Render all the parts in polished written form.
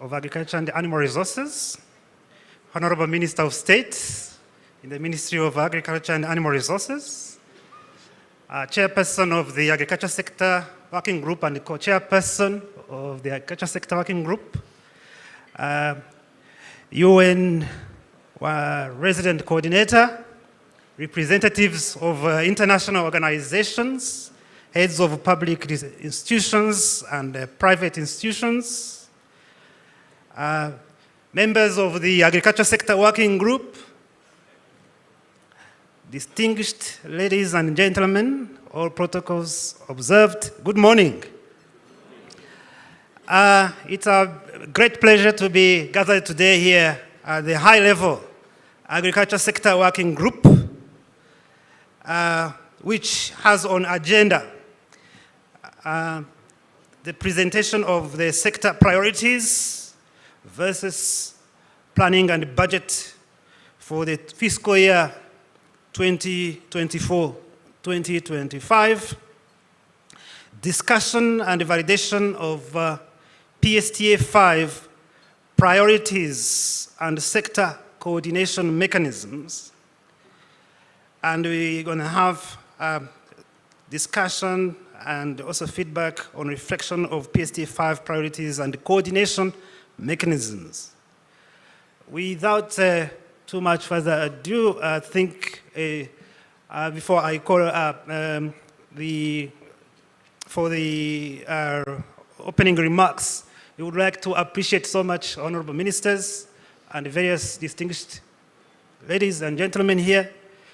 of Agriculture and Animal Resources, Honorable Minister of State in the Ministry of Agriculture and Animal Resources, Chairperson of the Agriculture Sector Working Group and the Co-Chairperson of the Agriculture Sector Working Group, UN Resident Coordinator, representatives of international organizations, heads of public institutions and private institutions, members of the Agriculture Sector Working Group, distinguished ladies and gentlemen, all protocols observed, good morning. It's a great pleasure to be gathered today here at the high-level Agriculture Sector Working Group, which has on agenda the presentation of the sector priorities versus planning and budget for the fiscal year 2024-2025, discussion and validation of PSTA 5 priorities and sector coordination mechanisms. And we're going to have discussion and also feedback on reflection of PSTA 5 priorities and coordination mechanisms. Without too much further ado, I think before I call for the opening remarks, we would like to appreciate so much honorable ministers and various distinguished ladies and gentlemen here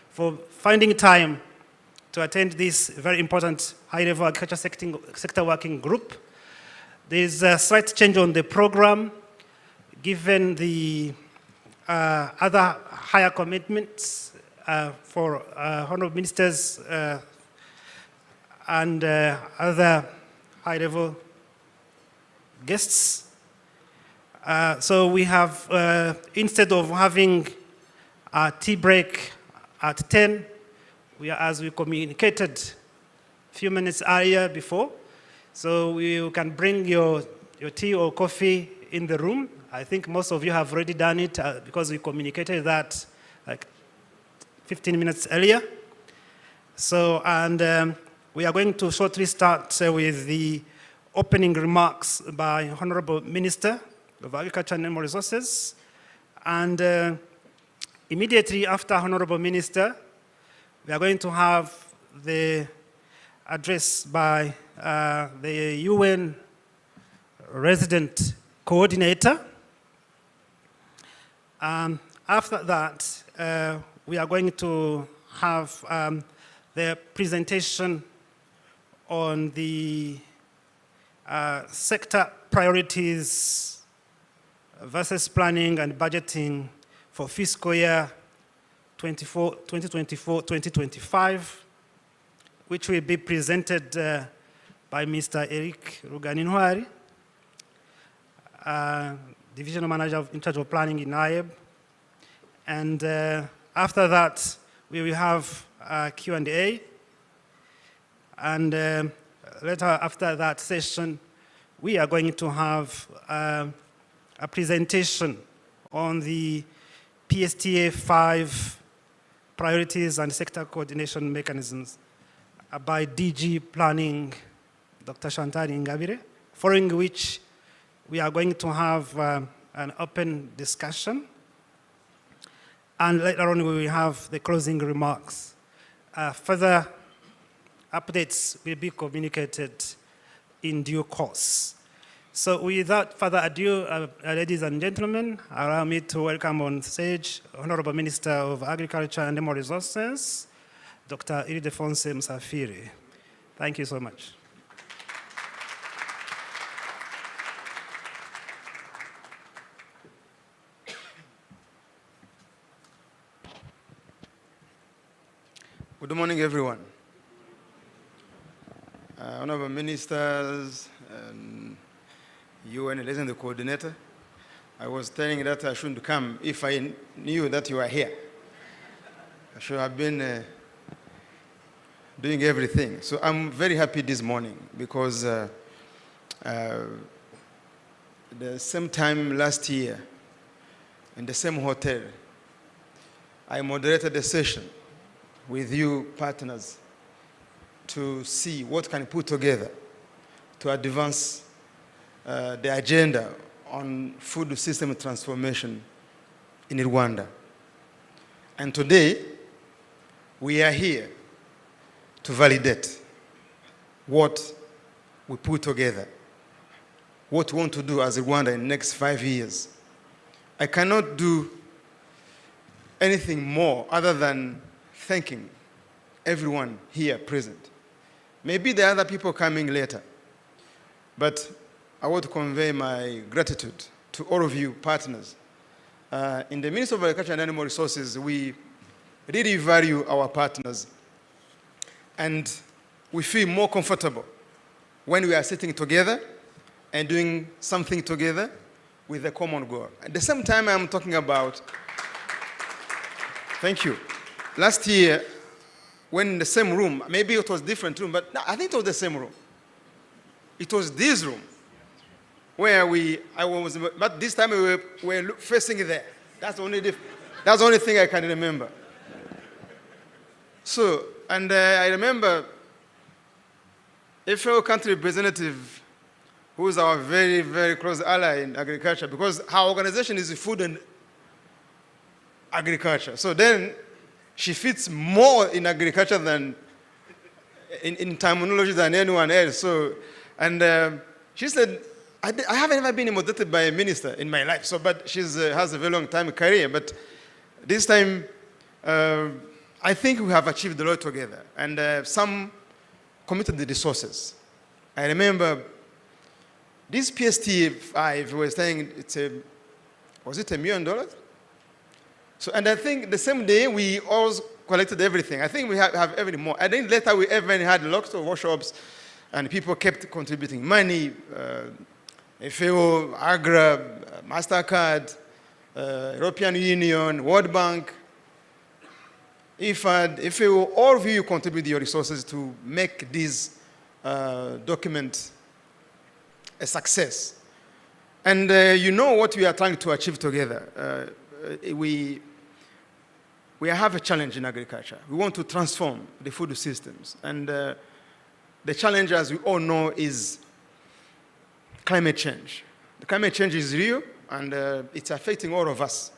for finding time to attend this very important high-level agriculture sector working group. There's a slight change on the program given the other higher commitments for honorable ministers and other high-level guests. So we have, instead of having a tea break at 10, as we communicated a few minutes earlier before, so you can bring your tea or coffee in the room. I think most of you have already done it because we communicated that like 15 minutes earlier. So, and we are going to shortly start with the opening remarks by Honorable Minister of Agriculture and Animal Resources. And immediately after Honorable Minister, we are going to have the address by the UN Resident Coordinator. After that, we are going to have the presentation on the sector priorities versus planning and budgeting for fiscal year 2024-2025, which will be presented by Mr. Eric Ruganintwari, Divisional Manager in charge of planning in NAEB. And after that, we will have Q&A. And later after that session, we are going to have a presentation on the PSTA 5 priorities and sector coordination mechanisms by DG Planning, Dr. Shantari Ingabire, following which we are going to have an open discussion. And later on, we will have the closing remarks. Further updates will be communicated in due course. So without further ado, ladies and gentlemen, allow me to welcome on stage Honorable Minister of Agriculture and Animal Resources, Dr. Ildefonse Msafiri. Thank you so much. Good morning, everyone. Honorable ministers, UN Resident Coordinator, I was telling that I shouldn't come if I knew that you are here. I should have been doing everything. So I'm very happy this morning because the same time last year, in the same hotel, I moderated a session with you partners to see what can put together to advance the agenda on food system transformation in Rwanda. And today, we are here to validate what we put together, what we want to do as Rwanda in the next 5 years. I cannot do anything more other than thanking everyone here present. Maybe there are other people coming later, but I want to convey my gratitude to all of you partners. In the Ministry of Agriculture and Animal Resources, we really value our partners, and we feel more comfortable when we are sitting together and doing something together with a common goal. At the same time, I'm talking about, thank you. Last year, when in the same room, maybe it was a different room, but no, I think it was the same room. It was this room where but this time we were facing there. That's the only thing I can remember. So, and I remember a fellow country representative who is our very, very close ally in agriculture, because our organization is food and agriculture. So then she fits more in agriculture than in terminology than anyone else. So, and she said, I haven't ever been moderated by a minister in my life. So, but she has a very long time career. But this time, I think we have achieved a lot together. And some committed the resources. I remember this PSTA 5 was saying was it $1 million? So, and I think the same day we all collected everything. I think we have everything more. I think later we even had lots of workshops, and people kept contributing money. FAO, AGRA, MasterCard, European Union, World Bank, IFAD, FAO, all of you contribute your resources to make this document a success. And you know what we are trying to achieve together. We have a challenge in agriculture. We want to transform the food systems. And the challenge, as we all know, is climate change. The climate change is real, and it's affecting all of us.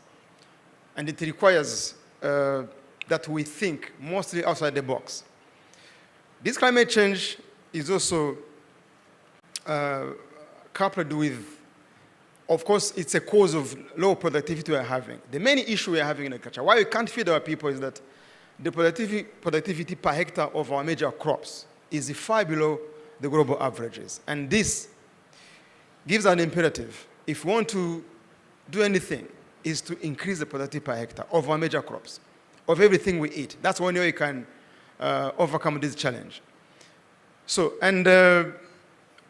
And it requires that we think mostly outside the box. This climate change is also coupled with, of course, it's a cause of low productivity we are having. The main issue we are having in agriculture, why we can't feed our people, is that the productivity per hectare of our major crops is far below the global averages. And this gives an imperative, if we want to do anything, is to increase the productivity per hectare of our major crops, of everything we eat. That's one way we can overcome this challenge. So, and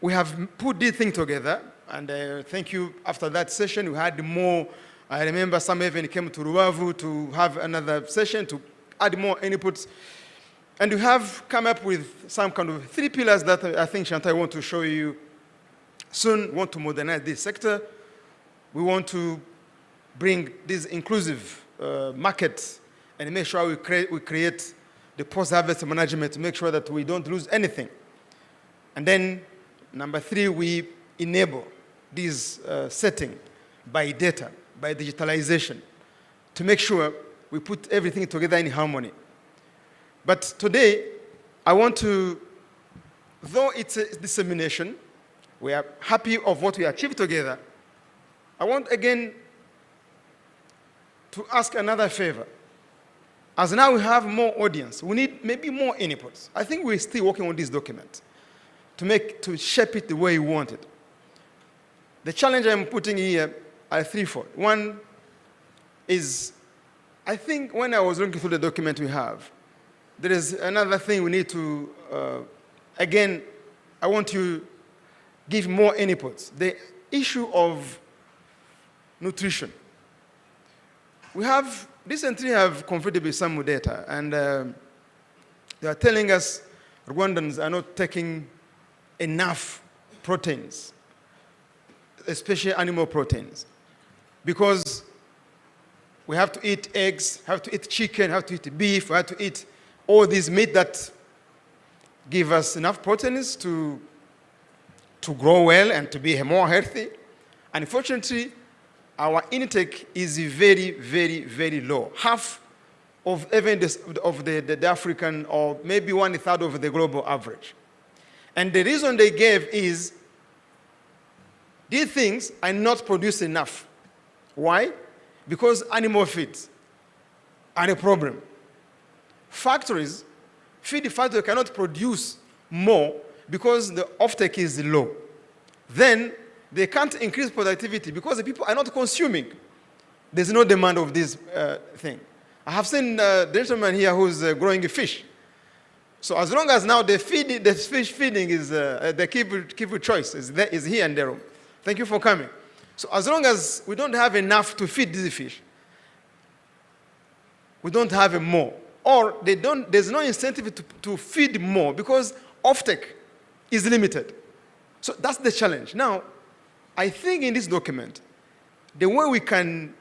we have put this thing together, and thank you. After that session, we had more. I remember some even came to Rubavu to have another session to add more inputs. And we have come up with some kind of 3 pillars that I think Chantal want to show you soon. We want to modernize this sector. We want to bring this inclusive market and make sure we create the post-harvest management to make sure that we don't lose anything. And then, number 3, we enable this setting by data, by digitalization, to make sure we put everything together in harmony. But today, I want to, though it's a dissemination, we are happy of what we achieved together, I want again to ask another favor. As now we have more audience, we need maybe more inputs. I think we're still working on this document to shape it the way we want it. The challenge I'm putting here are threefold. One is, I think when I was looking through the document we have, there is another thing we need to, again, I want to give more inputs. The issue of nutrition. We have recently have confronted with some data, and they are telling us Rwandans are not taking enough proteins. especially animal proteins. Because we have to eat eggs, have to eat chicken, have to eat beef, we have to eat all these meat that give us enough proteins to grow well and to be more healthy. Unfortunately, our intake is very, very, very low. Half of even the African, or maybe 1/3 of the global average. And the reason they gave is these things are not produced enough. Why? Because animal feeds are a problem. Factories, feed factories cannot produce more because the offtake is low. Then they can't increase productivity because the people are not consuming. There's no demand of this thing. I have seen the gentleman here who's growing a fish. So as long as now the fish feeding is the key choice is here in the room. Thank you for coming. So as long as we don't have enough to feed these fish, we don't have more. Or there's no incentive to feed more because offtake is limited. So that's the challenge. Now, I think in this document, the way we can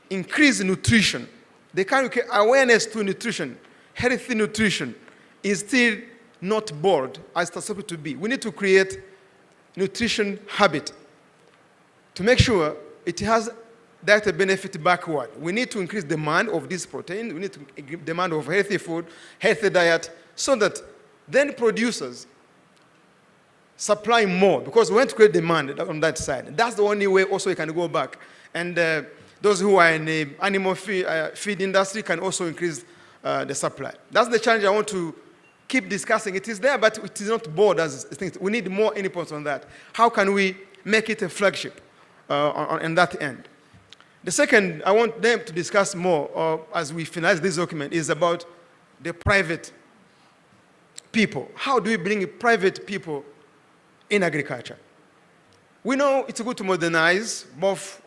increase nutrition, the kind of awareness to nutrition, healthy nutrition, is still not board as it's supposed to be. We need to create nutrition habit to make sure it has that benefit backward. We need to increase demand of this protein. We need to increase demand of healthy food, healthy diet, so that then producers supply more, because we want to create demand on that side. That's the only way also you can go back. And those who are in the animal feed industry can also increase the supply. That's the challenge I want to keep discussing. It is there, but it is not board as things. We need more inputs on that. How can we make it a flagship on that end? The second, I want them to discuss more as we finalize this document is about the private people. How do we bring private people in agriculture? We know it's good to modernize both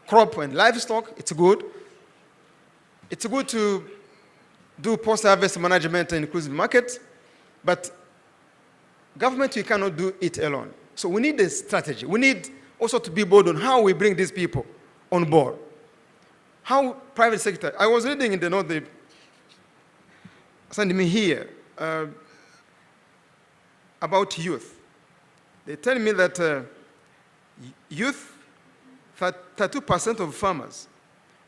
crop and livestock. It's good. It's good to do post-harvest management and inclusive market, but government, we cannot do it alone. So we need a strategy. We need also to be bold on how we bring these people on board. How private sector, I was reading in the note they sent me here about youth. They tell me that youth, 32% of farmers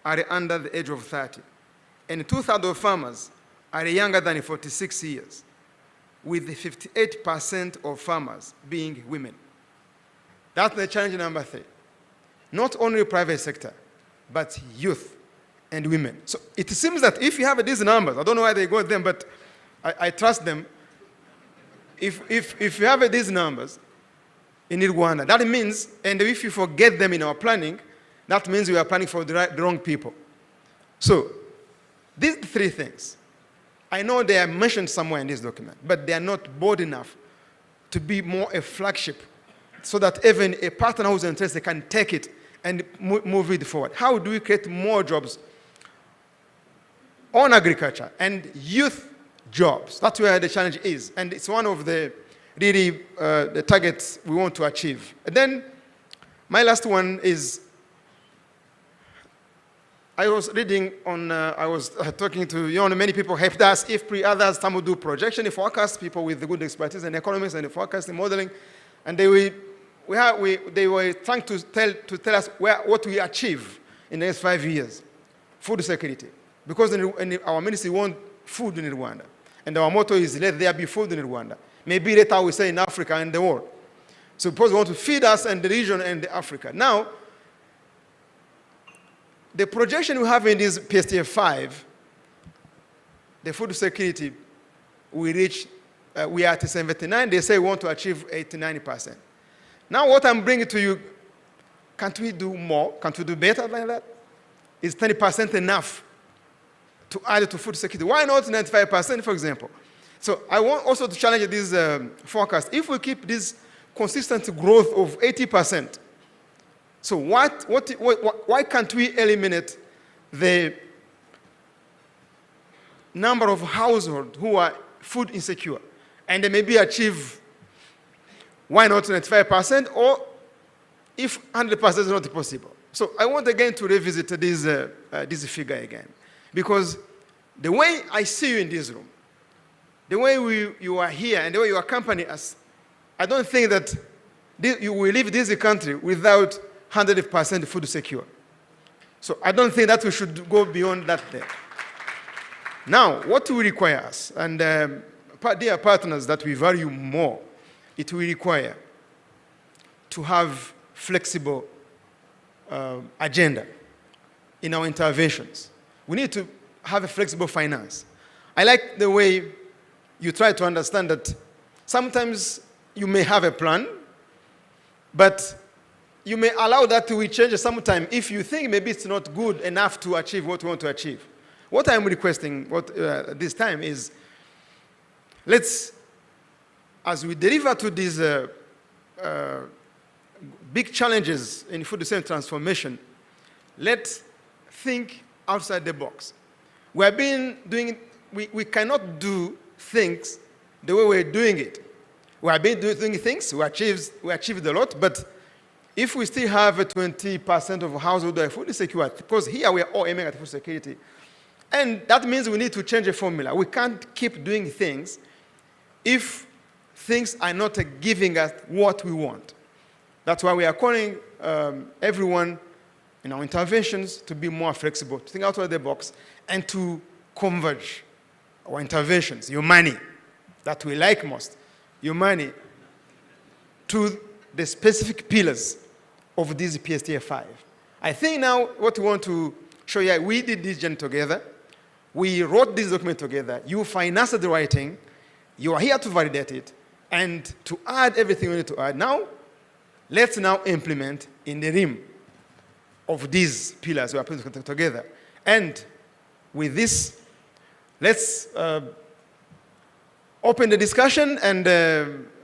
are under the age of 30. And 2/3 of farmers are younger than 46 years, with 58% of farmers being women. That's the challenge number 3. Not only private sector, but youth and women. So it seems that if you have these numbers, I don't know why they got them, but I trust them. If you have these numbers in Rwanda, that means, and if you forget them in our planning, that means we are planning for the wrong people. So these 3 things, I know they are mentioned somewhere in this document, but they are not bold enough to be more a flagship so that even a partner who's interested can take it and move it forward. How do we create more jobs on agriculture and youth jobs? That's where the challenge is. And it's one of the really the targets we want to achieve. And then my last one is, I was reading on, I was talking to, many people helped us, IFPRI, others, some will do projection, the forecast, people with the good expertise and economics and the forecasting modeling, and they were trying to tell us what we achieve in the next 5 years, food security. Because in our ministry, we want food in Rwanda. And our motto is, let there be food in Rwanda. Maybe later we say in Africa and the world. So suppose we want to feed us and the region and Africa. Now, the projection we have in this PSTA 5, the food security, we are at 79. They say we want to achieve 89%. Now what I'm bringing to you, can't we do more? Can't we do better than that? Is 20% enough to add to food security? Why not 95%, for example? So I want also to challenge this forecast. If we keep this consistent growth of 80%, so why can't we eliminate the number of households who are food insecure and they maybe achieve, why not 95%, or if 100% is not possible. So I want again to revisit this figure again. Because the way I see you in this room, the way you are here and the way you accompany us, I don't think that you will leave this country without 100% food secure. So I don't think that we should go beyond that there. Now, what will require us, and dear partners that we value more, it will require to have flexible agenda in our interventions. We need to have a flexible finance. I like the way you try to understand that sometimes you may have a plan, but you may allow that to change sometime if you think maybe it's not good enough to achieve what you want to achieve. What I'm requesting this time is, let's, as we deliver to these big challenges in food system transformation, let's think outside the box. We cannot do things the way we're doing it. We have been doing things, we achieved a lot, but if we still have 20% of households that are food secure, because here we are all aiming at food security, and that means we need to change the formula. We can't keep doing things if things are not giving us what we want. That's why we are calling everyone in our interventions to be more flexible, to think outside the box, and to converge our interventions, your money, that we like most, your money, to the specific pillars of this PSTA 5. I think now what we want to show you, we did this journey together. We wrote this document together. You financed the writing. You are here to validate it and to add everything we need to add. Now, let's now implement in the rim of these pillars we are putting together. And with this, let's open the discussion, and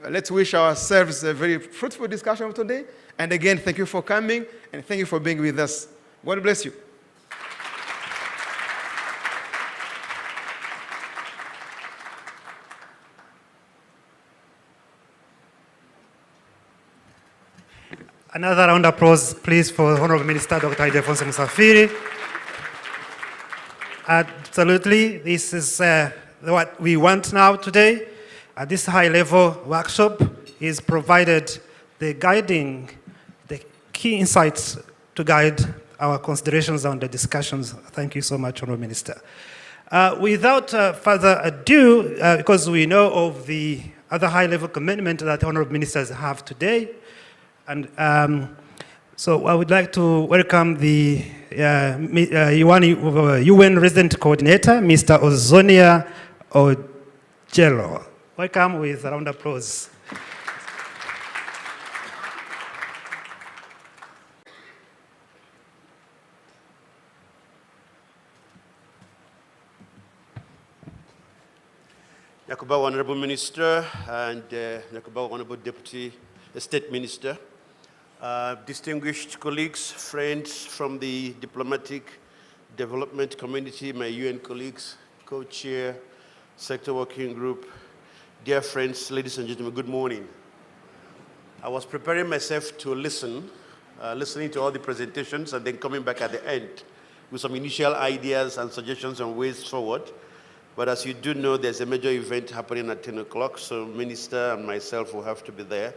let's wish ourselves a very fruitful discussion today. And again, thank you for coming, and thank you for being with us. God bless you. Another round of applause, please, for Honorable Minister Dr. Ildefonso Musafiri. Absolutely, this is what we want now today. At this high-level workshop is provided the key insights to guide our considerations and the discussions. Thank you so much, Honorable Minister. Without further ado, because we know of the other high-level commitment that Honorable Ministers have today, and so I would like to welcome the UN Resident Coordinator, Mr. Ozonia Ojelo. Welcome with a round of applause. Yakuba, Honorable Minister, and Yakuba, Honorable Deputy State Minister, distinguished colleagues, friends from the diplomatic development community, my UN colleagues, co-chair, sector working group, dear friends, ladies and gentlemen, good morning. I was preparing myself to listening to all the presentations and then coming back at the end with some initial ideas and suggestions on ways forward. But as you do know, there's a major event happening at 10 o'clock, so Minister and myself will have to be there.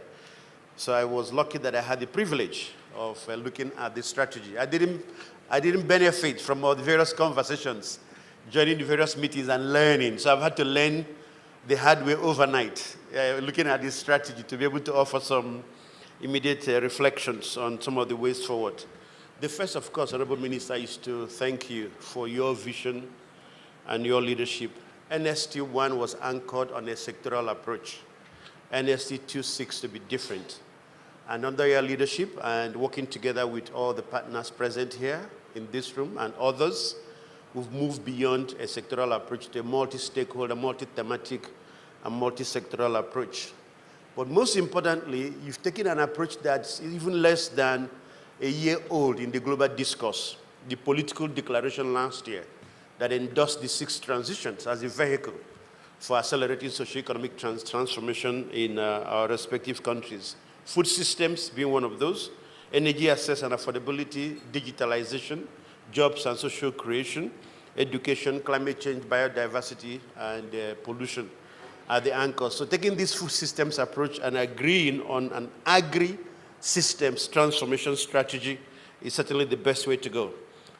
So I was lucky that I had the privilege of looking at this strategy. I didn't benefit from all the various conversations, joining the various meetings and learning. So I've had to learn the hard way overnight, looking at this strategy to be able to offer some immediate reflections on some of the ways forward. The first, of course, Honorable Minister, is to thank you for your vision and your leadership. NST1 was anchored on a sectoral approach. NST2 seeks to be different. And under your leadership and working together with all the partners present here in this room and others, we've moved beyond a sectoral approach to a multi-stakeholder, multi-thematic, and multi-sectoral approach. But most importantly, you've taken an approach that's even less than a year old in the global discourse, the political declaration last year that endorsed the 6 transitions as a vehicle for accelerating socio-economic transformation in our respective countries. Food systems being one of those, energy access and affordability, digitalization, jobs and social creation, education, climate change, biodiversity, and pollution are the anchors. So taking this food systems approach and agreeing on an agri-systems transformation strategy is certainly the best way to go.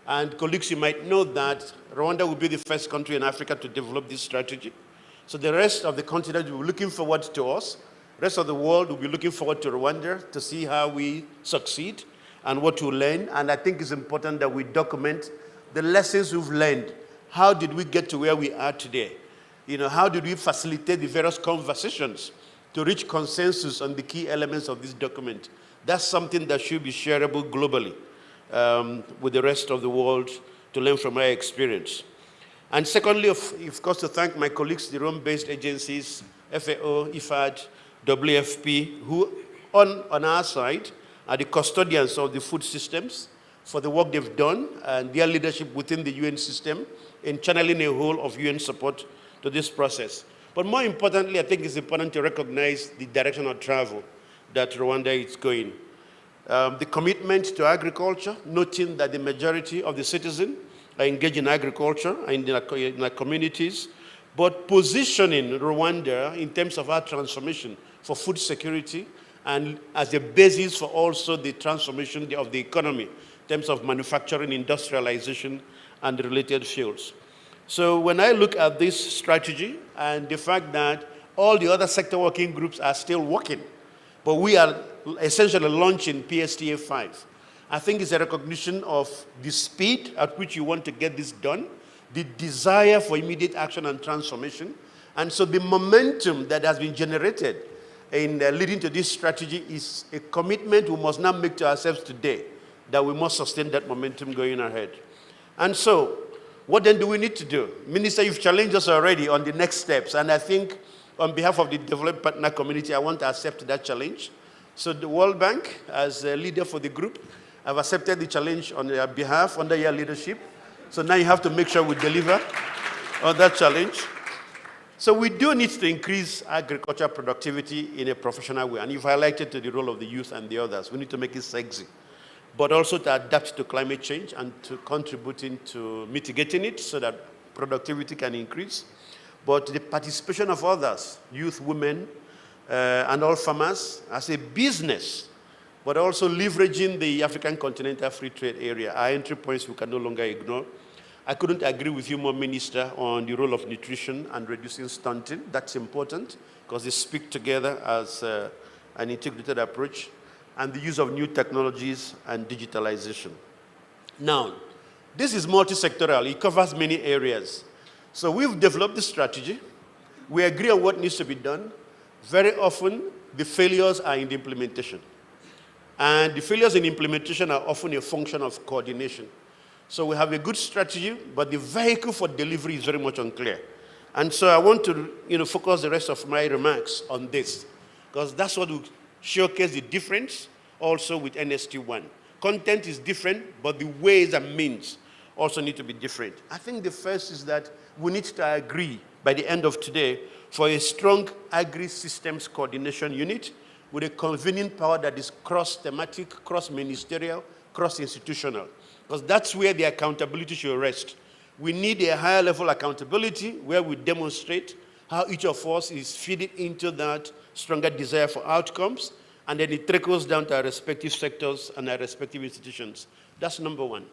And colleagues, you might know that Rwanda will be the first country in Africa to develop this strategy. So the rest of the continent will be looking forward to us. The rest of the world will be looking forward to Rwanda to see how we succeed and what to learn. And I think it's important that we document the lessons we've learned. How did we get to where we are today? How did we facilitate the various conversations to reach consensus on the key elements of this document? That's something that should be shareable globally with the rest of the world to learn from our experience. And secondly, of course, to thank my colleagues, the Rome-based agencies, FAO, IFAD, WFP, who on our side are the custodians of the food systems for the work they've done and their leadership within the UN system in channeling a whole of UN support to this process. But more importantly, I think it's important to recognize the direction of travel that Rwanda is going. The commitment to agriculture, noting that the majority of the citizens are engaged in agriculture in their communities, but positioning Rwanda in terms of our transformation for food security and as a basis for also the transformation of the economy in terms of manufacturing, industrialization, and related fields. So when I look at this strategy and the fact that all the other sector working groups are still working, but we are essentially launching PSTA 5, I think it's a recognition of the speed at which you want to get this done, the desire for immediate action and transformation, and so the momentum that has been generated in leading to this strategy is a commitment we must now make to ourselves today, that we must sustain that momentum going ahead. And so, what then do we need to do? Minister, you've challenged us already on the next steps, and I think on behalf of the development partner community, I want to accept that challenge. So the World Bank, as a leader for the group, have accepted the challenge on their behalf under your leadership. So now you have to make sure we deliver on that challenge. So we do need to increase agriculture productivity in a professional way. And you've highlighted to the role of the youth and the others. We need to make it sexy, but also to adapt to climate change and to contributing to mitigating it so that productivity can increase. But the participation of others, youth, women, and all farmers as a business, but also leveraging the African Continental Free Trade Area, are entry points we can no longer ignore. I couldn't agree with you more, Minister, on the role of nutrition and reducing stunting. That's important because they speak together as an integrated approach, and the use of new technologies and digitalization. Now, this is multi-sectoral. It covers many areas. So we've developed this strategy. We agree on what needs to be done. Very often, the failures are in the implementation. And the failures in implementation are often a function of coordination. So we have a good strategy, but the vehicle for delivery is very much unclear. And so I want to focus the rest of my remarks on this, because that's what will showcase the difference also with NST1. Content is different, but the ways and means also need to be different. I think the first is that we need to agree by the end of today for a strong agri-systems coordination unit with a convening power that is cross-thematic, cross-ministerial, cross-institutional, because that's where the accountability should rest. We need a higher level accountability where we demonstrate how each of us is feeding into that stronger desire for outcomes, and then it trickles down to our respective sectors and our respective institutions. That's number one.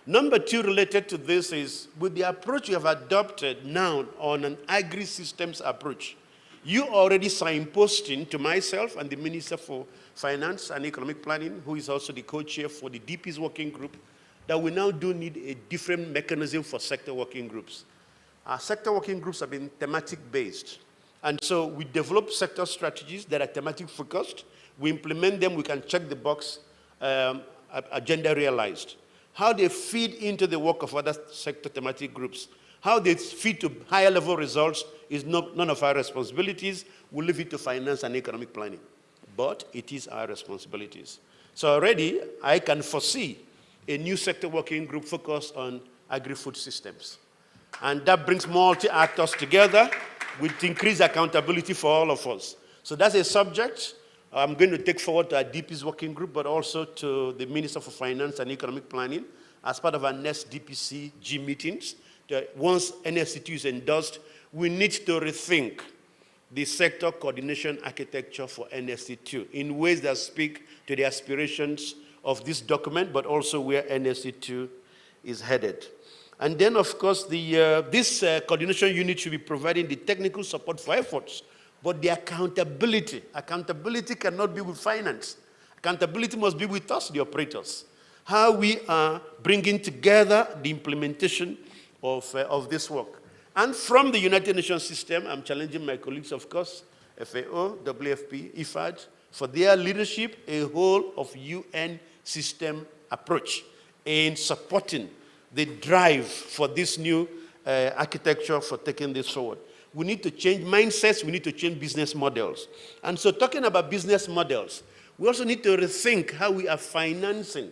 Number two, related to this, is with the approach you have adopted now on an agri-systems approach, you already signposting to myself and the Minister for Finance and Economic Planning, who is also the co-chair for the DP's working group, that we now do need a different mechanism for sector working groups. Our sector working groups have been thematic-based. And so we develop sector strategies that are thematic-focused. We implement them, we can check the box, agenda realized. How they feed into the work of other sector thematic groups, how they feed to higher level results is none of our responsibilities. We leave it to finance and economic planning. But it is our responsibilities. So already I can foresee a new sector working group focused on agri-food systems. And that brings multi-actors together with increased accountability for all of us. So that's a subject I'm going to take forward to our DP's working group, but also to the Minister for Finance and Economic Planning as part of our next DPCG meetings. Once NSC2 is endorsed, we need to rethink the sector coordination architecture for NSC2 in ways that speak to the aspirations of this document, but also where NSC2 is headed. And then, of course, this coordination unit should be providing the technical support for efforts, but the accountability cannot be with finance. Accountability must be with us, the operators. How we are bringing together the implementation of this work. And from the United Nations system, I'm challenging my colleagues, of course, FAO, WFP, IFAD, for their leadership, a whole of UN system approach in supporting the drive for this new architecture for taking this forward. We need to change mindsets, we need to change business models. And so talking about business models, we also need to rethink how we are financing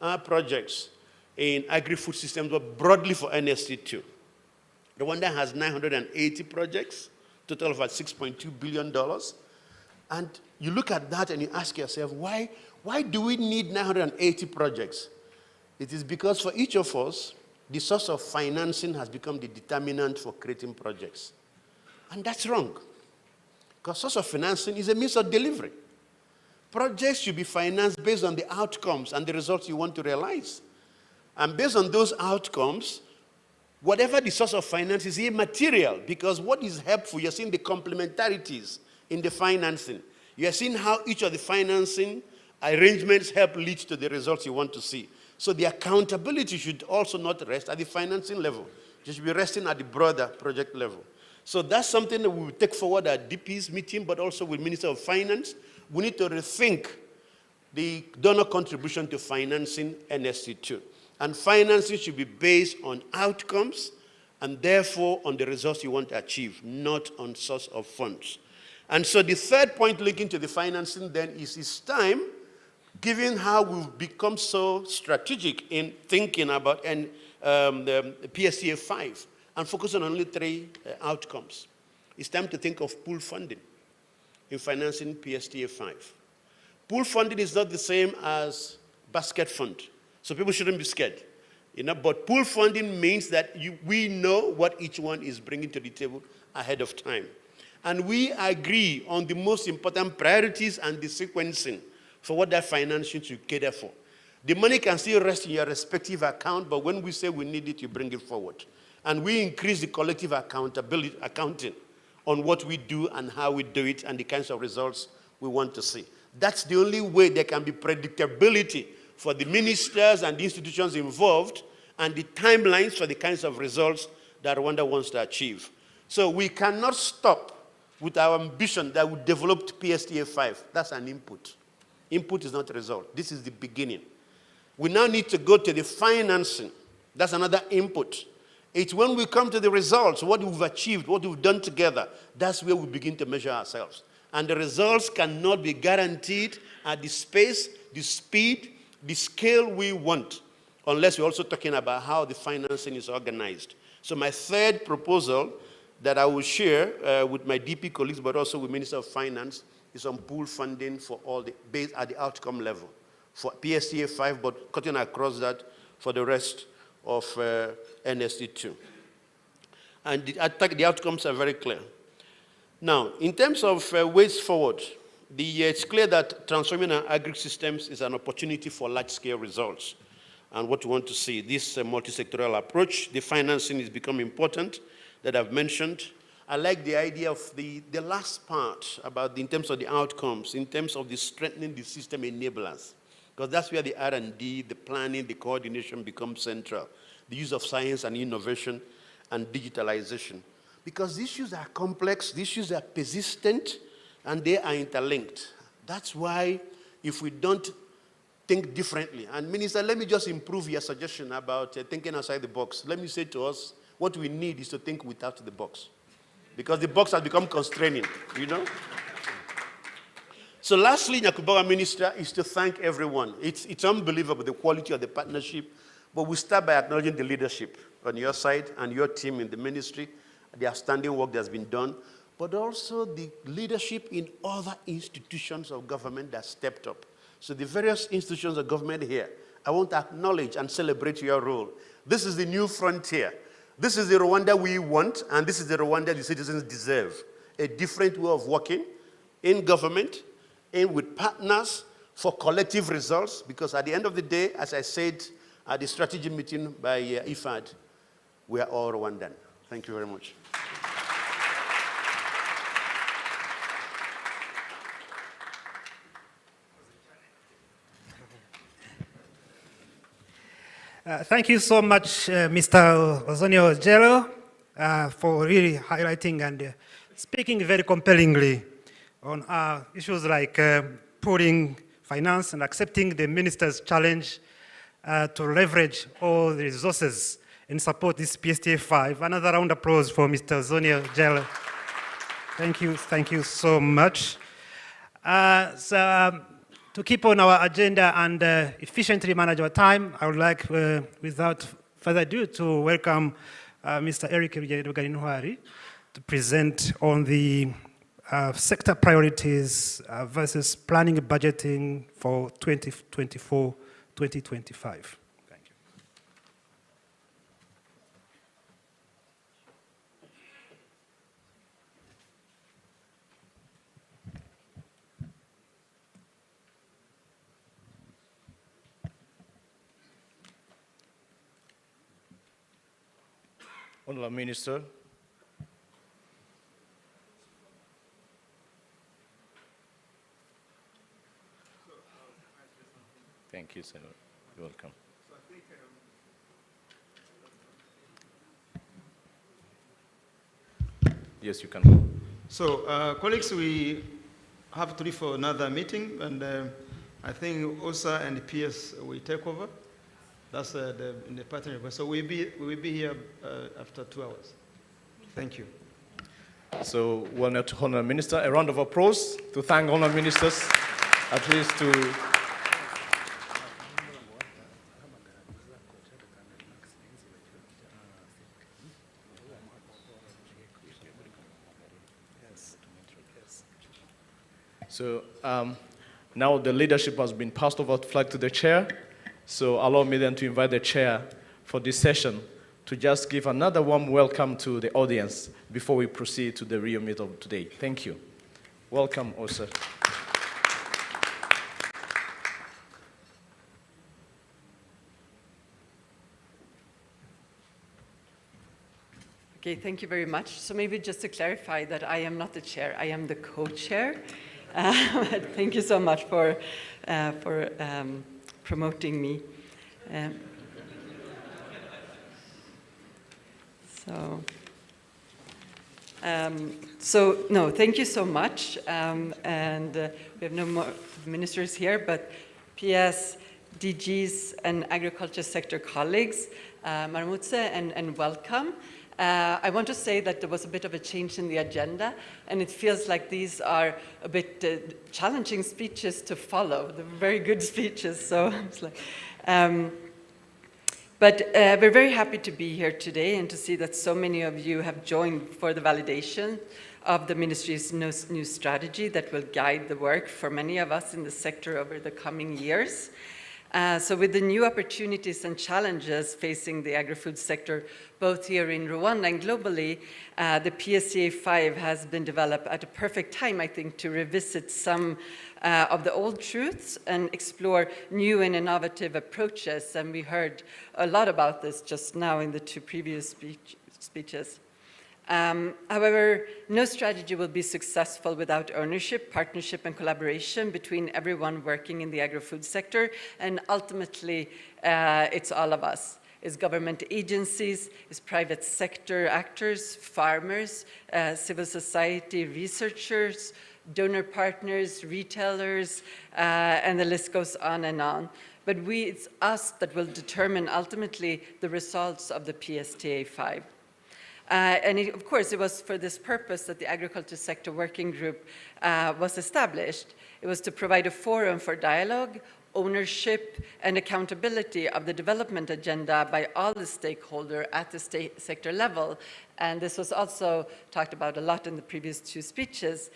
our projects in agri-food systems, but broadly for NSC2. Rwanda has 980 projects, total of about $6.2 billion. And you look at that and you ask yourself, why do we need 980 projects? It is because for each of us, the source of financing has become the determinant for creating projects. And that's wrong. Because source of financing is a means of delivery. Projects should be financed based on the outcomes and the results you want to realize. And based on those outcomes, whatever the source of finance is immaterial, because what is helpful, you're seeing the complementarities in the financing. You're seeing how each of the financing arrangements help lead to the results you want to see. So the accountability should also not rest at the financing level. It should be resting at the broader project level. So that's something that we will take forward at DP's meeting, but also with Minister of Finance. We need to rethink the donor contribution to financing NSC2. And financing should be based on outcomes and therefore on the results you want to achieve, not on source of funds. And so the third point linking to the financing then is it's time, given how we've become so strategic in thinking about the PSTA 5 and focusing on only 3 outcomes. It's time to think of pool funding in financing PSTA 5. Pool funding is not the same as basket fund. So people shouldn't be scared. But pool funding means that we know what each one is bringing to the table ahead of time. And we agree on the most important priorities and the sequencing for what that financing should cater for. The money can still rest in your respective account, but when we say we need it, you bring it forward. And we increase the collective accounting on what we do and how we do it and the kinds of results we want to see. That's the only way there can be predictability for the ministers and the institutions involved and the timelines for the kinds of results that Rwanda wants to achieve. So we cannot stop with our ambition that we developed PSTA 5. That's an input. Input is not a result. This is the beginning. We now need to go to the financing. That's another input. It's when we come to the results, what we've achieved, what we've done together, that's where we begin to measure ourselves. And the results cannot be guaranteed at the space, the speed, the scale we want, unless we're also talking about how the financing is organized. So my third proposal that I will share with my DP colleagues, but also with Minister of Finance, is on pool funding for all the based at the outcome level for PSTA 5, but cutting across that for the rest of NSC2. And the outcomes are very clear. Now, in terms of ways forward, it's clear that transforming our agri-systems is an opportunity for large-scale results. And what we want to see, this multi-sectoral approach, the financing is becoming important that I've mentioned. I like the idea of the last part about in terms of the outcomes, in terms of the strengthening the system enablers, because that's where the R&D, the planning, the coordination becomes central. The use of science and innovation and digitalization. Because the issues are complex, the issues are persistent, and they are interlinked. That's why if we don't think differently, and Minister, let me just improve your suggestion about thinking outside the box. Let me say to us, what we need is to think without the box. Because the box has become constraining, So lastly, Nyakubawa Minister, is to thank everyone. It's unbelievable, the quality of the partnership, but we start by acknowledging the leadership on your side and your team in the ministry, the outstanding work that's been done. but also the leadership in other institutions of government that stepped up. So the various institutions of government here, I want to acknowledge and celebrate your role. This is the new frontier. This is the Rwanda we want, and this is the Rwanda the citizens deserve. A different way of working in government, and with partners for collective results, because at the end of the day, as I said at the strategy meeting by IFAD, we are all Rwandan. Thank you very much. Thank you so much, Mr. Ozonio Jello, for really highlighting and speaking very compellingly on issues like pooling finance and accepting the minister's challenge to leverage all the resources and support this PSTA 5. Another round of applause for Mr. Ozonio Jello. Thank you so much. To keep on our agenda and efficiently manage our time, I would like, without further ado, to welcome Mr. Eric Ruganinwari to present on the sector priorities versus planning and budgeting for 2024-2025. Thank you. Honourable Minister, thank you, Senator. You're welcome. Yes, you can. So, colleagues, we have to leave for another meeting, and I think OSA and PS will take over. That's in the partnership. So we'll be here after 2 hours. Thank you. So, well, now to Honourable Minister, a round of applause to thank Honourable Ministers, at least to. So now the leadership has been passed over flag to the chair. So allow me then to invite the chair for this session to just give another warm welcome to the audience before we proceed to the real meet of today. Thank you. Welcome, Osa. Okay, thank you very much. So maybe just to clarify that I am not the chair, I am the co-chair. Thank you so much for promoting me. No, thank you so much. And we have no more ministers here, but PS, DGs, and agriculture sector colleagues, Marmutse, and welcome. I want to say that there was a bit of a change in the agenda, and it feels like these are a bit challenging speeches to follow. They're very good speeches, so it's like. But we're very happy to be here today and to see that so many of you have joined for the validation of the ministry's new strategy that will guide the work for many of us in the sector over the coming years. So with the new opportunities and challenges facing the agri-food sector, both here in Rwanda and globally, the PSTA 5 has been developed at a perfect time, I think, to revisit some of the old truths and explore new and innovative approaches. And we heard a lot about this just now in the two previous speeches. However, no strategy will be successful without ownership, partnership, and collaboration between everyone working in the agri-food sector, and ultimately, it's all of us. It's government agencies, it's private sector actors, farmers, civil society researchers, donor partners, retailers, and the list goes on and on. But it's us that will determine ultimately the results of the PSTA 5. Of course, it was for this purpose that the Agriculture Sector Working Group was established. It was to provide a forum for dialogue, ownership and accountability of the development agenda by all the stakeholders at the sector level. And this was also talked about a lot in the previous two speeches.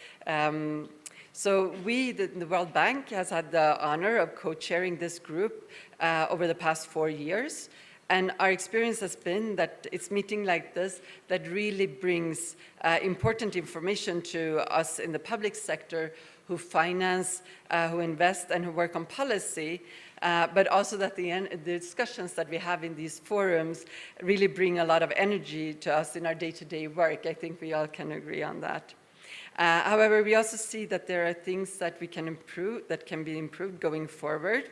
So we, the World Bank, has had the honor of co-chairing this group over the past 4 years. And our experience has been that it's meeting like this that really brings important information to us in the public sector who finance, who invest, and who work on policy, but also that the discussions that we have in these forums really bring a lot of energy to us in our day-to-day work. I think we all can agree on that. However, we also see that there are things that we can improve, that can be improved going forward.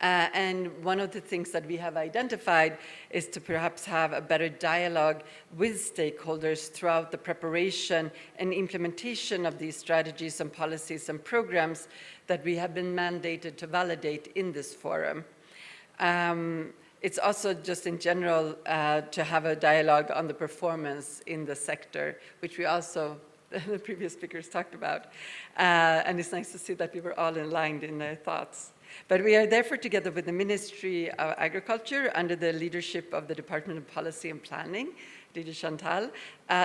And one of the things that we have identified is to perhaps have a better dialogue with stakeholders throughout the preparation and implementation of these strategies and policies and programs that we have been mandated to validate in this forum. It's also just in general to have a dialogue on the performance in the sector, which we also, the previous speakers talked about. And it's nice to see that we were all aligned in their thoughts. But we are therefore together with the Ministry of Agriculture under the leadership of the Department of Policy and Planning, Lady Chantal,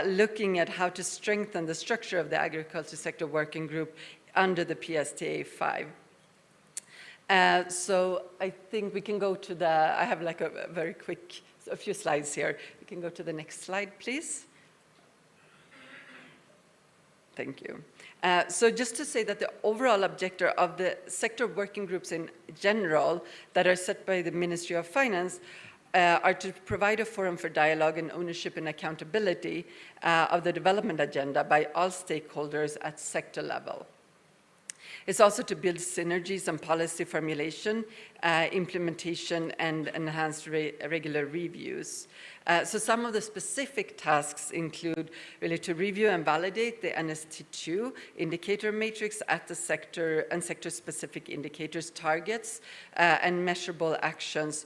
looking at how to strengthen the structure of the agriculture sector working group under the PSTA 5. So I think we can go to the, I have like a very quick, a few slides here. We can go to the next slide, please. Thank you. So just to say that the overall objective of the sector working groups in general that are set by the Ministry of Finance are to provide a forum for dialogue and ownership and accountability of the development agenda by all stakeholders at sector level. It's also to build synergies on policy formulation, implementation, and enhanced regular reviews. So some of the specific tasks include really to review and validate the NST2 indicator matrix at the sector and sector-specific indicators, targets, and measurable actions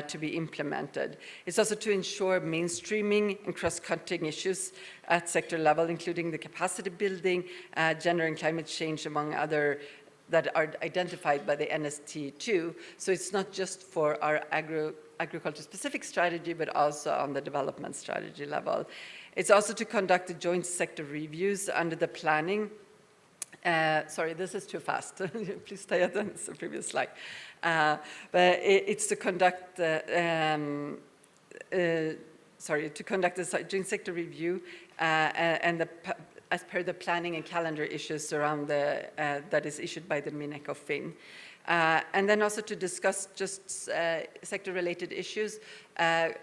to be implemented. It's also to ensure mainstreaming and cross-cutting issues at sector level, including the capacity building, gender and climate change, among other that are identified by the NST2. So it's not just for our agriculture-specific strategy, but also on the development strategy level. It's also to conduct the joint sector reviews under the planning. Sorry, this is too fast. Please stay at the previous slide. But it's to conduct the joint sector review and as per the planning and calendar issues around the that is issued by the MinEcofin. And then also to discuss just sector-related issues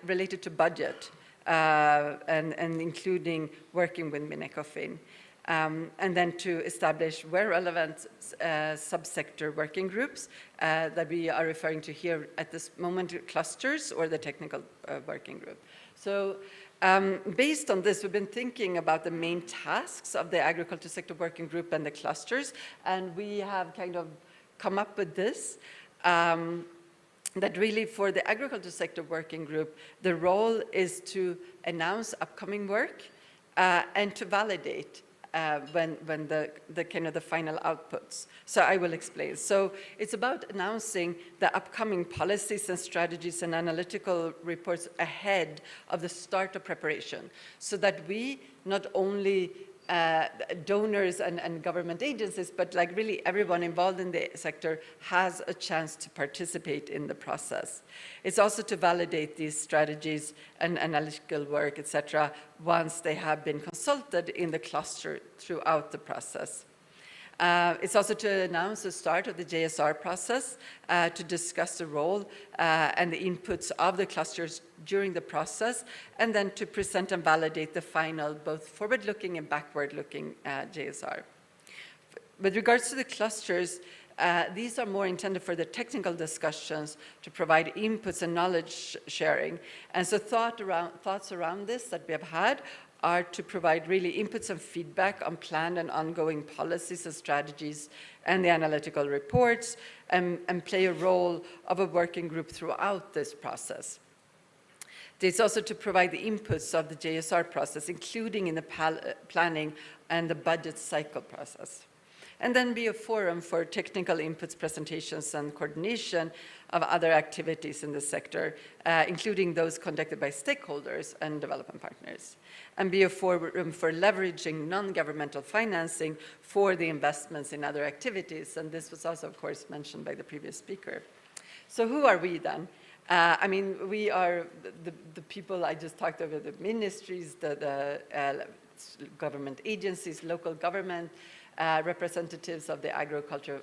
related to budget and including working with MinEcofin. And then to establish where relevant subsector working groups that we are referring to here at this moment, clusters or the technical working group. So based on this, we've been thinking about the main tasks of the agriculture sector working group and the clusters, and we have kind of come up with this, that really for the agriculture sector working group, the role is to announce upcoming work and to validate when the kind of the final outputs. So I will explain. So it's about announcing the upcoming policies and strategies and analytical reports ahead of the start of preparation, so that we not only donors and government agencies, but like really everyone involved in the sector has a chance to participate in the process. It's also to validate these strategies and analytical work, etc., once they have been consulted in the cluster throughout the process. It's also to announce the start of the JSR process, to discuss the role and the inputs of the clusters during the process, and then to present and validate the final, both forward-looking and backward-looking JSR. With regards to the clusters, these are more intended for the technical discussions to provide inputs and knowledge sharing. And so thoughts around this that we have had are to provide really inputs and feedback on planned and ongoing policies and strategies and the analytical reports, and play a role of a working group throughout this process. It's also to provide the inputs of the JSR process, including in the planning and the budget cycle process. and then be a forum for technical inputs, presentations, and coordination of other activities in the sector, including those conducted by stakeholders and development partners, and be a forum for leveraging non-governmental financing for the investments in other activities. And this was also, of course, mentioned by the previous speaker. So who are we then? I mean, we are the people I just talked about, the ministries, the government agencies, local government, representatives of the agriculture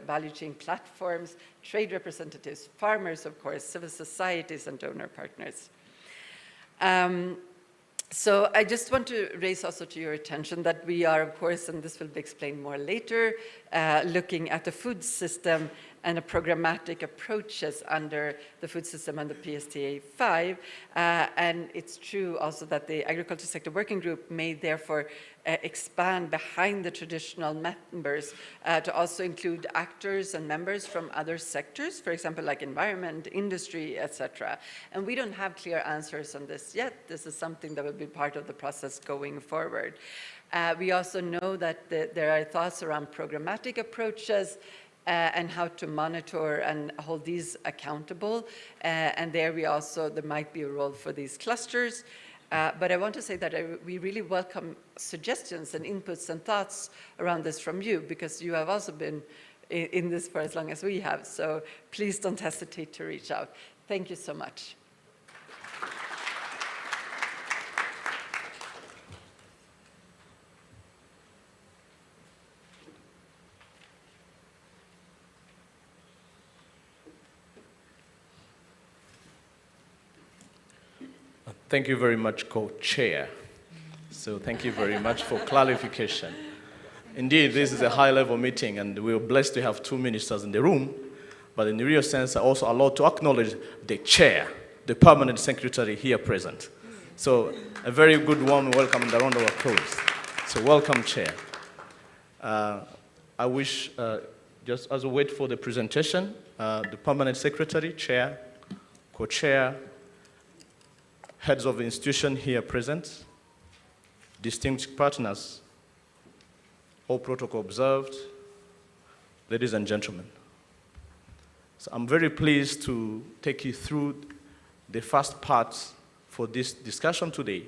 value chain platforms, trade representatives, farmers, of course, civil societies, and donor partners. So I just want to raise also to your attention that we are, of course, and this will be explained more later, looking at the food system and the programmatic approaches under the food system and the PSTA 5. And it's true also that the Agriculture Sector Working Group may therefore expand behind the traditional members to also include actors and members from other sectors, for example, like environment, industry, etc. And we don't have clear answers on this yet. This is something that will be part of the process going forward. We also know that there are thoughts around programmatic approaches and how to monitor and hold these accountable. And there might be a role for these clusters. But I want to say that we really welcome suggestions and inputs and thoughts around this from you, because you have also been in this for as long as we have. So please don't hesitate to reach out. Thank you so much. Thank you very much, Co-Chair. So thank you very much for clarification. Indeed, this is a high-level meeting, and we're blessed to have two ministers in the room, but in the real sense, I'm also allowed to acknowledge the chair, the permanent secretary here present. So a very good warm welcome and a round of applause. So welcome, Chair. I wish, just as we wait for the presentation, the permanent secretary, chair, co-chair, heads of the institution here present, distinguished partners, all protocol observed, ladies and gentlemen. So I'm very pleased to take you through the first part for this discussion today,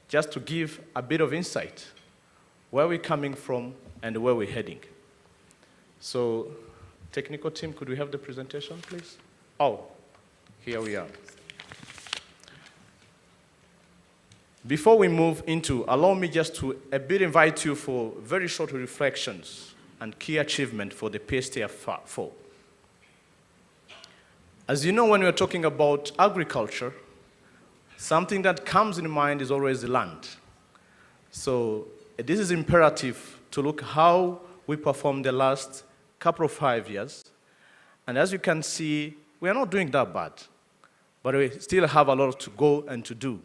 just to give a bit of insight where we're coming from and where we're heading. So, technical team, could we have the presentation, please? Oh, here we are. Before we move into, allow me just to a bit invite you for very short reflections and key achievement for the PSTA 4. As you know, when we're talking about agriculture, something that comes in mind is always the land. So this is imperative to look how we performed the last couple of 5 years. And as you can see, we are not doing that bad, but we still have a lot to go and to do.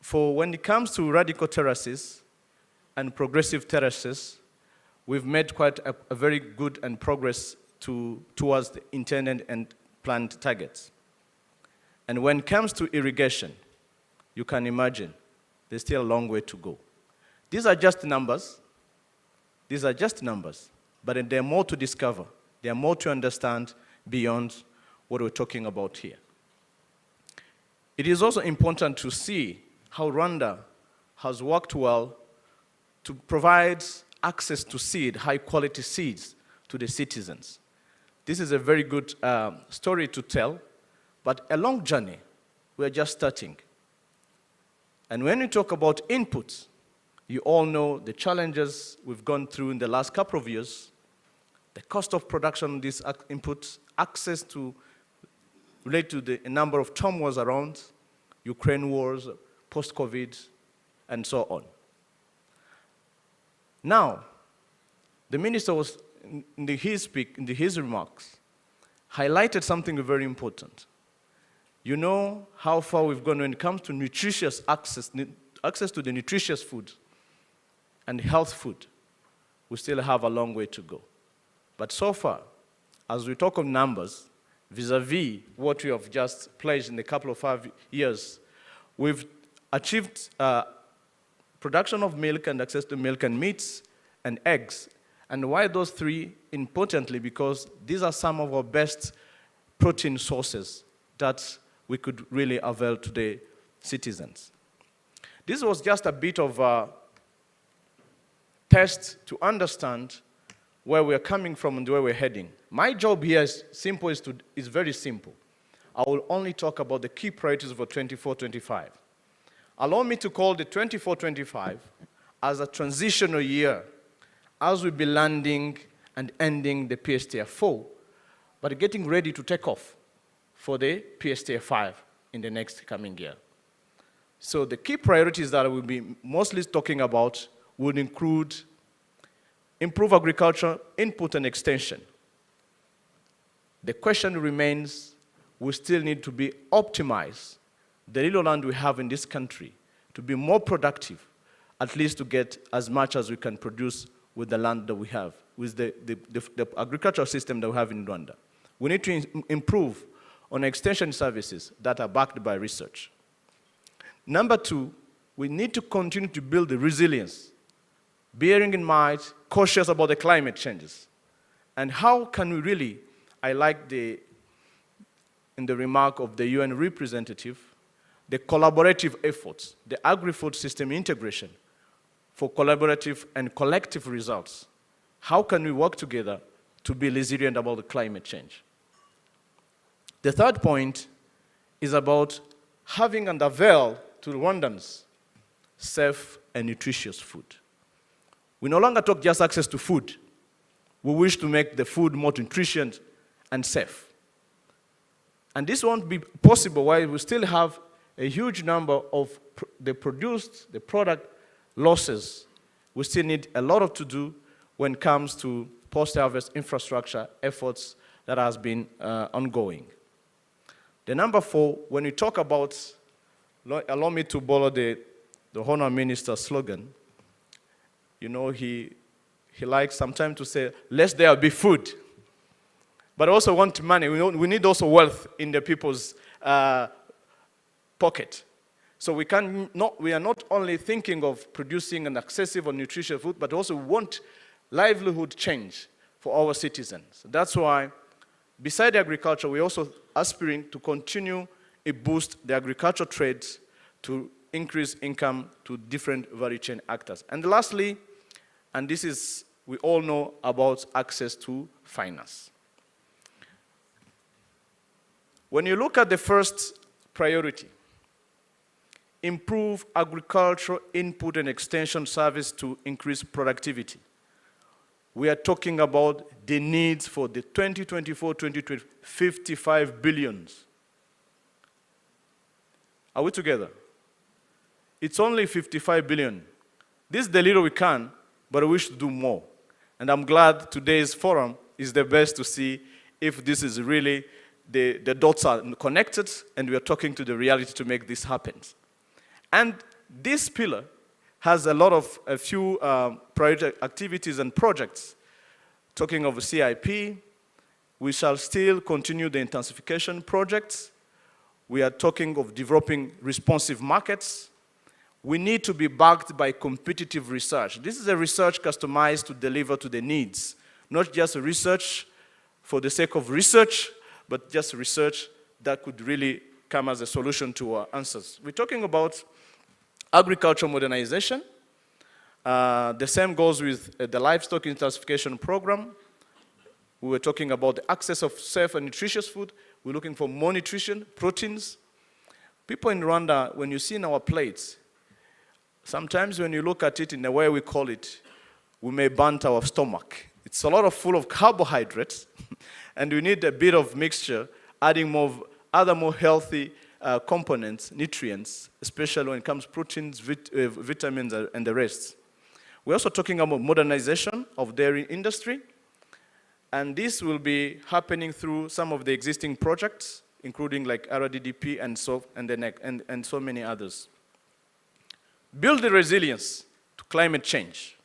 For when it comes to radical terraces and progressive terraces, we've made quite a very good and progress towards the intended and planned targets. And when it comes to irrigation, you can imagine there's still a long way to go. These are just numbers. These are just numbers, but there are more to discover. There are more to understand beyond what we're talking about here. It is also important to see how Rwanda has worked well to provide access to seed, high-quality seeds, to the citizens. This is a very good story to tell, but a long journey. We're just starting. And when we talk about inputs, you all know the challenges we've gone through in the last couple of years, the cost of production of these inputs, access to relate to the number of turmoils around, Ukraine wars, post-COVID, and so on. Now, the minister was, in his remarks, highlighted something very important. You know how far we've gone when it comes to nutritious access to the nutritious food and health food. We still have a long way to go. But so far, as we talk of numbers, vis-a-vis what we have just pledged in a couple of 5 years, we've achieved production of milk and access to milk and meats and eggs. And why those three? Importantly, because these are some of our best protein sources that we could really avail to the citizens. This was just a bit of a test to understand where we're coming from and where we're heading. My job here is very simple. I will only talk about the key priorities for 24-25. Allow me to call the 24-25 as a transitional year as we'll be landing and ending the PSTA 4, but getting ready to take off for the PSTA 5 in the next coming year. So the key priorities that I will be mostly talking about would include improve agriculture input and extension. The question remains, we still need to be optimized the little land we have in this country to be more productive, at least to get as much as we can produce with the land that we have, with the agricultural system that we have in Rwanda. We need to improve on extension services that are backed by research. Number two, we need to continue to build the resilience, bearing in mind, cautious about the climate changes. And how can we really, I like in the remark of the UN representative, the collaborative efforts, the agri-food system integration for collaborative and collective results. How can we work together to be resilient about the climate change? The third point is about having and avail to Rwandans safe and nutritious food. We no longer talk just access to food. We wish to make the food more nutritious and safe. And this won't be possible while we still have a huge number of the product losses. We still need a lot to do when it comes to post-harvest infrastructure efforts that has been ongoing. The number four, when we talk about, allow me to borrow the Honor Minister's slogan. You know, he likes sometimes to say, "Lest there be food." But also want money. We need also wealth in the people's pocket. So we are not only thinking of producing an accessible, nutritious food, but also want livelihood change for our citizens. That's why, beside agriculture, we're also aspiring to continue to boost the agricultural trades to increase income to different value chain actors. And lastly, and this is, we all know about access to finance. When you look at the first priority, improve agricultural input and extension service to increase productivity. We are talking about the needs for the 2024-2020, 55 billions. Are we together? It's only 55 billion. This is the little we can, but we wish to do more. And I'm glad today's forum is the best to see if this is really, the dots are connected, and we are talking to the reality to make this happen. And this pillar has a few project activities and projects. Talking of CIP, we shall still continue the intensification projects. We are talking of developing responsive markets. We need to be backed by competitive research. This is a research customized to deliver to the needs, not just research for the sake of research, but just research that could really come as a solution to our answers. We're talking about agricultural modernization. The same goes with the livestock intensification program. We were talking about the access of safe and nutritious food. We're looking for more nutrition, proteins. People in Rwanda, when you see in our plates, sometimes when you look at it in the way we call it, we may burn our stomach. It's a lot of full of carbohydrates, and we need a bit of mixture, adding other more healthy components, nutrients, especially when it comes to proteins, vitamins, and the rest. We're also talking about modernization of dairy industry, and this will be happening through some of the existing projects, including like RDDP and so many others. Build the resilience to climate change.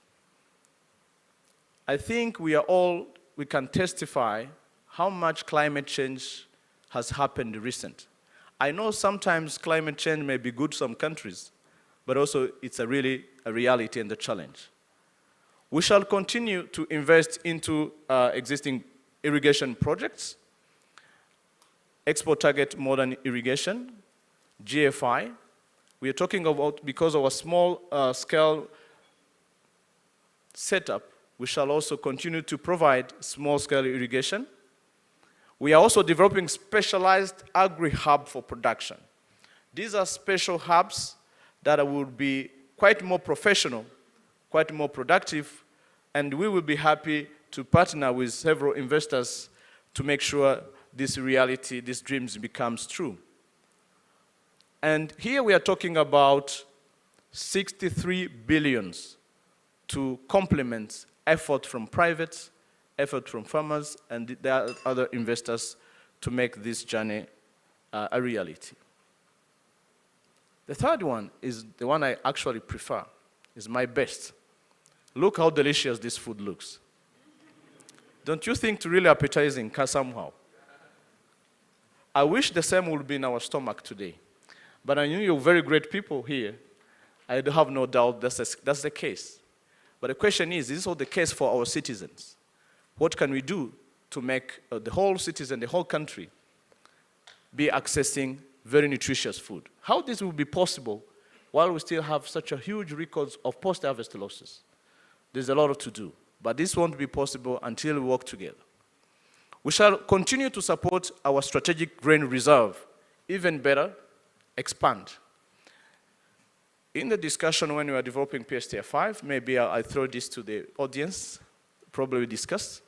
I think we can testify how much climate change has happened recent. I know sometimes climate change may be good to some countries, but also it's really a reality and a challenge. We shall continue to invest into existing irrigation projects, export target modern irrigation, GFI. We are talking about, because of a small scale setup, we shall also continue to provide small scale irrigation. We are also developing specialized agri-hub for production. These are special hubs that will be quite more professional, quite more productive, and we will be happy to partner with several investors to make sure this reality, these dreams becomes true. And here we are talking about 63 billions to complement effort from private, effort from farmers, and there are other investors to make this journey a reality. The third one is the one I actually prefer, is my best. Look how delicious this food looks. Don't you think it's really appetizing somehow? I wish the same would be in our stomach today. But I know you're very great people here. I have no doubt that's the case. But the question is this all the case for our citizens? What can we do to make the whole citizen, the whole country, be accessing very nutritious food? How this will be possible while we still have such a huge records of post-harvest losses? There's a lot to do, but this won't be possible until we work together. We shall continue to support our strategic grain reserve, even better, expand. In the discussion when we are developing PSTA 5, maybe I throw this to the audience, probably discuss.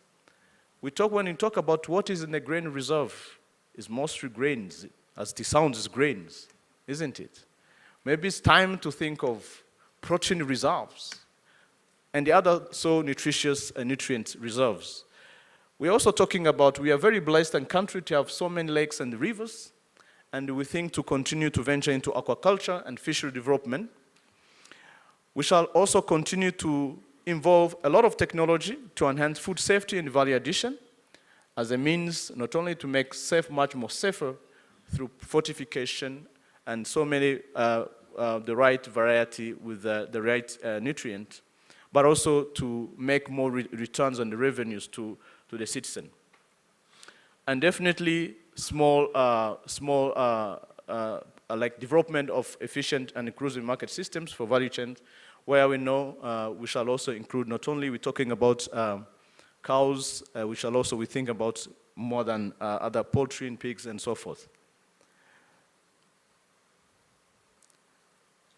When we talk about what is in the grain reserve, is mostly grains, as it sounds is grains, isn't it? Maybe it's time to think of protein reserves and the other so nutritious nutrient reserves. We're also talking about, we are very blessed and country to have so many lakes and rivers, and we think to continue to venture into aquaculture and fishery development. We shall also continue to involve a lot of technology to enhance food safety and value addition as a means not only to make safe much more safer through fortification and so many the right variety with the right nutrient, but also to make more returns on the revenues to the citizen. And definitely like development of efficient and inclusive market systems for value chains, where we know we shall also include not only we're talking about cows, we shall also we think about more than other poultry and pigs and so forth.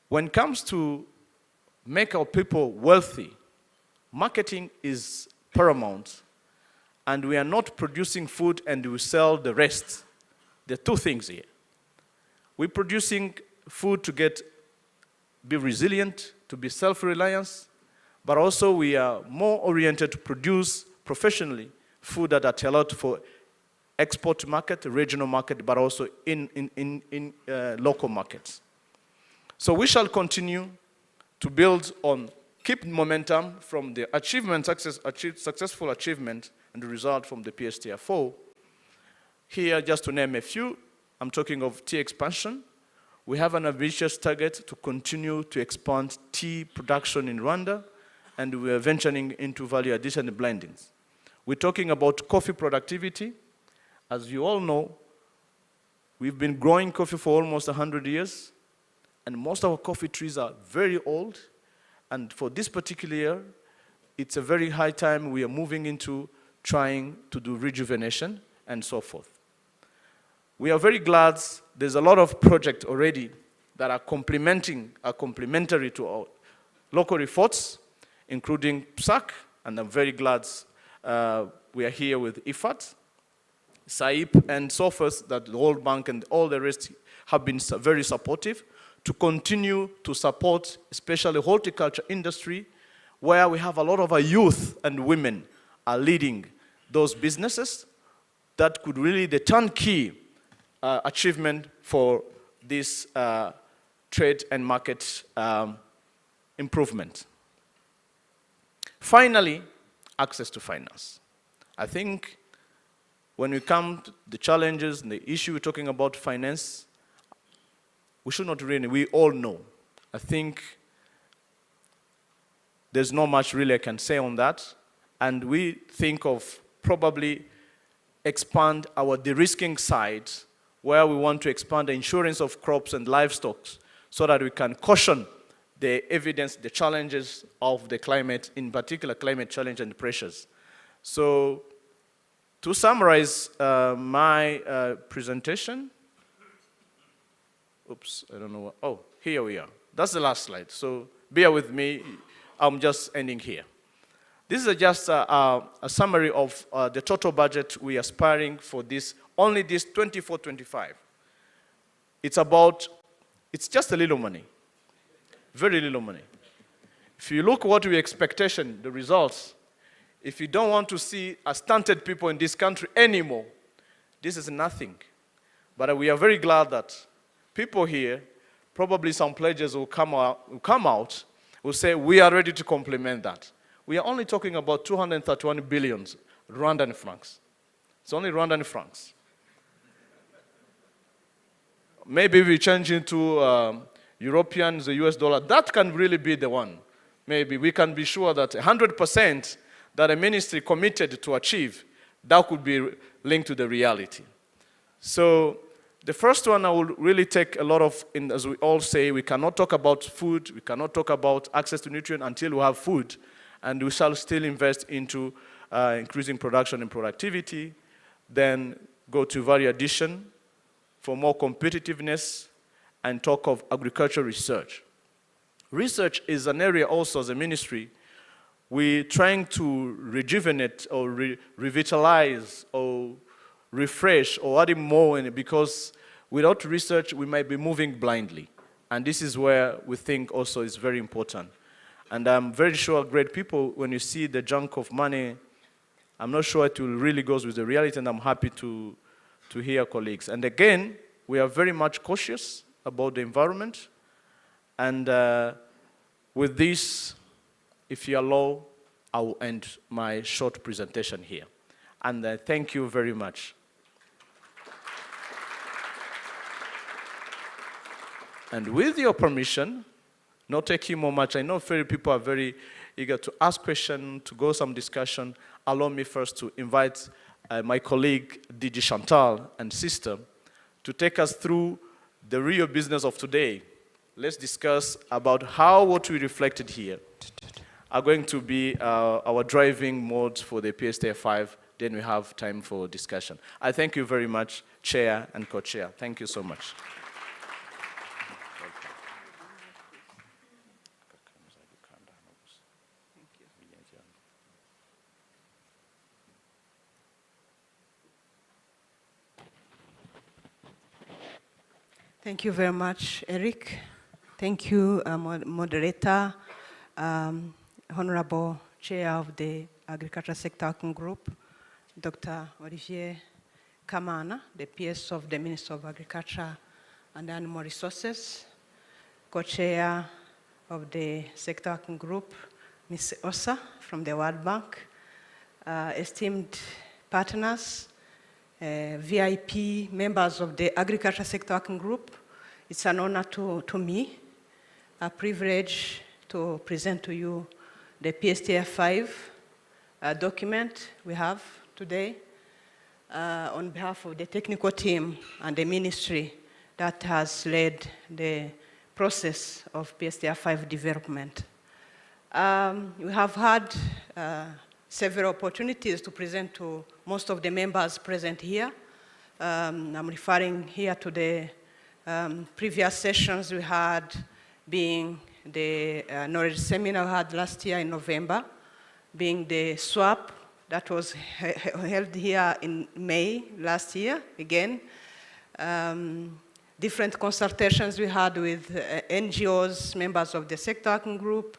When it comes to make our people wealthy, marketing is paramount, and we are not producing food and we sell the rest. There are two things here. We're producing food to be resilient, to be self-reliant, but also we are more oriented to produce professionally food that are tailored for export market, regional market, but also in local markets. So we shall continue to build on, keep momentum from the successful achievement and the result from the PSTA 4. Here, just to name a few, I'm talking of tea expansion. We have an ambitious target to continue to expand tea production in Rwanda, and we are venturing into value addition and blendings. We're talking about coffee productivity. As you all know, we've been growing coffee for almost 100 years, and most of our coffee trees are very old. And for this particular year, it's a very high time we are moving into trying to do rejuvenation and so forth. We are very glad there's a lot of projects already that are complementary to our local efforts, including PSAC, and I'm very glad we are here with IFAD, SAIP, and so forth, that the World Bank and all the rest have been very supportive to continue to support, especially horticulture industry, where we have a lot of our youth and women are leading those businesses that could really the turnkey achievement for this trade and market improvement. Finally, access to finance. I think when we come to the challenges and the issue we're talking about finance, we should not really, we all know, I think there's not much really I can say on that. And we think of probably expand our de-risking side, where we want to expand the insurance of crops and livestock so that we can caution the evidence, the challenges of the climate, in particular climate challenge and pressures. So to summarize my presentation, oops, I don't know what, oh, here we are. That's the last slide, so bear with me. I'm just ending here. This is just a summary of the total budget we are aspiring for this, only this 24-25. It's just a little money, very little money. If you look what we expectation, the results, if you don't want to see a stunted people in this country anymore, this is nothing. But we are very glad that people here, probably some pledges will come out, will say we are ready to complement that. We are only talking about 231 billion Rwandan francs. It's only Rwandan francs. Maybe we change into European, the US dollar, that can really be the one. Maybe we can be sure that 100% that a ministry committed to achieve, that could be linked to the reality. So the first one I will really take a lot of, as we all say, we cannot talk about food, we cannot talk about access to nutrients until we have food, and we shall still invest into increasing production and productivity, then go to value addition for more competitiveness, and talk of agricultural research. Research is an area also as a ministry we're trying to rejuvenate or revitalize or refresh or add more in it, because without research we might be moving blindly. And this is where we think also is very important. And I'm very sure great people, when you see the junk of money, I'm not sure it will really goes with the reality, and I'm happy to hear colleagues. And again, we are very much cautious about the environment. And with this, if you allow, I will end my short presentation here. And thank you very much. And with your permission, not taking more much, I know very people are very eager to ask questions, to go some discussion. Allow me first to invite my colleague, DG Chantal and sister, to take us through the real business of today. Let's discuss about how what we reflected here are going to be our driving modes for the PSTA 5. Then we have time for discussion. I thank you very much, Chair and Co-Chair. Thank you so much. Thank you very much, Eric. Thank you, moderator, Honorable Chair of the Agricultural Sector Working Group, Dr. Olivier Kamana, the PS of the Minister of Agriculture and Animal Resources, Co-Chair of the Sector Working Group, Ms. Osa from the World Bank, esteemed partners, VIP members of the Agriculture Sector Working Group. It's an honor to me, a privilege to present to you the PSTA 5 document we have today on behalf of the technical team and the ministry that has led the process of PSTA 5 development. We have had several opportunities to present to most of the members present here. I'm referring here to the previous sessions we had, being the knowledge seminar we had last year in November, being the swap that was held here in May last year, again. Different consultations we had with NGOs, members of the sector working group,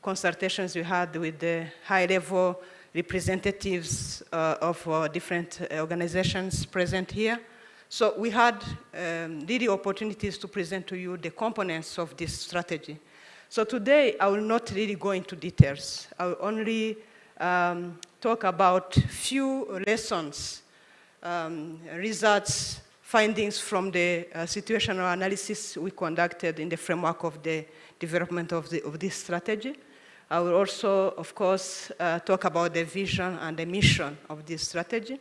consultations we had with the high-level representatives of different organizations present here. So we had really opportunities to present to you the components of this strategy. So today, I will not really go into details. I will only talk about few lessons, results findings from the situational analysis we conducted in the framework of the development of this strategy. I will also, of course, talk about the vision and the mission of this strategy.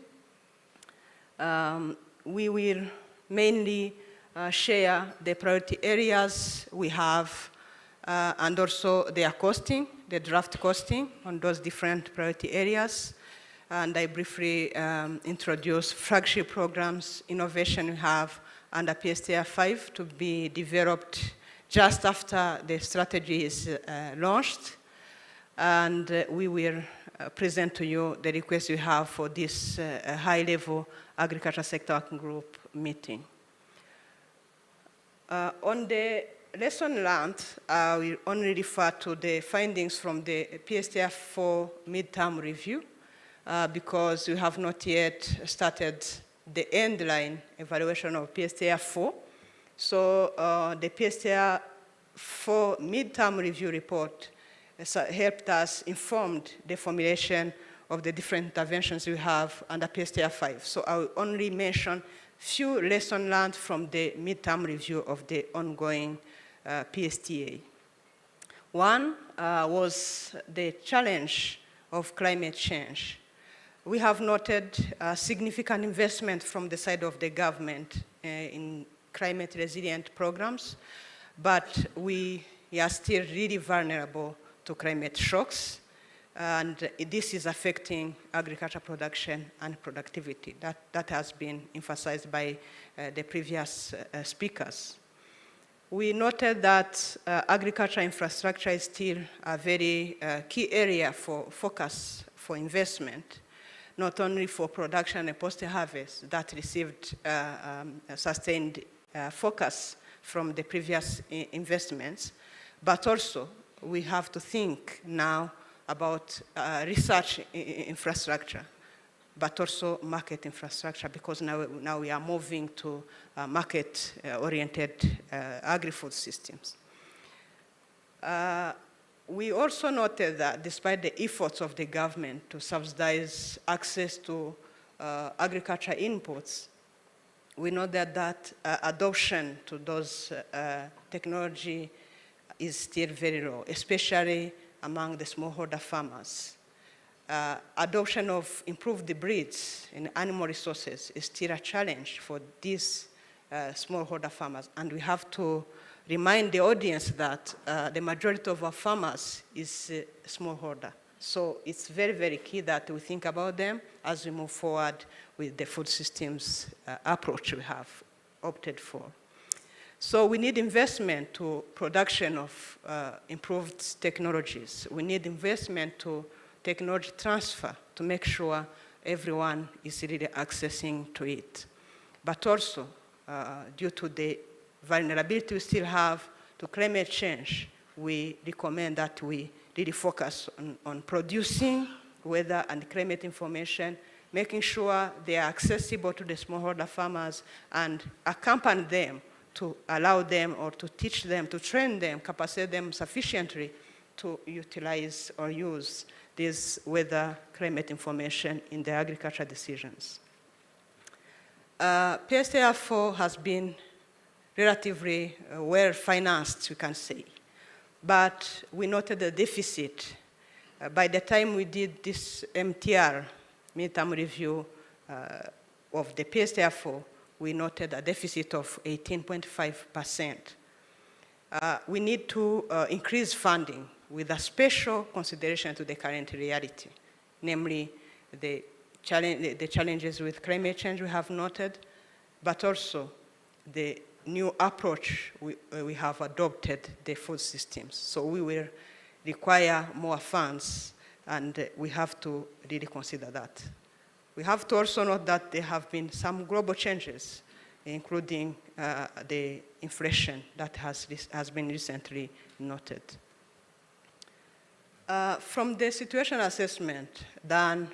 We will mainly share the priority areas we have and also their costing, the draft costing on those different priority areas. And I briefly introduce flagship programs, innovation we have under PSTA 5 to be developed just after the strategy is launched. And we will present to you the request we have for this high-level agriculture sector working group meeting. On the lesson learned, I will only refer to the findings from the PSTA 4 midterm review because we have not yet started the end line evaluation of PSTA 4. So the PSTA 4 midterm review report helped us inform the formulation of the different interventions we have under PSTA 5. So I will only mention few lessons learned from the midterm review of the ongoing PSTA. One was the challenge of climate change. We have noted significant investment from the side of the government in climate resilient programs, but we are still really vulnerable to climate shocks, and this is affecting agriculture production and productivity. That has been emphasized by the previous speakers. We noted that agriculture infrastructure is still a very key area for focus for investment, not only for production and post-harvest that received sustained focus from the previous investments, but also we have to think now about research infrastructure, but also market infrastructure, because now we are moving to market-oriented agri-food systems. We also noted that despite the efforts of the government to subsidize access to agriculture inputs, we know that adoption to those technology is still very low, especially among the smallholder farmers. Adoption of improved breeds in animal resources is still a challenge for these smallholder farmers, and we have to remind the audience that the majority of our farmers is smallholder. So it's very, very key that we think about them as we move forward with the food systems approach we have opted for. So we need investment to production of improved technologies. We need investment to technology transfer to make sure everyone is really accessing to it. But also, due to the vulnerability we still have to climate change, we recommend that we really focus on producing weather and climate information, making sure they are accessible to the smallholder farmers, and accompany them to allow them or to teach them, to train them, capacitate them sufficiently to utilize or use this weather climate information in their agriculture decisions. PSTA 4 has been relatively well financed, we can say, but we noted a deficit. By the time we did this MTR, midterm review of the PSTA 4, we noted a deficit of 18.5%. We need to increase funding with a special consideration to the current reality, namely the challenges with climate change we have noted, but also the new approach we have adopted the food systems. So we will require more funds, and we have to really consider that. We have to also note that there have been some global changes, including the inflation that has been recently noted. From the situation assessment done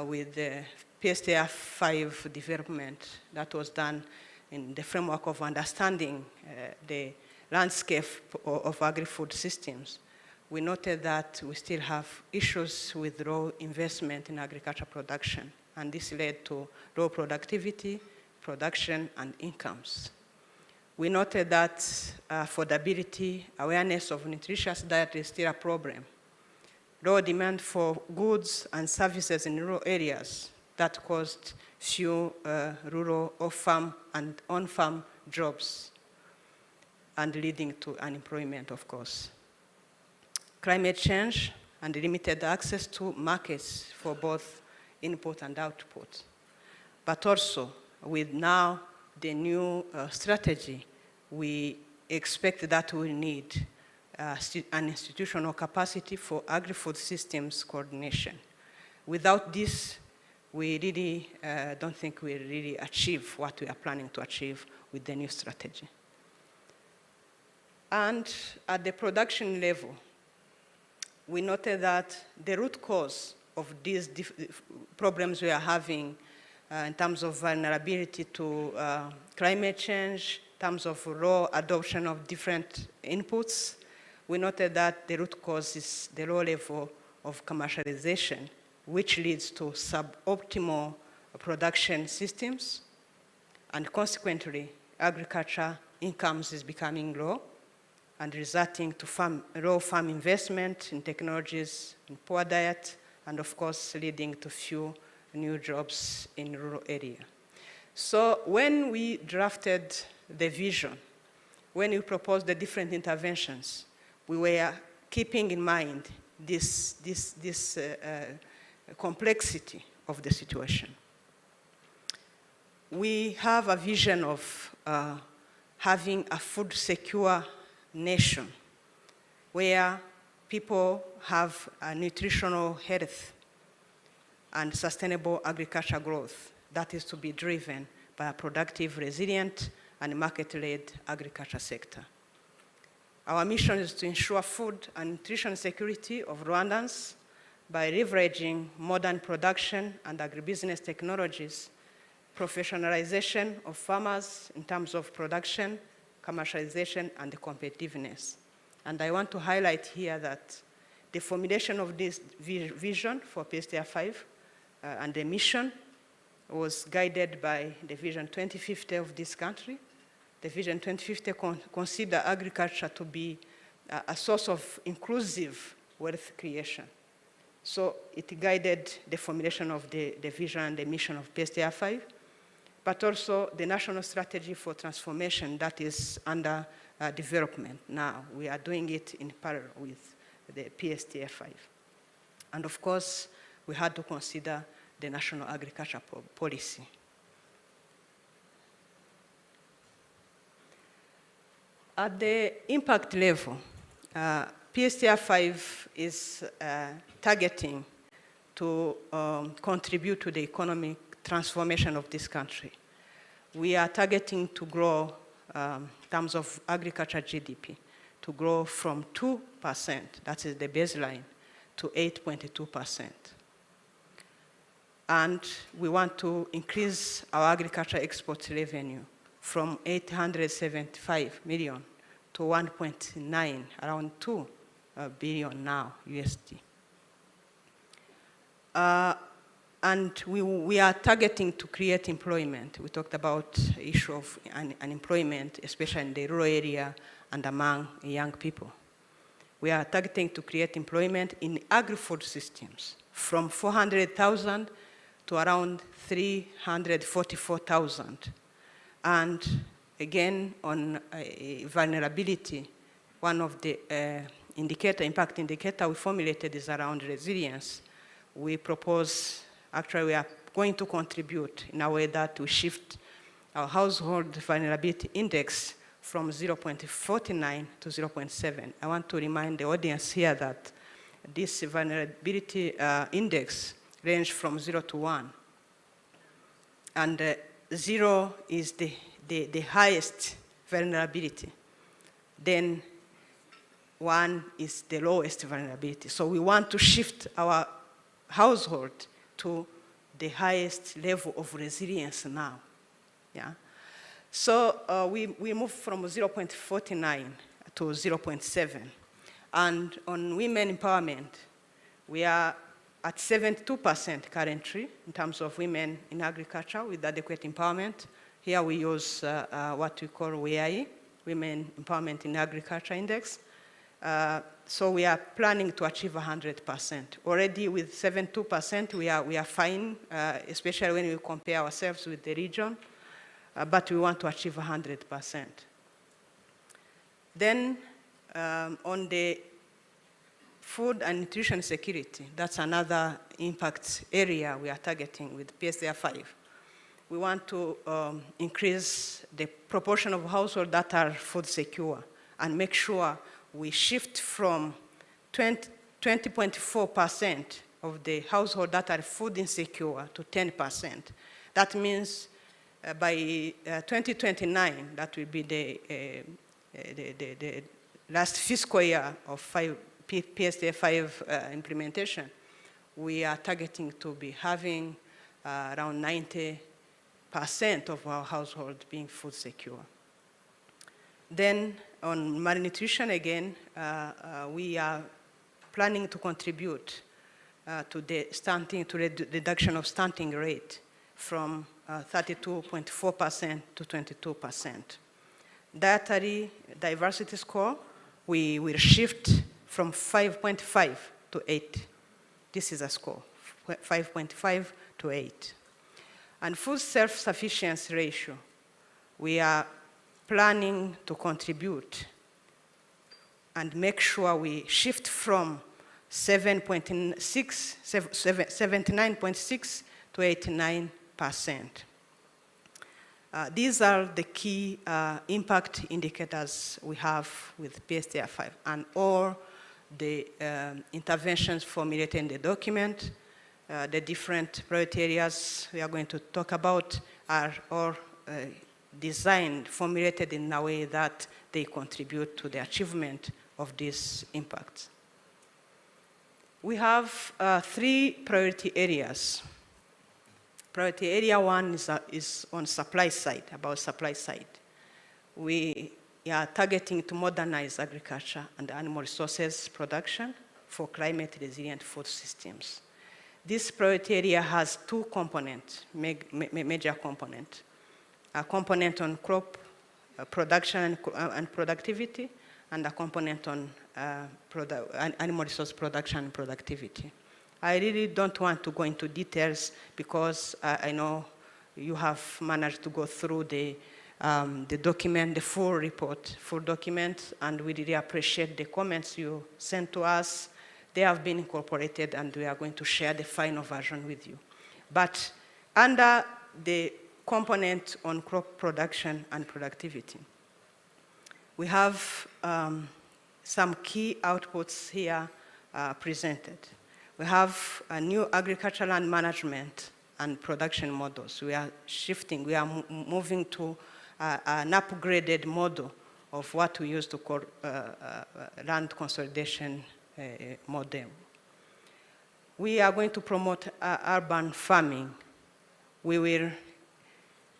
with the PSTA 5 development that was done in the framework of understanding the landscape of agri-food systems, we noted that we still have issues with low investment in agriculture production, and this led to low productivity, production, and incomes. We noted that affordability, awareness of nutritious diet is still a problem. Low demand for goods and services in rural areas that caused few rural off-farm and on-farm jobs and leading to unemployment, of course. Climate change and limited access to markets for both input and output. But also, with now the new strategy, we expect that we need an institutional capacity for agri-food systems coordination. Without this, we really don't think we really achieve what we are planning to achieve with the new strategy. And at the production level, we noted that the root cause of these problems we are having in terms of vulnerability to climate change, in terms of raw adoption of different inputs, we noted that the root cause is the low level of commercialization, which leads to suboptimal production systems, and consequently, agriculture incomes is becoming low and resulting to low farm investment in technologies, in poor diet, and of course, leading to few new jobs in rural area. So when we drafted the vision, when we proposed the different interventions, we were keeping in mind this complexity of the situation. We have a vision of having a food secure nation where people have a nutritional health and sustainable agriculture growth that is to be driven by a productive, resilient, and market-led agriculture sector. Our mission is to ensure food and nutrition security of Rwandans by leveraging modern production and agribusiness technologies, professionalization of farmers in terms of production, commercialization, and competitiveness. And I want to highlight here that the formulation of this vision for PSTA 5 and the mission was guided by the Vision 2050 of this country. The Vision 2050 consider agriculture to be a source of inclusive wealth creation. So it guided the formulation of the vision and the mission of PSTA 5, but also the national strategy for transformation that is under development now. We are doing it in parallel with the PSTA 5. And of course, we had to consider the national agriculture policy. At the impact level, PSTA 5 is targeting to contribute to the economic transformation of this country. We are targeting to grow, in terms of agriculture GDP, to grow from 2%, that is the baseline, to 8.2%. And we want to increase our agriculture export revenue from 875 million to 1.9, around 2 billion now, USD. And we are targeting to create employment. We talked about the issue of unemployment, especially in the rural area and among young people. We are targeting to create employment in agri-food systems from 400,000 to around 344,000. And again, on vulnerability, one of the impact indicator we formulated is around resilience. We propose, actually we are going to contribute in a way that we shift our household vulnerability index from 0.49 to 0.7. I want to remind the audience here that this vulnerability index range from 0 to 1. And 0 is the highest vulnerability. Then 1 is the lowest vulnerability. So we want to shift our household to the highest level of resilience now. Yeah. So we moved from 0.49 to 0.7. And on women empowerment, we are at 72% currently in terms of women in agriculture with adequate empowerment. Here we use what we call WEAI, Women Empowerment in Agriculture Index. So we are planning to achieve 100%. Already with 72%, we are fine, especially when we compare ourselves with the region, but we want to achieve 100%. Then on the food and nutrition security, that's another impact area we are targeting with PSTA 5. We want to increase the proportion of households that are food secure and make sure we shift from 20.4% of the households that are food insecure to 10%. That means by 2029, that will be the last fiscal year of PSTA 5 implementation, we are targeting to be having around 90% of our households being food secure. Then on malnutrition again, we are planning to contribute to the reduction of stunting rate from 32.4% to 22%. Dietary diversity score, we will shift from 5.5 to 8. This is a score, 5.5 to 8. And food self-sufficiency ratio, we are planning to contribute and make sure we shift from 79.6 to 89%. These are the key impact indicators we have with PSTA 5, and all the interventions formulated in the document, the different priority areas we are going to talk about are all designed, formulated in a way that they contribute to the achievement of these impacts. We have 3 priority areas. Priority area 1 is on supply side, about supply side. We are targeting to modernize agriculture and animal resources production for climate resilient food systems. This priority area has 2 components, major components. A component on crop production and productivity, and a component on animal resource production and productivity. I really don't want to go into details because I know you have managed to go through the document, the full report, full document, and we really appreciate the comments you sent to us. They have been incorporated and we are going to share the final version with you. But under the component on crop production and productivity, we have some key outputs here presented. We have a new agricultural land management and production models. We are shifting, we are moving to an upgraded model of what we used to call land consolidation model. We are going to promote urban farming. We will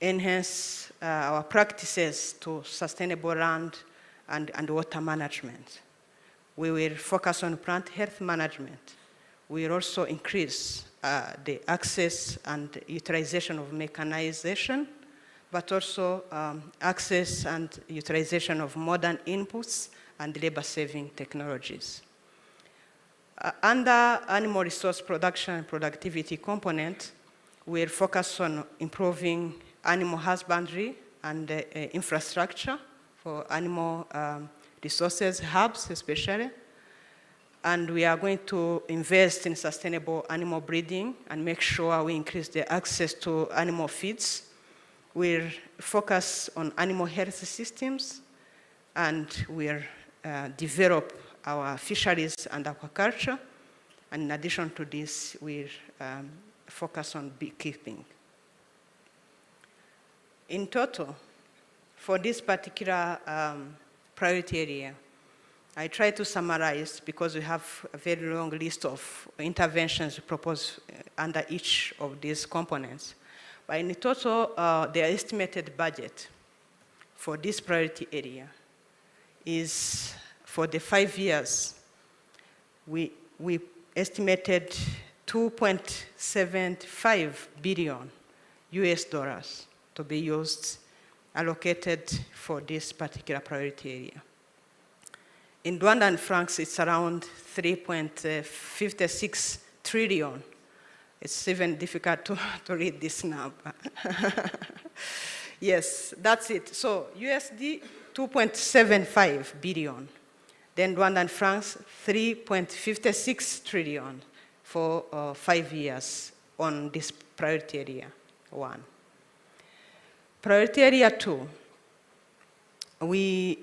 enhance our practices to sustainable land and water management. We will focus on plant health management. We will also increase the access and utilization of mechanization, but also access and utilization of modern inputs and labor-saving technologies. Under animal resource production and productivity component, we'll focus on improving animal husbandry and infrastructure for animal resources, hubs especially. And we are going to invest in sustainable animal breeding and make sure we increase the access to animal feeds. We'll focus on animal health systems, and we'll develop our fisheries and aquaculture. And in addition to this, we'll focus on beekeeping. In total, for this particular priority area, I try to summarize because we have a very long list of interventions proposed under each of these components. But in total, the estimated budget for this priority area is, for the 5 years, we estimated $2.75 billion US to be used, allocated for this particular priority area. In Rwandan francs, it's around 3.56 trillion. It's even difficult to read this number. Yes, that's it. So USD 2.75 billion. Then Rwandan francs 3.56 trillion for 5 years on this priority area 1. Priority area 2, we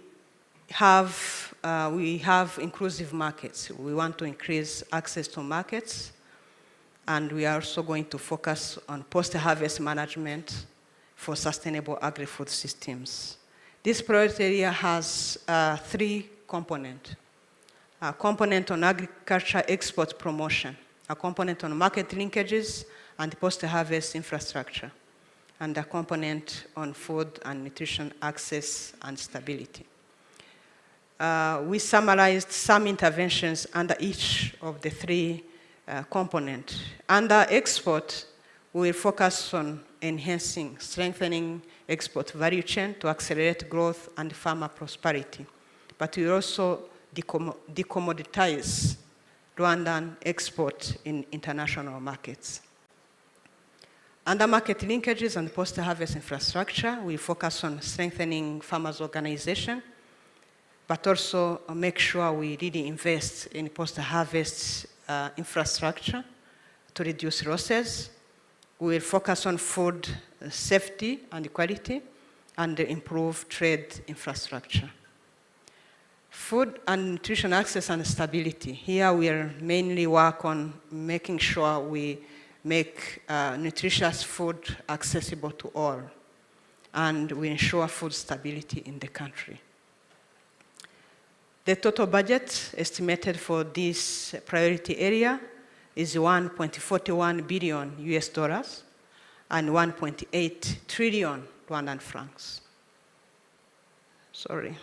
have inclusive markets. We want to increase access to markets, and we are also going to focus on post-harvest management for sustainable agri-food systems. This priority area has 3 components. A component on agriculture export promotion, a component on market linkages and post-harvest infrastructure, and a component on food and nutrition access and stability. We summarized some interventions under each of the 3 components. Under export, we will focus on enhancing, strengthening export value chain to accelerate growth and farmer prosperity. But we also decommoditize Rwandan export in international markets. Under market linkages and post-harvest infrastructure, we focus on strengthening farmers' organization, but also make sure we really invest in post-harvest infrastructure to reduce losses. We will focus on food safety and quality and improve trade infrastructure. Food and nutrition access and stability. Here we are mainly work on making sure we make nutritious food accessible to all, and we ensure food stability in the country. The total budget estimated for this priority area is $1.41 billion and 1.8 trillion Rwandan francs. Sorry.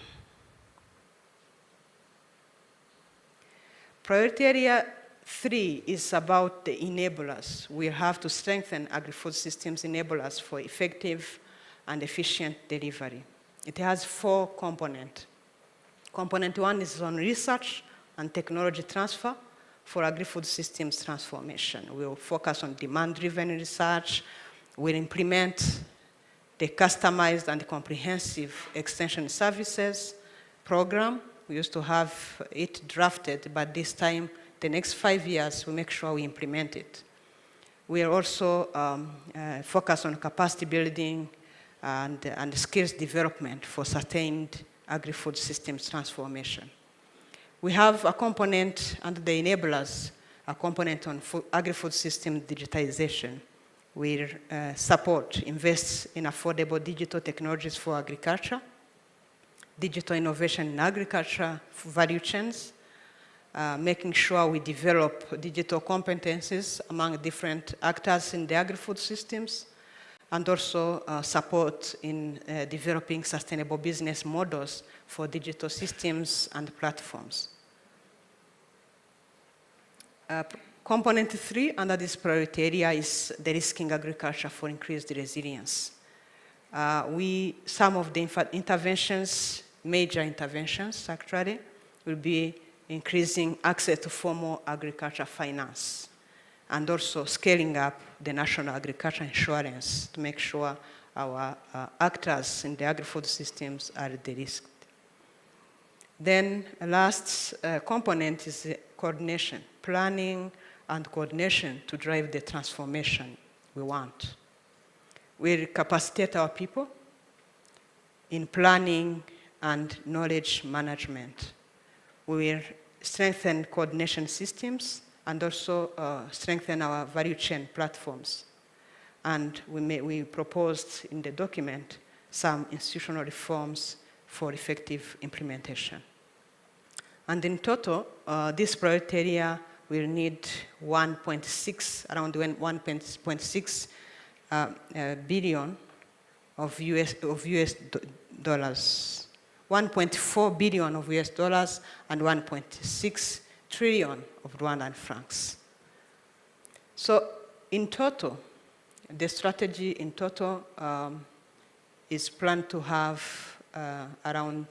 Priority area 3 is about the enablers. We have to strengthen agri-food systems enablers for effective and efficient delivery. It has 4 components. Component 1 is on research and technology transfer for agri-food systems transformation. We will focus on demand-driven research. We'll implement the customized and comprehensive extension services program. We used to have it drafted, but this time, the next 5 years, we make sure we implement it. We are also focused on capacity building and skills development for sustained agri-food systems transformation. We have a component under the enablers, a component on agri-food system digitization. We invest in affordable digital technologies for agriculture, digital innovation in agriculture value chains, making sure we develop digital competencies among different actors in the agri-food systems, and also support in developing sustainable business models for digital systems and platforms. Component 3 under this priority area is the risking agriculture for increased resilience. Some of the interventions, major interventions actually, will be increasing access to formal agriculture finance, and also scaling up the national agriculture insurance to make sure our actors in the agri-food systems are de-risked. Then the last component is coordination, planning and coordination to drive the transformation we want. We'll capacitate our people in planning and knowledge management. We will strengthen coordination systems and also strengthen our value chain platforms. And we proposed in the document some institutional reforms for effective implementation. And in total, this priority area will need around 1.6 billion of US dollars. 1.4 billion of US dollars and 1.6 trillion of Rwandan francs. So in total, the strategy in total is planned to have around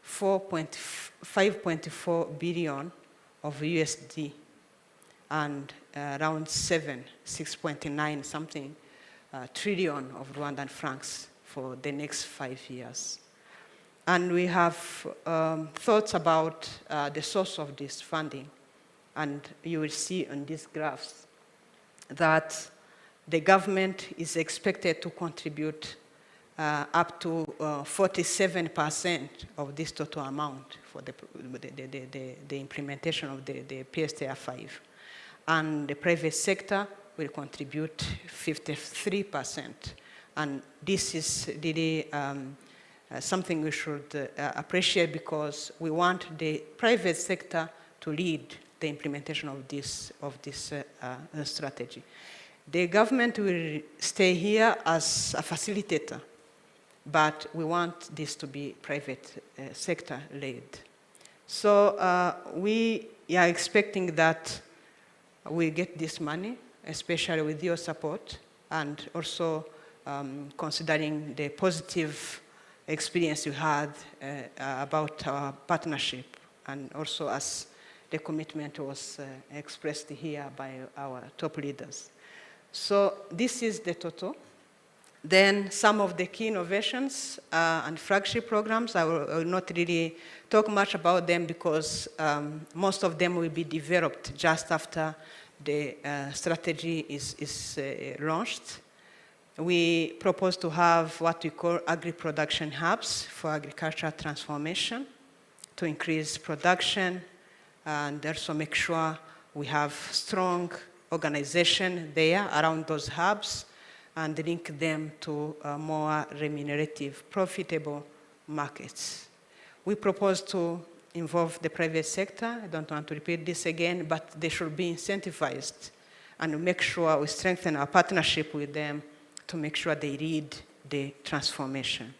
5.4 billion of USD and around 6.9 something trillion of Rwandan francs for the next 5 years. And we have thoughts about the source of this funding. And you will see on these graphs that the government is expected to contribute up to 47% of this total amount for the implementation of the PSTA 5. And the private sector will contribute 53%. And this is really something we should appreciate, because we want the private sector to lead the implementation of this strategy. The government will stay here as a facilitator, but we want this to be private sector led. So we are expecting that we get this money, especially with your support, and also considering the positive experience you had about our partnership, and also as the commitment was expressed here by our top leaders. So this is the total. Then some of the key innovations and flagship programs, I will not really talk much about them, because most of them will be developed just after the strategy is launched. We propose to have what we call agri-production hubs for agricultural transformation to increase production and also make sure we have strong organization there around those hubs and link them to more remunerative, profitable markets. We propose to involve the private sector. I don't want to repeat this again, but they should be incentivized, and make sure we strengthen our partnership with them to make sure they lead the transformation.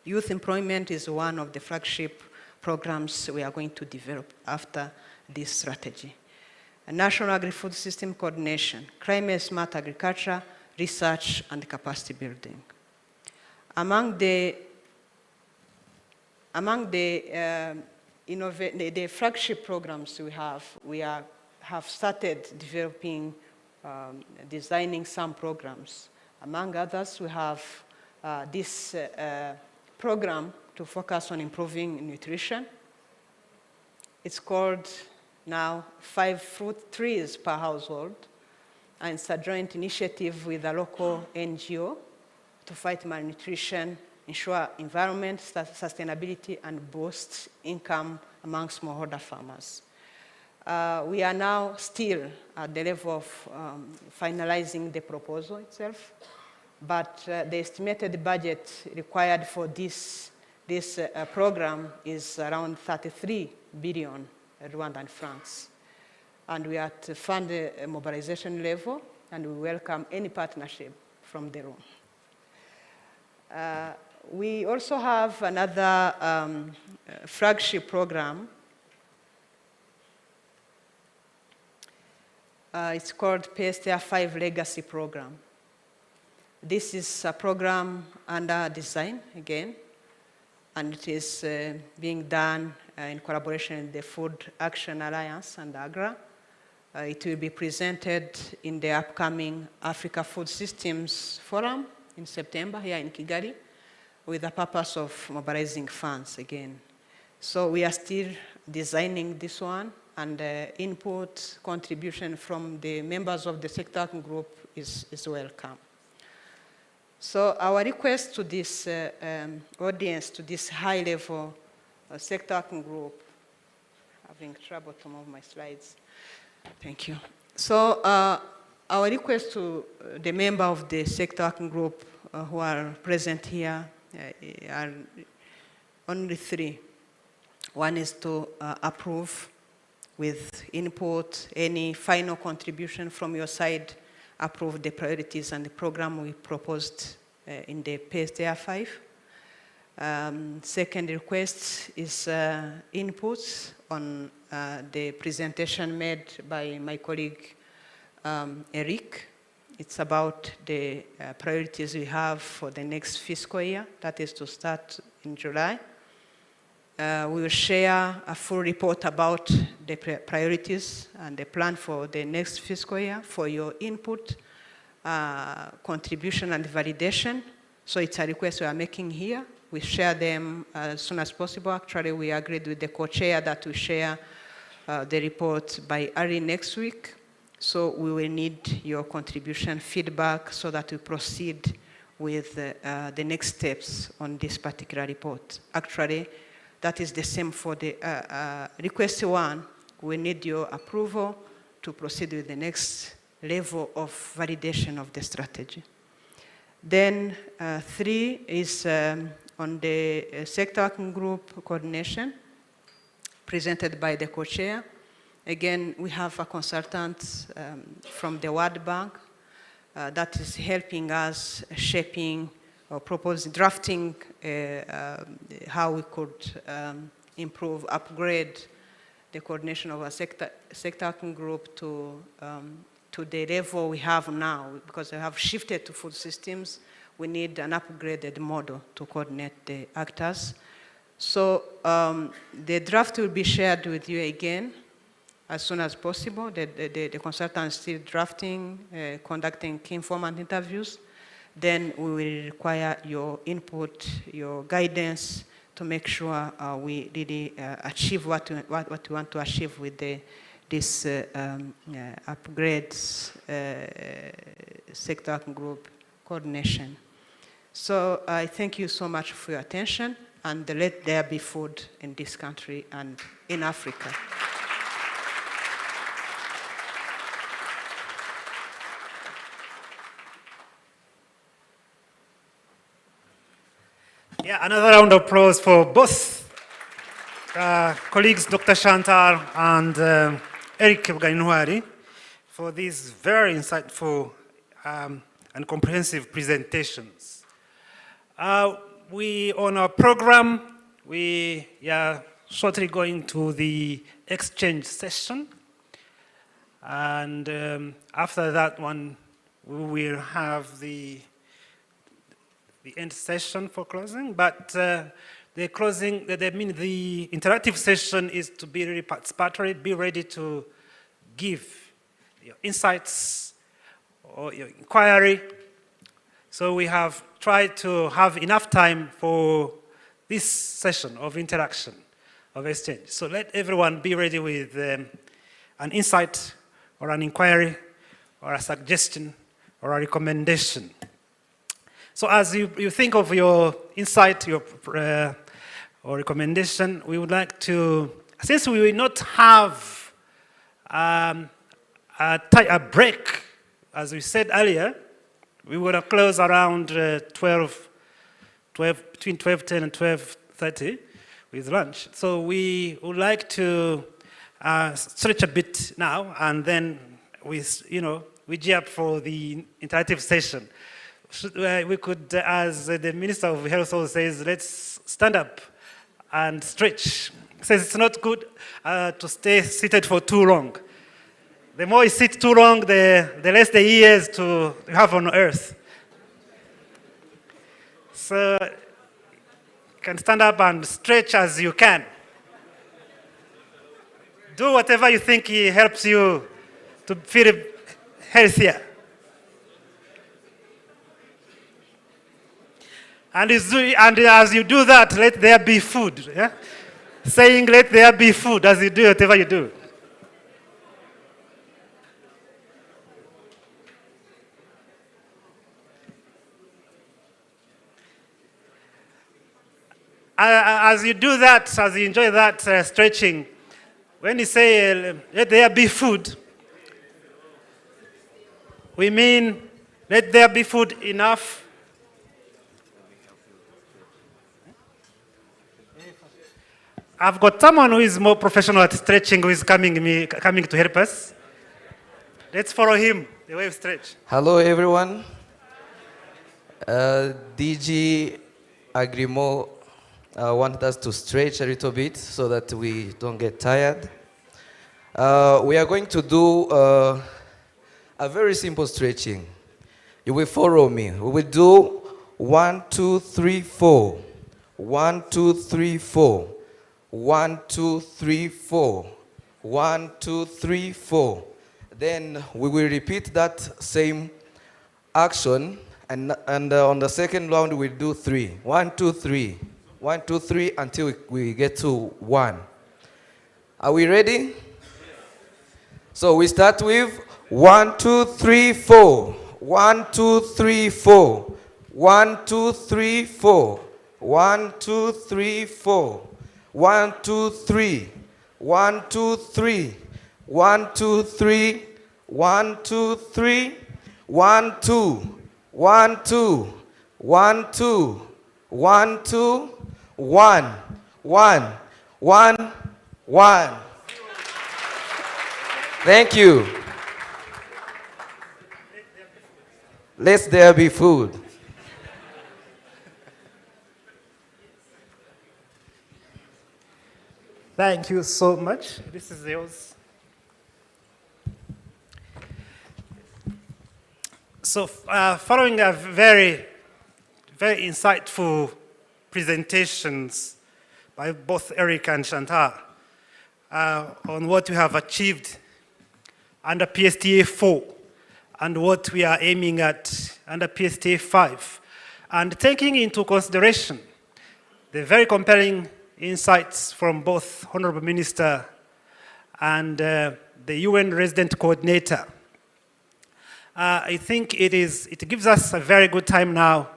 Youth employment is one of the flagship programs we are going to develop after this strategy. A national agri-food system coordination, climate-smart agriculture, research, and capacity building. Among the flagship programs we have started developing, designing some programs. Among others, we have this program to focus on improving nutrition. It's called now 5 fruit trees per household, and it's a joint initiative with a local NGO to fight malnutrition, ensure environment sustainability, and boost income among smallholder farmers. We are now still at the level of finalizing the proposal itself, but the estimated budget required for this program is around 33 billion Rwandan francs. And we are at fund mobilization level, and we welcome any partnership from the room. We also have another flagship program. It's called PSTA 5 Legacy Program. This is a program under design again, and it is being done in collaboration with the Food Action Alliance and AGRA. It will be presented in the upcoming Africa Food Systems Forum in September here in Kigali, with the purpose of mobilizing funds again. So we are still designing this one, and input contribution from the members of the sector working group is welcome. So our request to this audience, to this high-level sector working group, having trouble to move my slides. Thank you. So our request to the member of the sector working group who are present here are only 3. One is to approve with input, any final contribution from your side, approve the priorities and the program we proposed in the PSTA 5. Second request is inputs on the presentation made by my colleague Eric It's about the priorities we have for the next fiscal year, that is to start in July. We will share a full report about the priorities and the plan for the next fiscal year for your input, contribution, and validation. So it's a request we are making here. We share them as soon as possible. Actually, we agreed with the co-chair that we share the report by early next week. So we will need your contribution feedback so that we proceed with the next steps on this particular report. Actually, that is the same for the request one. We need your approval to proceed with the next level of validation of the strategy. Then 3 is on the sector working group coordination presented by the co-chair. Again, we have a consultant from the World Bank that is helping us shaping or drafting how we could improve, upgrade the coordination of our sector working group to the level we have now. Because we have shifted to food systems, we need an upgraded model to coordinate the actors. So the draft will be shared with you again as soon as possible. The consultant is still drafting, conducting key informant interviews. Then we will require your input, your guidance to make sure we really achieve what we want to achieve with this upgrades sector group coordination. So I thank you so much for your attention, and let there be food in this country and in Africa. Yeah, another round of applause for both colleagues, Dr. Chantal and Eric Bugainuari, for these very insightful and comprehensive presentations. On our program, we are shortly going to the exchange session. And after that one, we will have the end session for closing. But the closing, the interactive session is to be really participatory, be ready to give your insights or your inquiry. So we have tried to have enough time for this session of interaction, of exchange. So let everyone be ready with an insight or an inquiry or a suggestion or a recommendation. So as you think of your insight, your or recommendation, we would like to, since we will not have a break, as we said earlier, we would have closed around between 12:10 and 12:30 with lunch. So we would like to stretch a bit now, and then we gear up for the interactive session. We could, as the Minister of Health also says, let's stand up and stretch. He says it's not good to stay seated for too long. The more you sit too long, the less the years to have on earth. So you can stand up and stretch as you can. Do whatever you think helps you to feel healthier. And as you do that, let there be food. Yeah? Saying, let there be food as you do whatever you do. As you do that, as you enjoy that stretching, when you say, let there be food, we mean, let there be food enough. I've got someone who is more professional at stretching who is coming to help us. Let's follow him, the way we stretch. Hello, everyone. DG Agrimo wanted us to stretch a little bit so that we don't get tired. We are going to do a very simple stretching. You will follow me. We will do 1, 2, 3, 4. 1, 2, 3, 4. 1, 2, 3, 4. 1, 2, 3, 4. Then we will repeat that same action, and on the second round we'll do 3. 1, 2, 3. 1, 2, 3 until we get to 1. Are we ready? So we start with 1, 2, 3, 4. 1, 2, 3, 4. 1, 2, 3, 4. 1, 2, 3, 4. 1, 2, 3. 1, 2, 3. 1, 2, 3. 1, 2, 3. 1, 2. 1, 2. 1, 2. 1, 2. 1. 1. 1. 1. Thank you. Let there be food. Thank you so much. This is yours. So following a very, very insightful presentations by both Eric and Chantal on what we have achieved under PSTA 4 and what we are aiming at under PSTA 5, and taking into consideration the very compelling insights from both Honorable Minister and the UN Resident Coordinator. I think it gives us a very good time now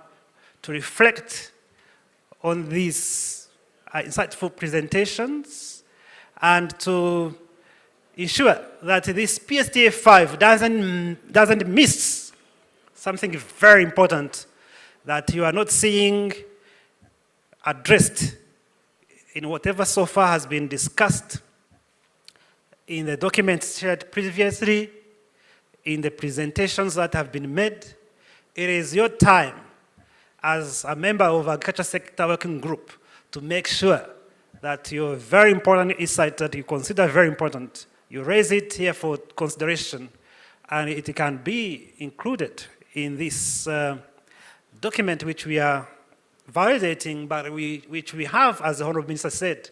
to reflect on these insightful presentations and to ensure that this PSTA 5 doesn't miss something very important that you are not seeing addressed in whatever so far has been discussed in the documents shared previously, in the presentations that have been made. It is your time as a member of Agriculture Sector Working Group to make sure that your very important insight that you consider very important, you raise it here for consideration, and it can be included in this document which we are validating, but which we have, as the Honorable Minister said,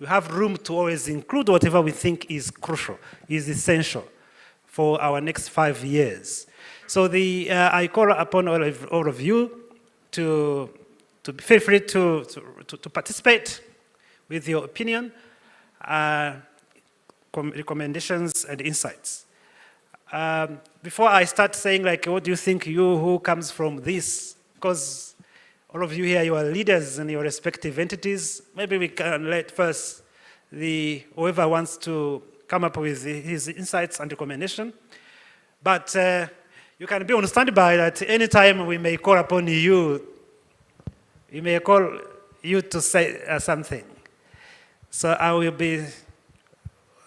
we have room to always include whatever we think is crucial, is essential for our next 5 years. So I call upon all of you to feel free to participate with your opinion, recommendations, and insights. Before I start saying, like, what do you think, you who comes from this, because all of you here, you are leaders in your respective entities. Maybe we can let first whoever wants to come up with his insights and recommendation. But you can be on standby that any time we may call upon you, we may call you to say something. So I will be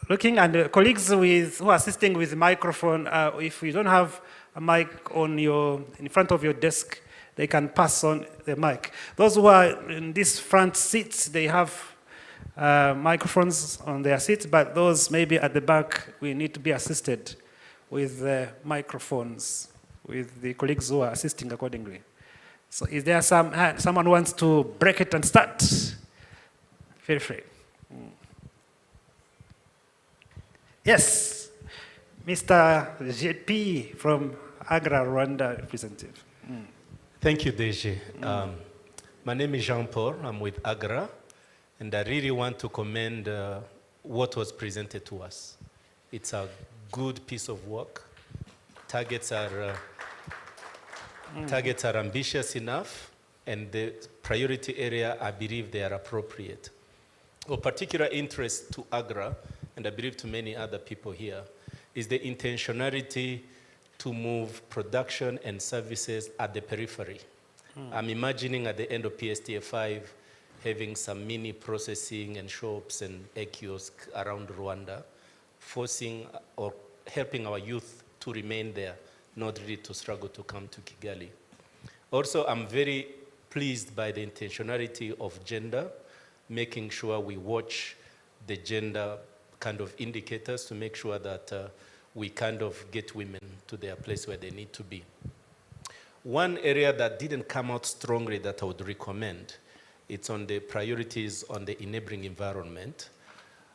looking, and colleagues who are assisting with the microphone, if you don't have a mic in front of your desk, they can pass on the mic. Those who are in these front seats, they have microphones on their seats, but those maybe at the back, we need to be assisted with microphones, with the colleagues who are assisting accordingly. So is there someone who wants to break it and start? Feel free. Yes, Mr. JP from Agra, Rwanda representative. Thank you, DG. My name is Jean-Paul. I'm with Agra, and I really want to commend what was presented to us. It's a good piece of work. Targets are ambitious enough, and the priority area, I believe they are appropriate. Of particular interest to Agra, and I believe to many other people here, is the intentionality to move production and services at the periphery. I'm imagining at the end of PSTA 5 having some mini processing and shops and egg kiosks around Rwanda, forcing or helping our youth to remain there, not really to struggle to come to Kigali. Also, I'm very pleased by the intentionality of gender, making sure we watch the gender kind of indicators to make sure that we kind of get women to their place where they need to be. One area that didn't come out strongly that I would recommend, it's on the priorities on the enabling environment.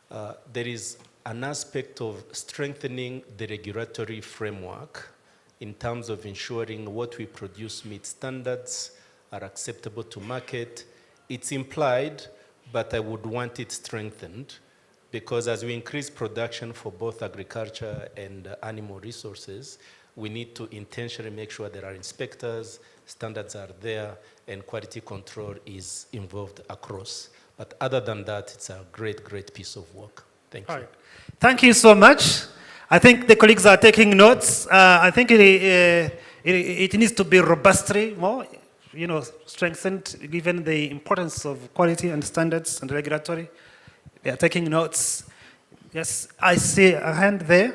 There is an aspect of strengthening the regulatory framework in terms of ensuring what we produce meets standards, are acceptable to market. It's implied, but I would want it strengthened, because as we increase production for both agriculture and animal resources, we need to intentionally make sure there are inspectors, standards are there, and quality control is involved across. But other than that, it's a great, great piece of work. Thank you. All right. Thank you so much. I think the colleagues are taking notes. I think it needs to be robustly more, strengthened, given the importance of quality and standards and regulatory. They are taking notes. Yes, I see a hand there.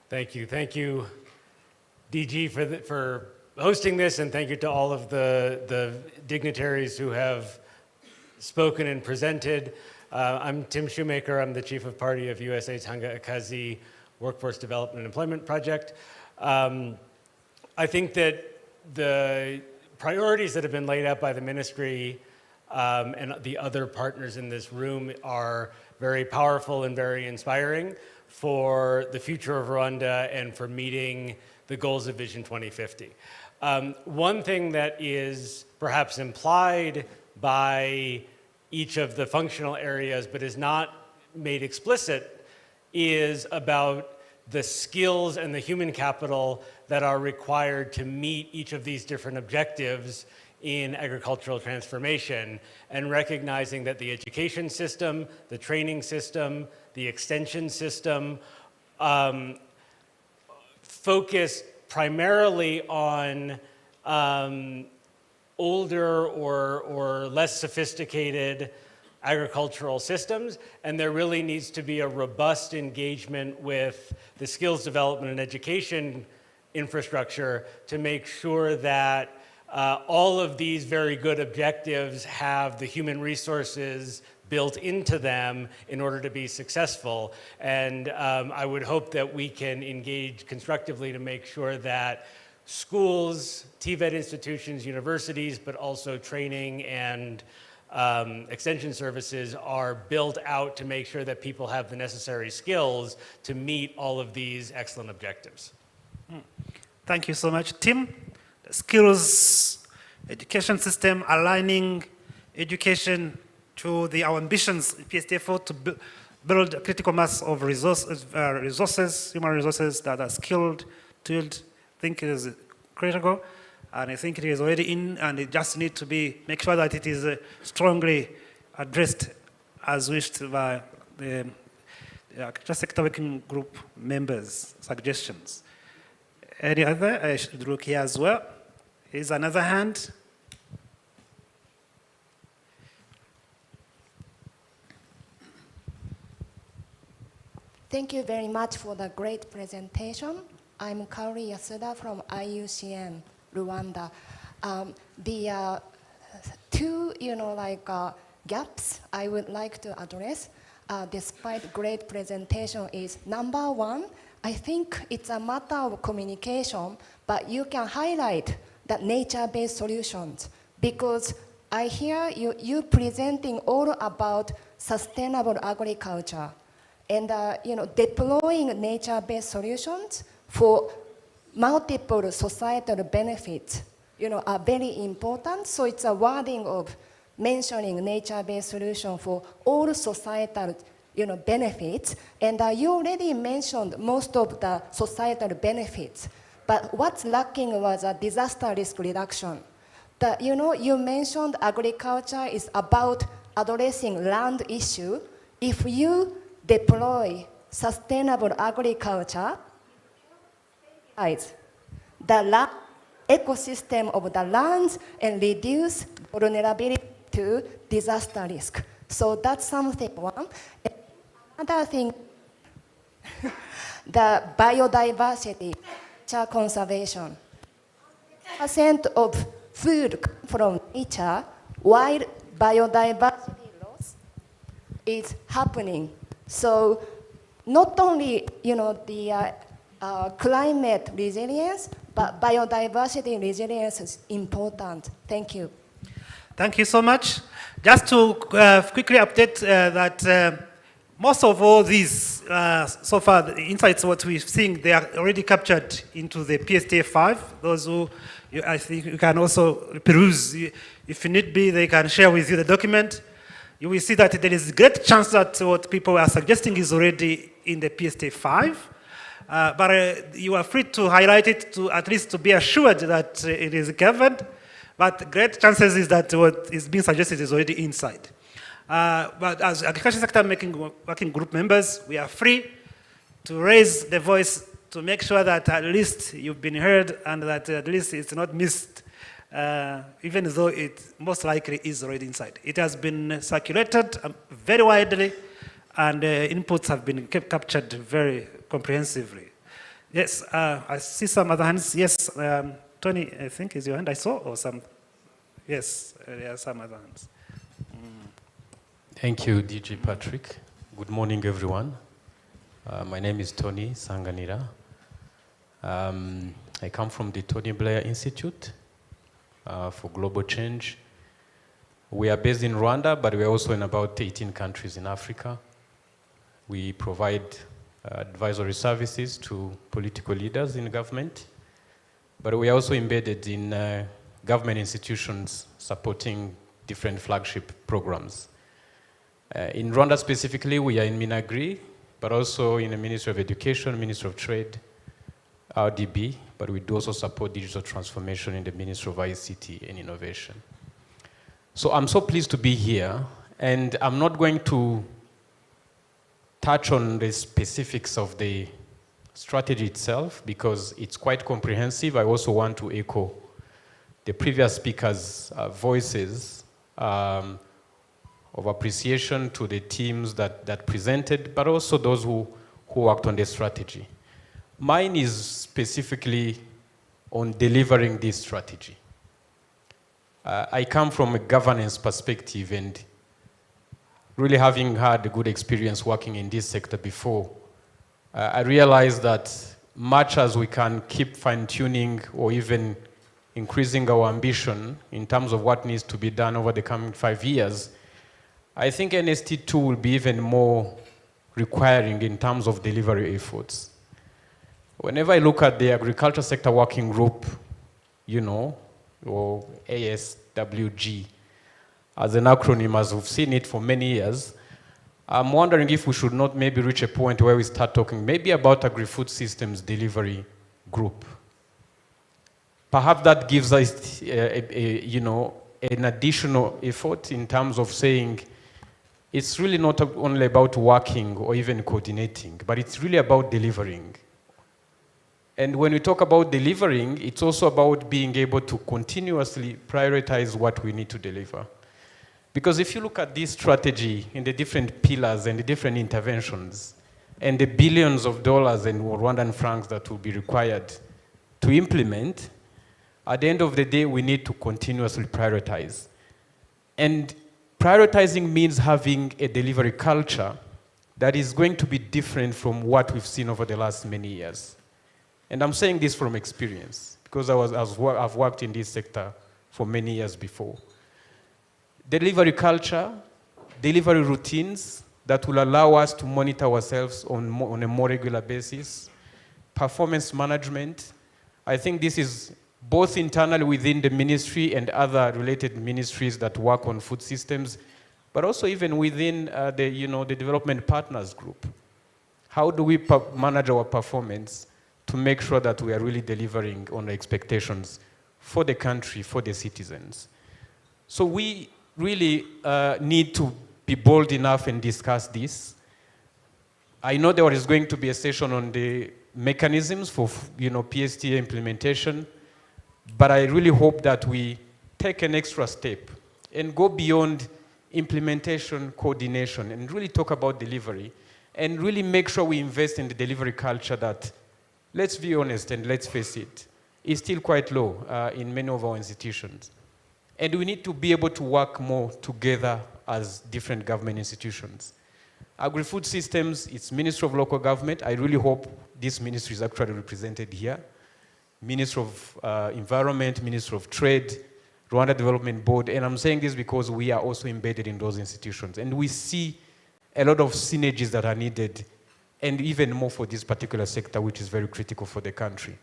Thank you, DG, for hosting this, and thank you to all of the dignitaries who have spoken and presented. I'm Tim Shoemaker. I'm the Chief of Party of USAID's Hanga Akazi Workforce Development and Employment Project. I think that the priorities that have been laid out by the ministry and the other partners in this room are very powerful and very inspiring for the future of Rwanda and for meeting the goals of Vision 2050. One thing that is perhaps implied by each of the functional areas but is not made explicit is about the skills and the human capital that are required to meet each of these different objectives in agricultural transformation, and recognizing that the education system, the training system, the extension system focus primarily on older or less sophisticated agricultural systems, and there really needs to be a robust engagement with the skills development and education infrastructure to make sure that all of these very good objectives have the human resources built into them in order to be successful. And I would hope that we can engage constructively to make sure that schools, TVET institutions, universities, but also training and extension services are built out to make sure that people have the necessary skills to meet all of these excellent objectives. Thank you so much, Tim. The skills education system, aligning education to our ambitions, PSTA 4, to build a critical mass of resources, human resources that are skilled, tooled. I think it is critical, and I think it is already in, and it just needs to make sure that it is strongly addressed as wished by the sector working group members' suggestions. Any other? I should look here as well. Here's another hand. Thank you very much for the great presentation. I'm Kaori Yasuda from IUCN, Rwanda. The two, gaps I would like to address, despite great presentation, is number one, I think it's a matter of communication, but you can highlight the nature-based solutions, because I hear you presenting all about sustainable agriculture and deploying nature-based solutions for multiple societal benefits are very important. So it's a wording of mentioning nature-based solution for all societal benefits. And you already mentioned most of the societal benefits. But what's lacking was a disaster risk reduction. You mentioned agriculture is about addressing land issue. If you deploy sustainable agriculture, the ecosystem of the lands and reduce vulnerability to disaster risk. So that's something one. Another thing, the biodiversity, nature conservation. 100% of food from nature, while biodiversity loss is happening. So not only, the climate resilience, but biodiversity resilience is important. Thank you. Thank you so much. Just to quickly update that most of all these, so far, the insights, what we've seen, they are already captured into the PSTA 5. Those who, I think you can also peruse. If you need be, they can share with you the document. You will see that there is a great chance that what people are suggesting is already in the PSTA 5. But you are free to highlight it to at least to be assured that it is covered. But great chances is that what is being suggested is already inside. But as agriculture sector working group members, we are free to raise the voice to make sure that at least you've been heard and that at least it's not missed, even though it most likely is already inside. It has been circulated very widely, and inputs have been captured very comprehensively. Yes, I see some other hands. Yes, Tony, I think is your hand I saw, or some? Yes, there are some other hands. Thank you, DG Patrick. Good morning, everyone. My name is Tony Sanganira. I come from the Tony Blair Institute for Global Change. We are based in Rwanda, but we are also in about 18 countries in Africa. We provide advisory services to political leaders in government, but we are also embedded in government institutions supporting different flagship programs. In Rwanda specifically, we are in Minagri, but also in the Ministry of Education, Ministry of Trade, RDB, but we do also support digital transformation in the Ministry of ICT and Innovation. So I'm so pleased to be here, and I'm not going to touch on the specifics of the strategy itself because it's quite comprehensive. I also want to echo the previous speakers' voices of appreciation to the teams that presented, but also those who worked on the strategy. Mine is specifically on delivering this strategy. I come from a governance perspective, and really having had a good experience working in this sector before, I realized that much as we can keep fine-tuning or even increasing our ambition in terms of what needs to be done over the coming 5 years, I think NST2 will be even more requiring in terms of delivery efforts. Whenever I look at the Agriculture Sector Working Group, or ASWG, as an acronym, as we've seen it for many years, I'm wondering if we should not maybe reach a point where we start talking maybe about agri-food systems delivery group. Perhaps that gives us, an additional effort in terms of saying it's really not only about working or even coordinating, but it's really about delivering. And when we talk about delivering, it's also about being able to continuously prioritize what we need to deliver. Because if you look at this strategy in the different pillars and the different interventions, and the billions of dollars and Rwandan francs that will be required to implement, at the end of the day, we need to continuously prioritize. And prioritizing means having a delivery culture that is going to be different from what we've seen over the last many years. And I'm saying this from experience, because I've worked in this sector for many years before. Delivery culture, delivery routines that will allow us to monitor ourselves on a more regular basis, performance management. I think this is both internally within the ministry and other related ministries that work on food systems, but also even within the development partners group. How do we manage our performance to make sure that we are really delivering on the expectations for the country, for the citizens? So we really need to be bold enough and discuss this. I know there is going to be a session on the mechanisms for PSTA implementation, but I really hope that we take an extra step and go beyond implementation, coordination, and really talk about delivery, and really make sure we invest in the delivery culture that, let's be honest and let's face it, is still quite low in many of our institutions. And we need to be able to work more together as different government institutions. Agri-food systems, it's Ministry of Local Government. I really hope this ministry is actually represented here. Ministry of Environment, Ministry of Trade, Rwanda Development Board, and I'm saying this because we are also embedded in those institutions. And we see a lot of synergies that are needed, and even more for this particular sector, which is very critical for the country.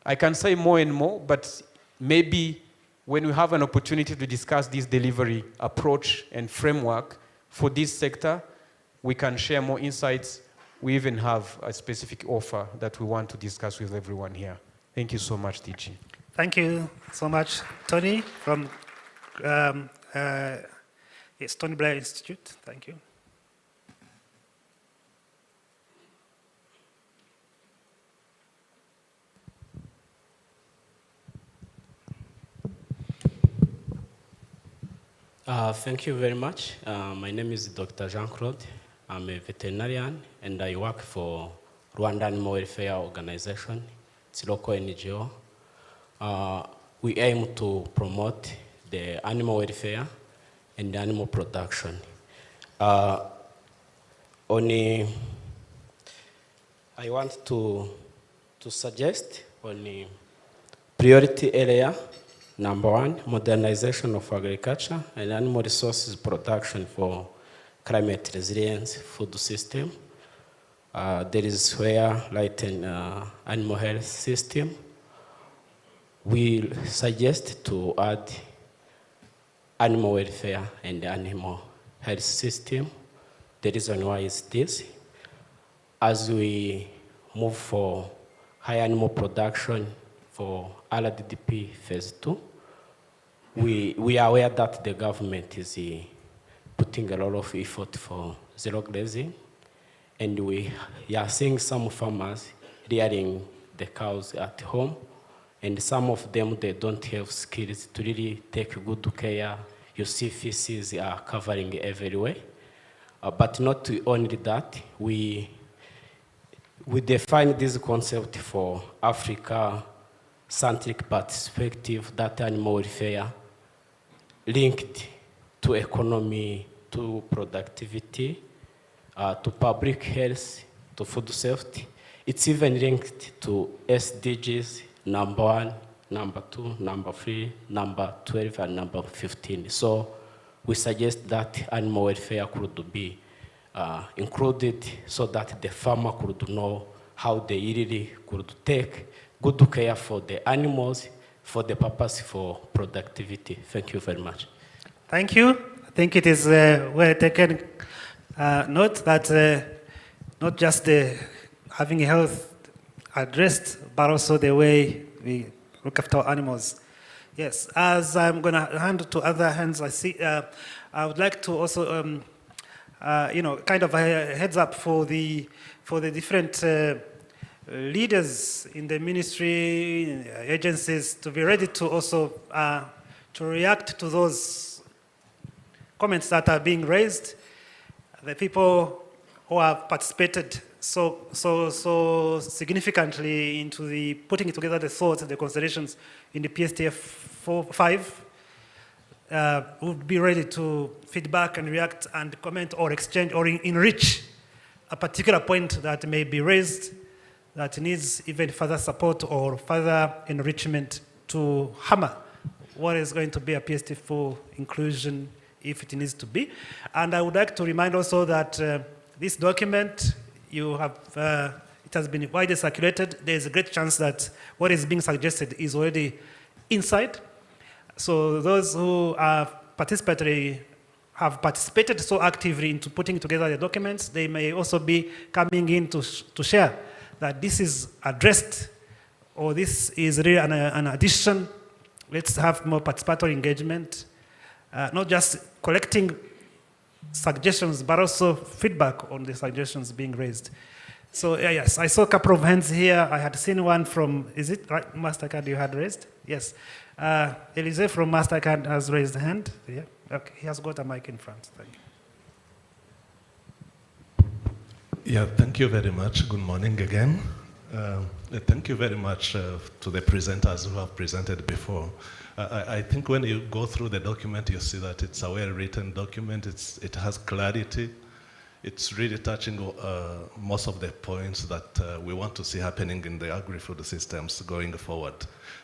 I can say more and more, but maybe when we have an opportunity to discuss this delivery approach and framework for this sector, we can share more insights. We even have a specific offer that we want to discuss with everyone here. Thank you so much, DG. Thank you so much, Tony, from yes, Tony Blair Institute. Thank you. Thank you very much. My name is Dr. Jean-Claude. I'm a veterinarian, and I work for Rwanda Animal Welfare Organization. It's a local NGO. We aim to promote the animal welfare and the animal production. I want to suggest on the priority area, number 1, modernization of agriculture and animal resources production for climate resilience food system. There is where light and animal health system. We suggest to add animal welfare and animal health system. The reason why is this: as we move for high animal production for RDDP phase 2, we are aware that the government is putting a lot of effort for zero grazing, and we are seeing some farmers rearing the cows at home, and some of them, they don't have skills to really take good care. You see feces are covering everywhere. But not only that, we define this concept for Africa-centric perspective, that animal welfare linked to economy, to productivity, to public health, to food safety. It's even linked to SDGs, number 1, number 2, number 3, number 12, and number 15. So we suggest that animal welfare could be included so that the farmer could know how they really could take good care for the animals for the purpose for productivity. Thank you very much. Thank you. I think it is well taken note that not just having health addressed, but also the way we look after our animals. Yes, as I'm going to hand to other hands, I see, I would like to also, kind of a heads up for the different leaders in the ministry, agencies, to be ready to also to react to those comments that are being raised. The people who have participated so significantly into the putting together the thoughts and the considerations in the PSTA 5 would be ready to feedback and react and comment or exchange or enrich a particular point that may be raised that needs even further support or further enrichment to hammer what is going to be a PSTA 4 inclusion if it needs to be. And I would like to remind also that this document, it has been widely circulated. There's a great chance that what is being suggested is already inside. So those who have participated so actively into putting together the documents, they may also be coming in to share that this is addressed or this is really an addition. Let's have more participatory engagement, not just collecting suggestions, but also feedback on the suggestions being raised. So yes, I saw a couple of hands here. I had seen one from, is it right, MasterCard you had raised? Yes. Elise from MasterCard has raised a hand. Yeah. Okay, he has got a mic in front. Thank you. Yeah, thank you very much. Good morning again. Thank you very much to the presenters who have presented before. I think when you go through the document, you see that it's a well-written document. It has clarity. It's really touching most of the points that we want to see happening in the agri-food systems going forward.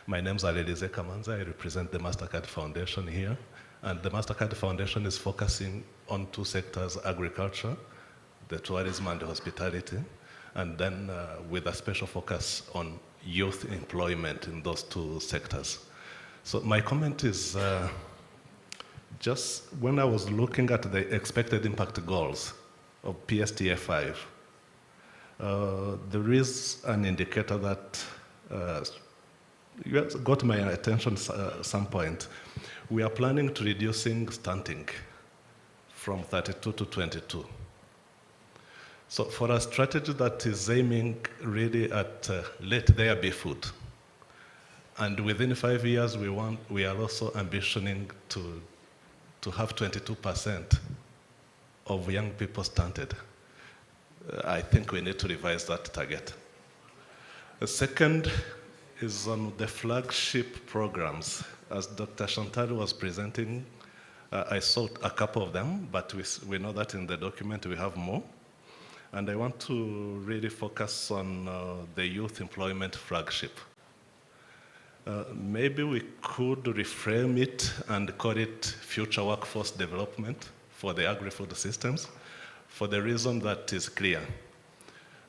My name is Alelize Kamanza. I represent the MasterCard Foundation here. And the MasterCard Foundation is focusing on two sectors, agriculture, the tourism and the hospitality, and then with a special focus on youth employment in those two sectors. So my comment is just when I was looking at the expected impact goals of PSTA 5, there is an indicator that got my attention at some point. We are planning to reducing stunting from 32 to 22. So for a strategy that is aiming really at let there be food, and within 5 years we are also ambitioning to have 22% of young people stunted. I think we need to revise that target. The second is on the flagship programs. As Dr. Chantal was presenting, I saw a couple of them, but we know that in the document we have more. And I want to really focus on the youth employment flagship. Maybe we could reframe it and call it future workforce development for the agri-food systems, for the reason that is clear.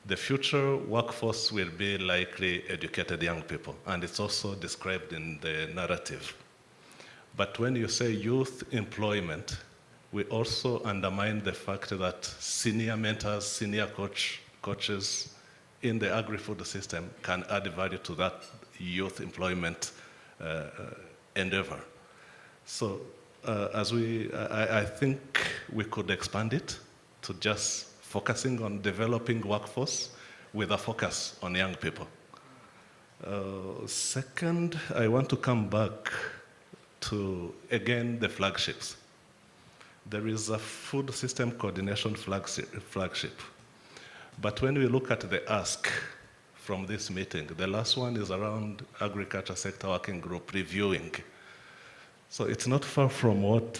The future workforce will be likely educated young people, and it's also described in the narrative. But when you say youth employment, we also undermine the fact that senior mentors, senior coaches in the agri-food system can add value to that youth employment endeavor. So I think we could expand it to just focusing on developing workforce with a focus on young people. Second, I want to come back to, again, the flagships. There is a food system coordination flagship. But when we look at the ask from this meeting, the last one is around agriculture sector working group reviewing. So it's not far from what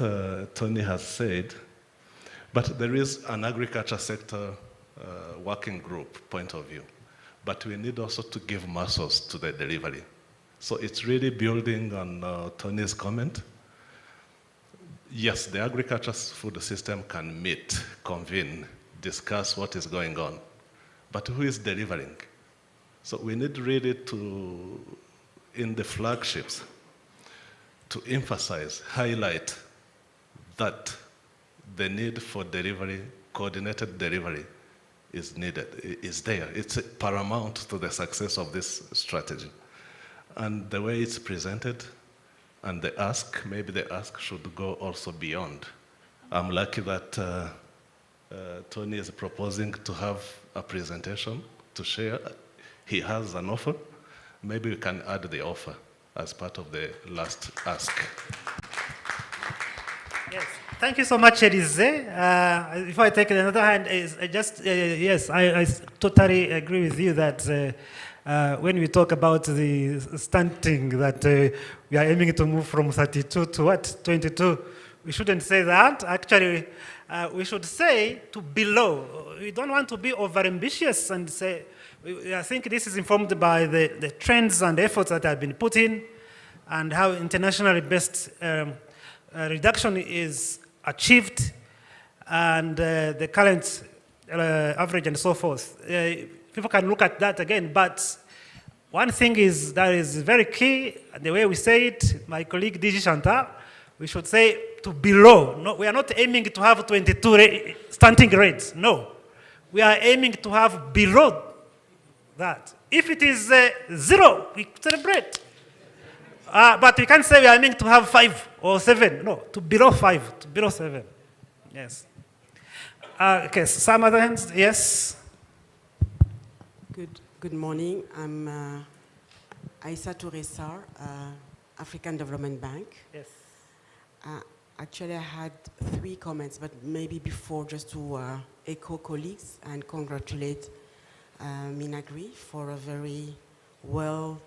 Tony has said, but there is an agriculture sector working group point of view. But we need also to give muscles to the delivery. So it's really building on Tony's comment. Yes, the agriculture food system can meet, convene, discuss what is going on, but who is delivering? So we need really to, in the flagships, to emphasize, highlight that the need for delivery, coordinated delivery, is needed, is there. It's paramount to the success of this strategy. And the way it's presented, and the ask, maybe the ask should go also beyond. I'm lucky that Tony is proposing to have a presentation to share. He has an offer. Maybe we can add the offer as part of the last ask. Yes, thank you so much, Elise. If I take another hand, yes, I totally agree with you that when we talk about the stunting, that we are aiming to move from 32 to what, 22, we shouldn't say that. Actually, we should say to below. We don't want to be over-ambitious and say, I think this is informed by the trends and efforts that have been put in and how internationally based reduction is achieved and the current average and so forth. People can look at that again, but one thing is that is very key, the way we say it, my colleague DG Chantal, we should say to below. No, we are not aiming to have 22 stunting rates, no. We are aiming to have below that. If it is 0, we celebrate. But we can't say we are aiming to have 5 or 7, no, to below 5, to below 7, yes. Okay, some other hands, yes. Good morning. I'm Aissa Touré-Sarr, African Development Bank. Yes. Actually, I had 3 comments, but maybe before just to echo colleagues and congratulate Minagri for a very well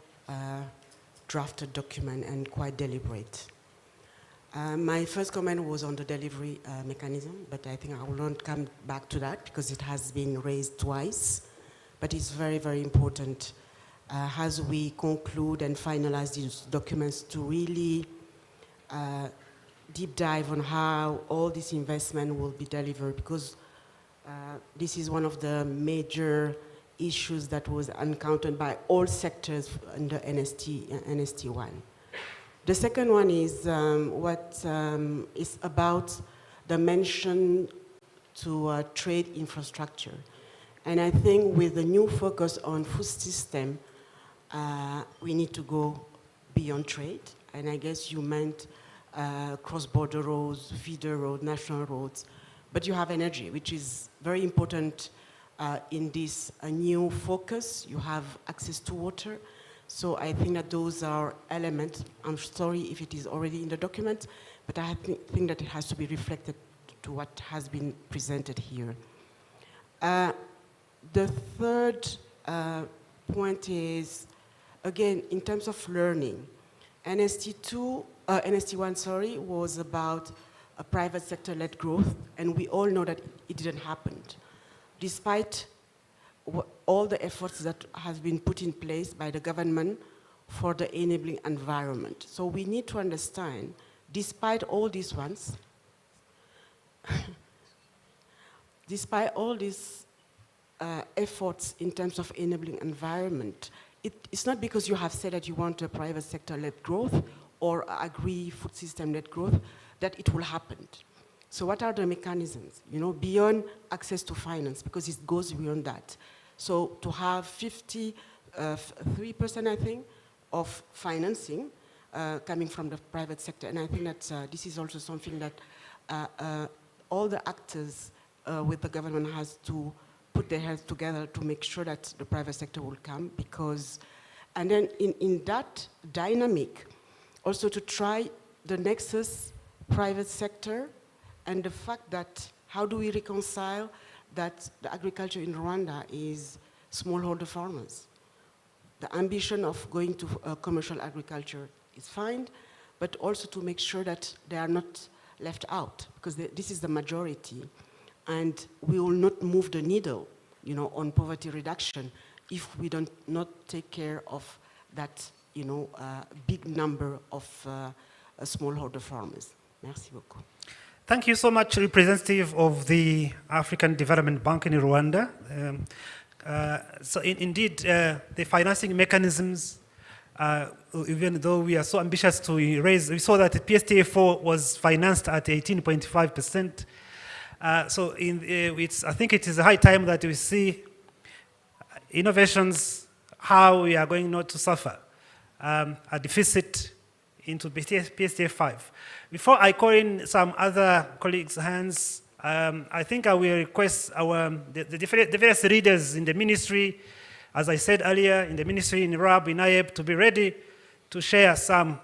drafted document and quite deliberate. My first comment was on the delivery mechanism, but I think I will not come back to that because it has been raised twice. But it's very, very important as we conclude and finalize these documents to really deep dive on how all this investment will be delivered, because this is one of the major issues that was encountered by all sectors under NST1. The second one is is about the mention to trade infrastructure. And I think with the new focus on food system, we need to go beyond trade. And I guess you meant cross-border roads, feeder roads, national roads. But you have energy, which is very important in this new focus. You have access to water. So I think that those are elements. I'm sorry if it is already in the document, but I think that it has to be reflected to what has been presented here. The third point is, again, in terms of learning, NST1, was about a private sector-led growth, and we all know that it didn't happen. Despite all the efforts that have been put in place by the government for the enabling environment. So we need to understand, despite all these ones, despite all these efforts in terms of enabling environment, it's not because you have said that you want a private sector-led growth or agri-food system-led growth that it will happen. So what are the mechanisms, beyond access to finance, because it goes beyond that. So to have 53%, I think, of financing coming from the private sector. And I think that this is also something that all the actors with the government has to put their heads together to make sure that the private sector will come, because, and then in that dynamic, also to try the nexus private sector and the fact that how do we reconcile that the agriculture in Rwanda is smallholder farmers. The ambition of going to commercial agriculture is fine, but also to make sure that they are not left out, because this is the majority. And we will not move the needle, on poverty reduction if we don't not take care of that, big number of smallholder farmers. Merci beaucoup. Thank you so much, representative of the African Development Bank in Rwanda. So indeed, the financing mechanisms, even though we are so ambitious to raise, we saw that the PSTA 4 was financed at 18.5%. So I think it is a high time that we see innovations, how we are going not to suffer a deficit into PSTA 5. Before I call in some other colleagues' hands, I think I will request the various leaders in the ministry, as I said earlier, in the ministry, in RAB, in IEB, to be ready to share some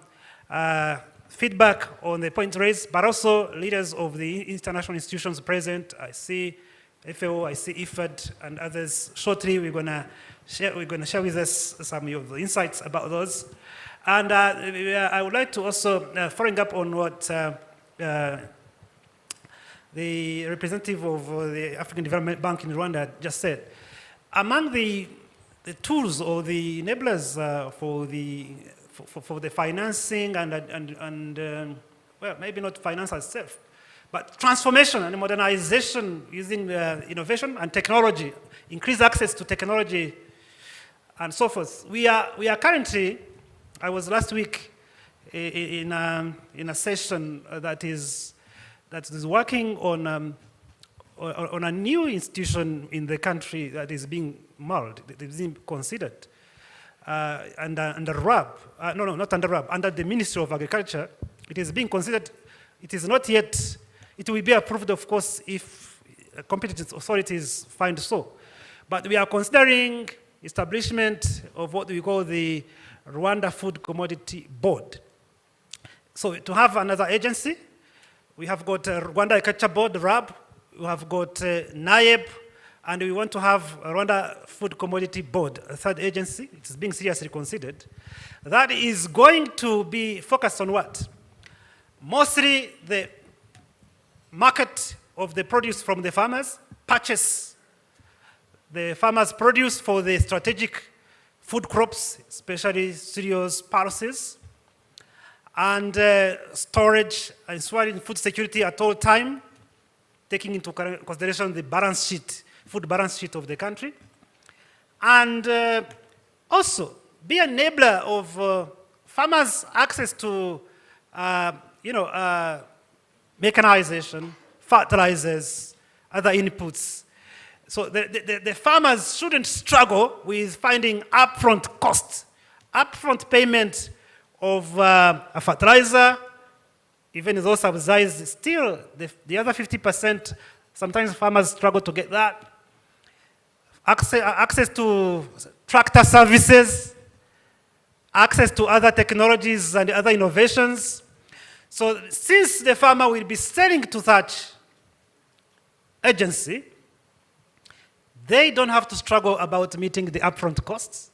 feedback on the point raised, but also leaders of the international institutions present. I see FAO, I see IFAD, and others. Shortly, we're going to share with us some of the insights about those. And I would like to also, following up on what the representative of the African Development Bank in Rwanda just said, among the tools or the enablers for the financing and well, maybe not finance itself, but transformation and modernization using innovation and technology, increased access to technology and so forth. We are currently, I was last week in a session that is working on a new institution in the country that is being mulled, that is being considered under RAB. No, not under RAB, under the Ministry of Agriculture. It is being considered. It is not yet. It will be approved, of course, if competent authorities find so. But we are considering establishment of what we call the Rwanda Food Commodity Board. So to have another agency, we have got Rwanda Agriculture Board, RAB, we have got NAEB, and we want to have a Rwanda Food Commodity Board, a third agency. It's being seriously considered. That is going to be focused on what? Mostly the market of the produce from the farmers, purchase the farmers' produce for the strategic food crops, especially cereals, pulses, and storage, ensuring food security at all time, taking into consideration the balance sheet, food balance sheet of the country, and also be an enabler of farmers' access to, mechanization, fertilizers, other inputs. So the farmers shouldn't struggle with finding upfront costs, upfront payment of a fertilizer, even though subsidized, still the other 50%, sometimes farmers struggle to get that. Access to tractor services, access to other technologies and other innovations. So since the farmer will be selling to such agency, they don't have to struggle about meeting the upfront costs.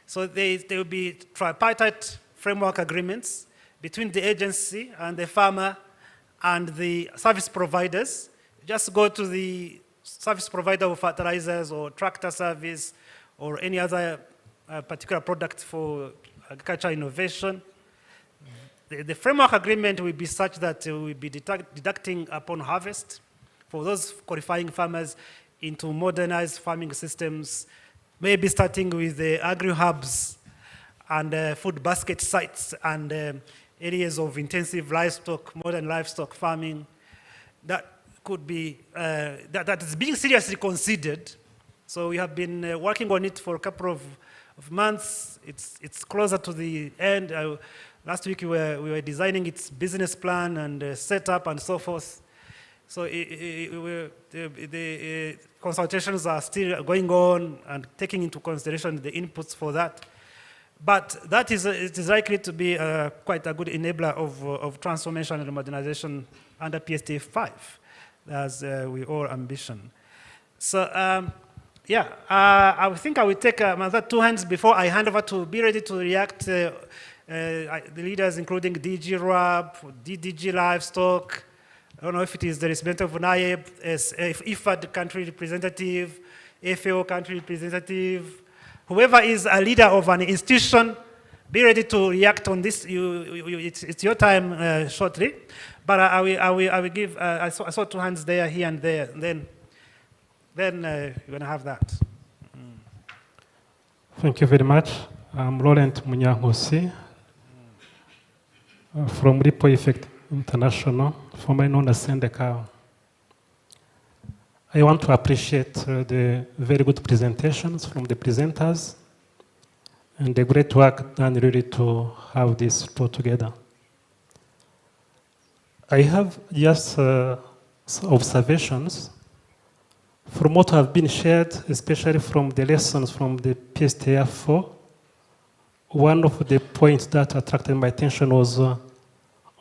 So there will be tripartite framework agreements between the agency and the farmer and the service providers. Just go to the service provider of fertilizers or tractor service or any other particular product for agricultural innovation. The framework agreement will be such that we will be deducting upon harvest for those qualifying farmers into modernized farming systems, maybe starting with the agri-hubs and food basket sites and areas of intensive livestock, modern livestock farming. That could be, that is being seriously considered. So we have been working on it for a couple of months. It's closer to the end. Last week we were designing its business plan and setup and so forth. So the consultations are still going on and taking into consideration the inputs for that. But that is, it is likely to be quite a good enabler of transformation and modernization under PSTA 5, as we all ambition. So I think I will take another 2 hands before I hand over to be ready to react. The leaders including DG RAB, DG Livestock, I don't know if it is the representative of NAIEB, IFAD country representative, FAO country representative, whoever is a leader of an institution, be ready to react on this. It's your time shortly, but I will give, I saw 2 hands there, here and there, and then you're going to have that. Thank you very much. I'm Laurent Munyankosi from Ripple Effect International, formerly known as Sendekao. I want to appreciate the very good presentations from the presenters and the great work done really to have this put together. I have just some observations from what have been shared, especially from the lessons from the PSTA 4. One of the points that attracted my attention was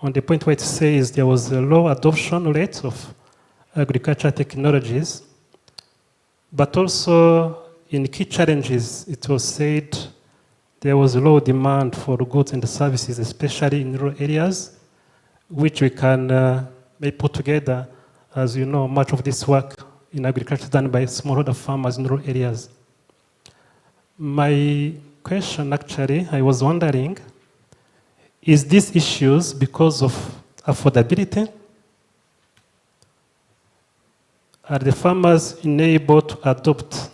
on the point where it says there was a low adoption rate of agricultural technologies, but also in key challenges, it was said there was low demand for goods and services, especially in rural areas, which we can may put together. As you know, much of this work in agriculture is done by smallholder farmers in rural areas. My question, actually, I was wondering, is these issues because of affordability? Are the farmers enabled to adopt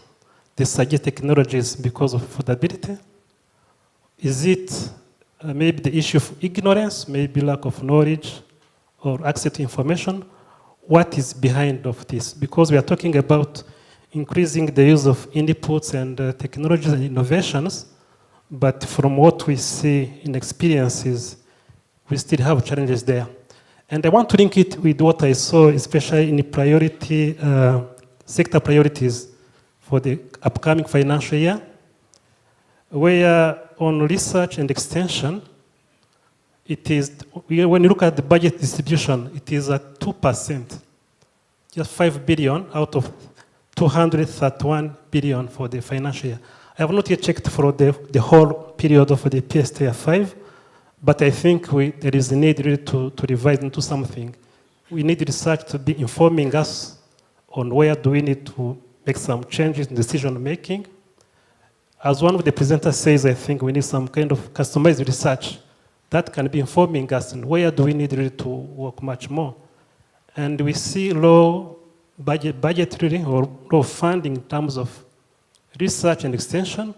the suggested technologies because of affordability? Is it maybe the issue of ignorance, maybe lack of knowledge or access to information? What is behind of this? Because we are talking about increasing the use of inputs and technologies and innovations, but from what we see in experiences, we still have challenges there. And I want to link it with what I saw, especially in the priority, sector priorities for the upcoming financial year, where on research and extension, it is, when you look at the budget distribution, it is at 2%, just 5 billion out of 231 billion for the financial year. I have not yet checked for the whole period of the PSTA 5, but I think there is a need really to revise into something. We need research to be informing us on where do we need to make some changes in decision making. As one of the presenters says, I think we need some kind of customized research that can be informing us on where do we need really to work much more. And we see low budget really, or low funding in terms of research and extension.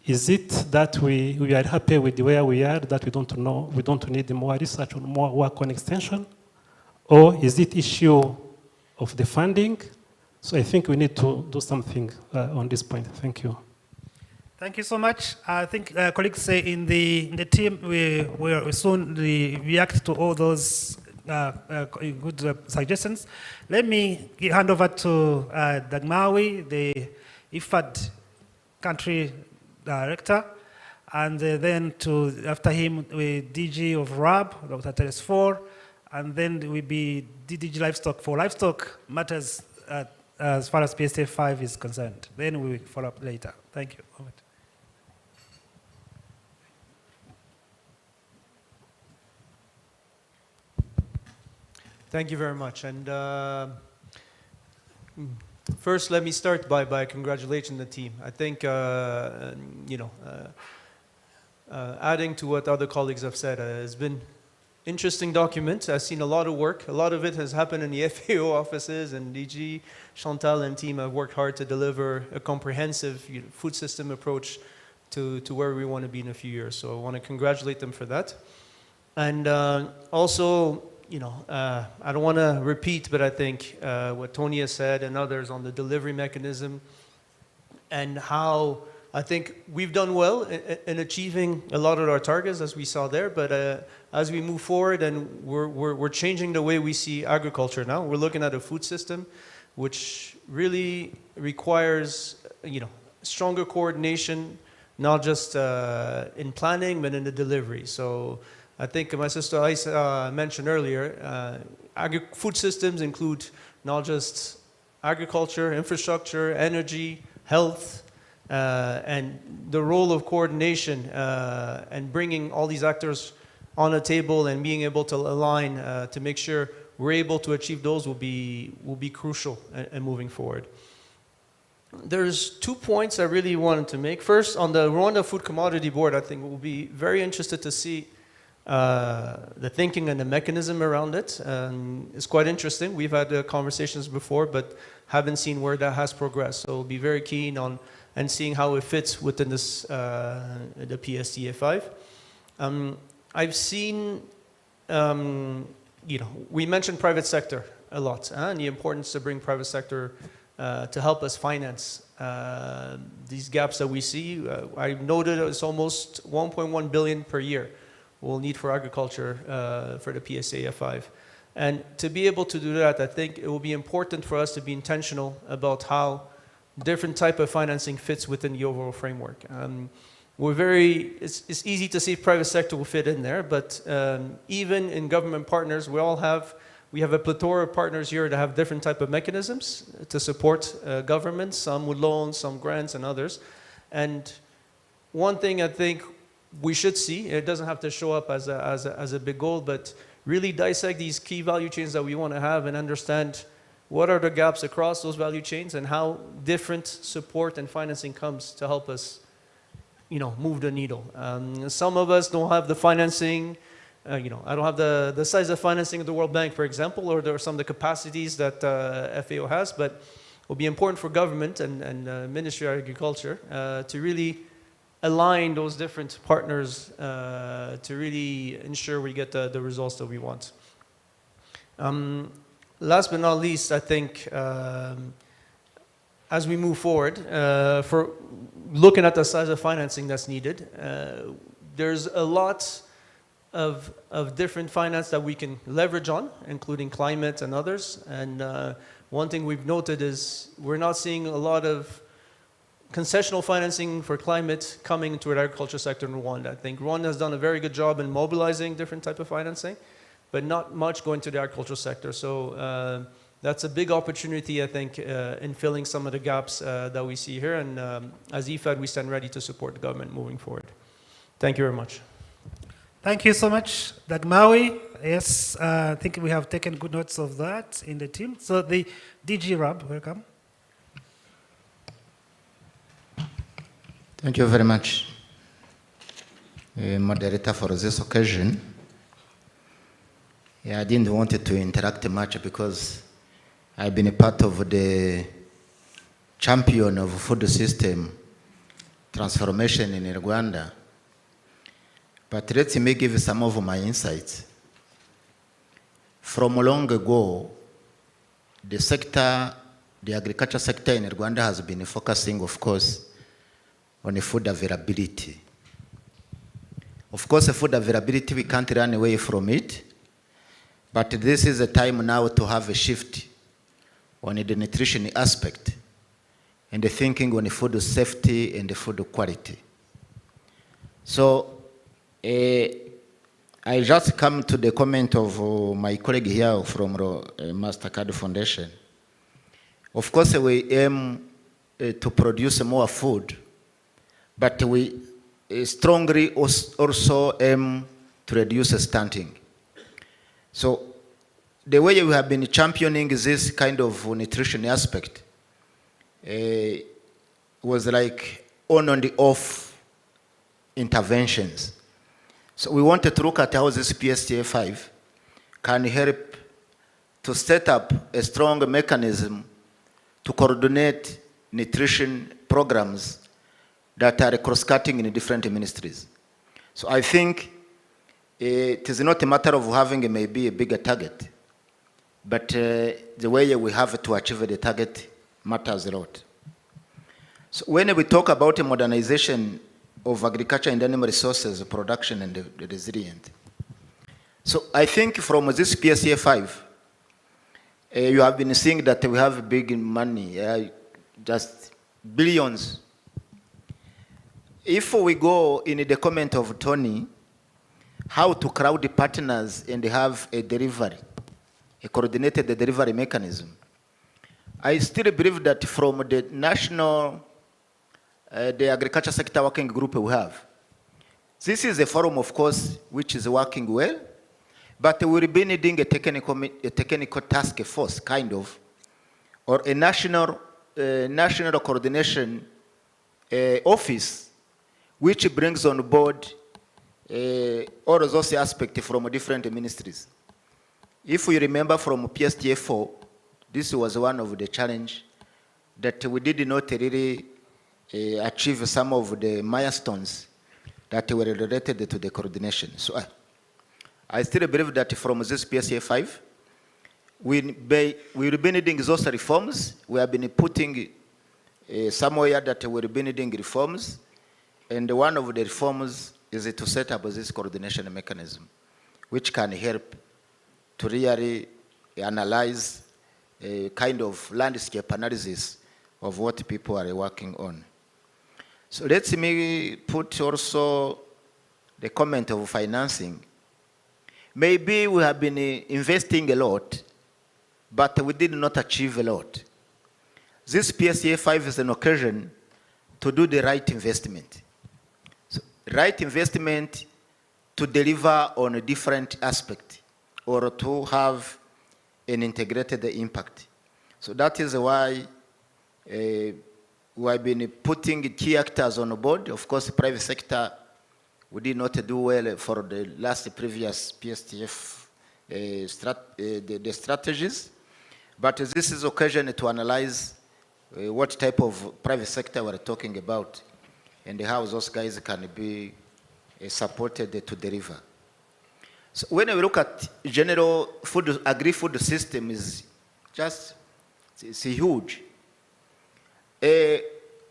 Is it that we are happy with where we are, that we don't need more research or more work on extension? Or is it issue of the funding? So I think we need to do something on this point. Thank you. Thank you so much. I think colleagues say in the team, we will soon react to all those good suggestions. Let me hand over to Dagmawi, the IFAD country director, and then after him, with DG of RAB, Dr. Teres 4, and then will be DG Livestock for livestock matters as far as PSTA 5 is concerned. Then we will follow up later. Thank you. Over. Thank you very much. And first, let me start by congratulating the team. I think, adding to what other colleagues have said, it's been interesting document. I've seen a lot of work. A lot of it has happened in the FAO offices, and DG, Chantal and team have worked hard to deliver a comprehensive food system approach to where we want to be in a few years. So I want to congratulate them for that. And also, I don't want to repeat, but I think what Tony has said and others on the delivery mechanism and how I think we've done well in achieving a lot of our targets, as we saw there, but as we move forward and we're changing the way we see agriculture now, we're looking at a food system which really requires, stronger coordination, not just in planning, but in the delivery. So I think my sister Aisa mentioned earlier, food systems include not just agriculture, infrastructure, energy, health, and the role of coordination and bringing all these actors on a table and being able to align to make sure we're able to achieve those will be crucial in moving forward. There's 2 points I really wanted to make. First, on the Rwanda Food Commodity Board, I think we'll be very interested to see the thinking and the mechanism around it. It's quite interesting. We've had conversations before, but haven't seen where that has progressed. So we'll be very keen on and seeing how it fits within this the PSTA 5. I've seen, we mentioned private sector a lot, and the importance to bring private sector to help us finance these gaps that we see. I noted it's almost 1.1 billion per year we'll need for agriculture for the PSTA 5. And to be able to do that, I think it will be important for us to be intentional about how different type of financing fits within the overall framework. It's easy to see if private sector will fit in there, but even in government partners, we have a plethora of partners here that have different type of mechanisms to support governments, some with loans, some grants, and others. And one thing I think we should see, it doesn't have to show up as a big goal, but really dissect these key value chains that we want to have and understand what are the gaps across those value chains and how different support and financing comes to help us, move the needle. Some of us don't have the financing. I don't have the size of financing of the World Bank, for example, or there are some of the capacities that FAO has, but it will be important for government and Ministry of Agriculture to really align those different partners to really ensure we get the results that we want. Last but not least, I think as we move forward, for looking at the size of financing that's needed, there's a lot of different finance that we can leverage on, including climate and others. And one thing we've noted is we're not seeing a lot of concessional financing for climate coming into the agriculture sector in Rwanda. I think Rwanda has done a very good job in mobilizing different type of financing, but not much going to the agricultural sector. So that's a big opportunity, I think, in filling some of the gaps that we see here. And as IFAD, we stand ready to support the government moving forward. Thank you very much. Thank you so much, Dagmawi. Yes, I think we have taken good notes of that in the team. So the DG Rab, welcome. Thank you very much, moderator, for this occasion. Yeah, I didn't want to interact much because I've been a part of the champion of food system transformation in Rwanda. But let me give you some of my insights. From long ago, the agriculture sector in Rwanda has been focusing, of course, on the food availability. Of course, the food availability, we can't run away from it, but this is a time now to have a shift on the nutrition aspect and the thinking on the food safety and the food quality. So, I just come to the comment of my colleague here from MasterCard Foundation. Of course, we aim to produce more food, but we strongly also aim to reduce stunting. So the way we have been championing this kind of nutrition aspect was like on the off interventions. So we wanted to look at how this PSTA 5 can help to set up a strong mechanism to coordinate nutrition programs that are cross-cutting in different ministries. So I think it is not a matter of having maybe a bigger target, but the way we have to achieve the target matters a lot. So when we talk about a modernization of agriculture and animal resources production and the resilient, so I think from this PSTA 5, you have been seeing that we have big money, just billions. If we go in the comment of Tony, how to crowd the partners and have a delivery, a coordinated delivery mechanism, I still believe that from the national, the agriculture sector working group we have, this is a forum, of course, which is working well, but we will be needing a technical task force, kind of, or a national coordination office, which brings on board all of those aspects from different ministries. If we remember from PSTA 4, this was one of the challenges that we did not really achieve some of the milestones that were related to the coordination. So I still believe that from this PSTA 5, we will be needing those reforms. We have been putting somewhere that we will be needing reforms, and one of the reforms is to set up this coordination mechanism, which can help to really analyze a kind of landscape analysis of what people are working on. So let me put also the comment of financing. Maybe we have been investing a lot, but we did not achieve a lot. This PSTA 5 is an occasion to do the right investment. So, right investment to deliver on a different aspect or to have an integrated impact. So that is why we have been putting key actors on board. Of course, the private sector, we did not do well for the last previous PSTF the strategies, but this is occasion to analyze what type of private sector we're talking about and how those guys can be supported to deliver. So when we look at general food, agri-food system is just, it's huge.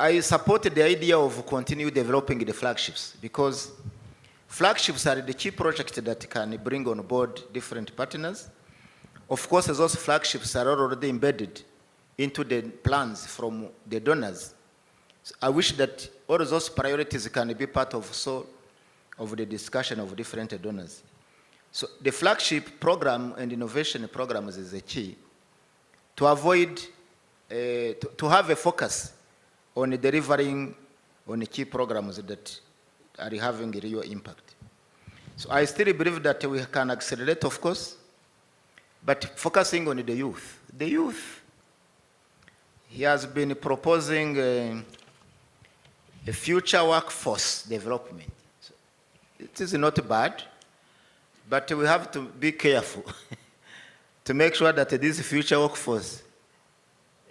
I support the idea of continue developing the flagships because flagships are the key projects that can bring on board different partners. Of course, those flagships are already embedded into the plans from the donors. So I wish that all of those priorities can be part of the discussion of different donors. So the flagship program and innovation programs is a key. to avoid, to have a focus on delivering on the key programs that are having a real impact. So I still believe that we can accelerate, of course, but focusing on the youth. The youth, he has been proposing a future workforce development. So it is not bad, but we have to be careful to make sure that this future workforce,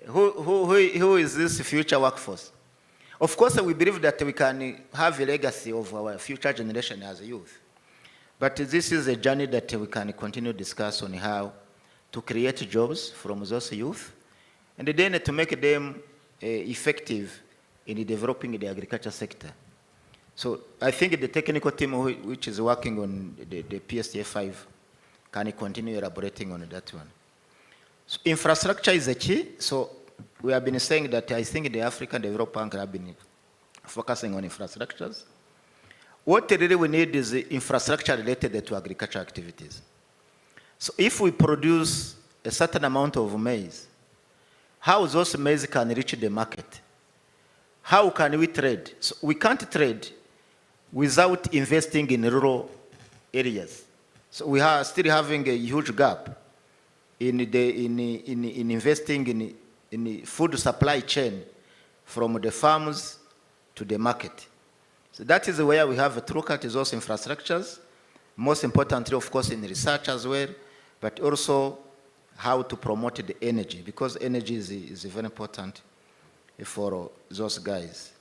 who is this future workforce? Of course, we believe that we can have a legacy of our future generation as a youth. But this is a journey that we can continue to discuss on how to create jobs from those youth, and then to make them effective in developing the agriculture sector. So I think the technical team which is working on the PSTA 5 can continue elaborating on that one. So infrastructure is a key. So we have been saying that I think the African Development Bank have been focusing on infrastructures. What really we need is infrastructure related to agriculture activities. So if we produce a certain amount of maize, how those maize can reach the market? How can we trade? So we can't trade without investing in rural areas. So we are still having a huge gap in investing in the food supply chain from the farms to the market. So that is where we have to look at those infrastructures, most importantly, of course, in research as well, but also how to promote the energy, because energy is very important for those guys.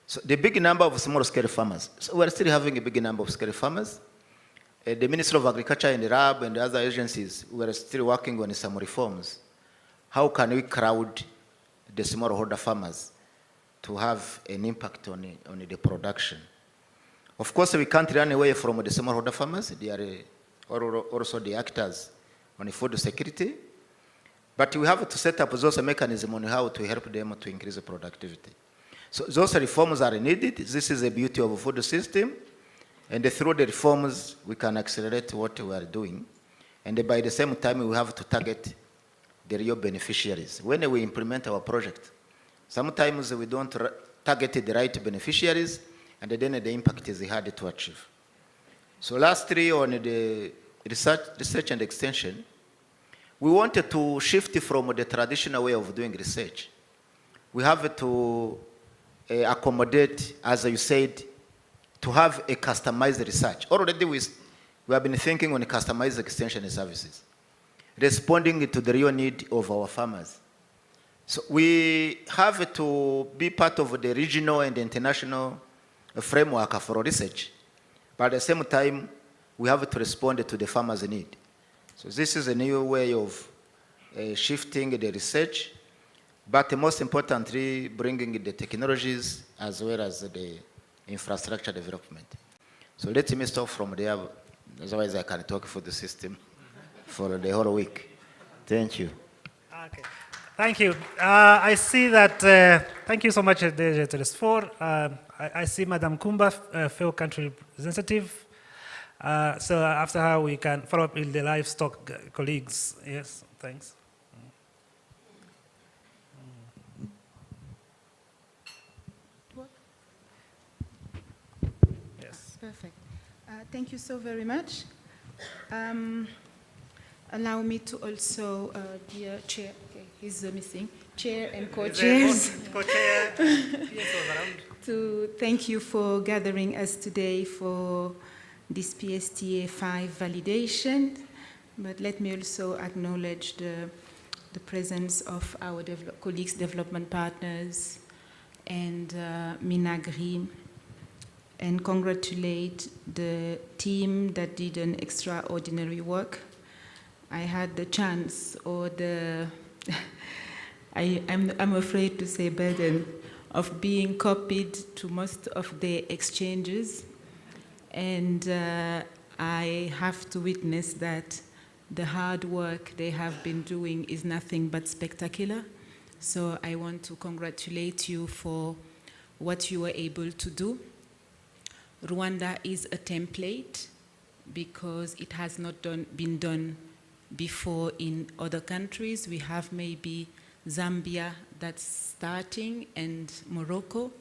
So the big number of small-scale farmers. So we're still having a big number of scale farmers. The Ministry of Agriculture and the RAB and the other agencies, we're still working on some reforms. How can we crowd the smallholder farmers to have an impact on the production? Of course, we can't run away from the smallholder farmers. They are also the actors on the food security. But we have to set up those mechanisms on how to help them to increase the productivity. So those reforms are needed. This is the beauty of the food system. And through the reforms, we can accelerate what we are doing. And by the same time, we have to target the real beneficiaries. When we implement our project, sometimes we don't target the right beneficiaries, and then the impact is hard to achieve. So lastly, on the research and extension, we wanted to shift from the traditional way of doing research. We have to accommodate, as you said, to have a customized research. Already we have been thinking on customized extension services, responding to the real need of our farmers. So we have to be part of the regional and international framework for research, but at the same time, we have to respond to the farmers' need. So this is a new way of shifting the research, but most importantly, bringing the technologies as well as the infrastructure development. So let me stop from there, otherwise I can talk for the system for the whole week. Thank you. Okay. Thank you. I see that, thank you so much, DG34. I see Madam Kumba, fellow country representative. So after her, we can follow up with the livestock colleagues. Yes, thanks. Yes. Perfect. Thank you so very much. Allow me to also, dear chair, okay, he's missing, chair and co-chairs, to thank you for gathering us today for this PSTA 5 validation. But let me also acknowledge the presence of our colleagues, development partners, and Minagri, and congratulate the team that did an extraordinary work. I had the chance, or I'm afraid to say burden, of being copied to most of the exchanges. And I have to witness that the hard work they have been doing is nothing but spectacular. So I want to congratulate you for what you were able to do. Rwanda is a template because it has not been done before in other countries. We have maybe Zambia that's starting and Morocco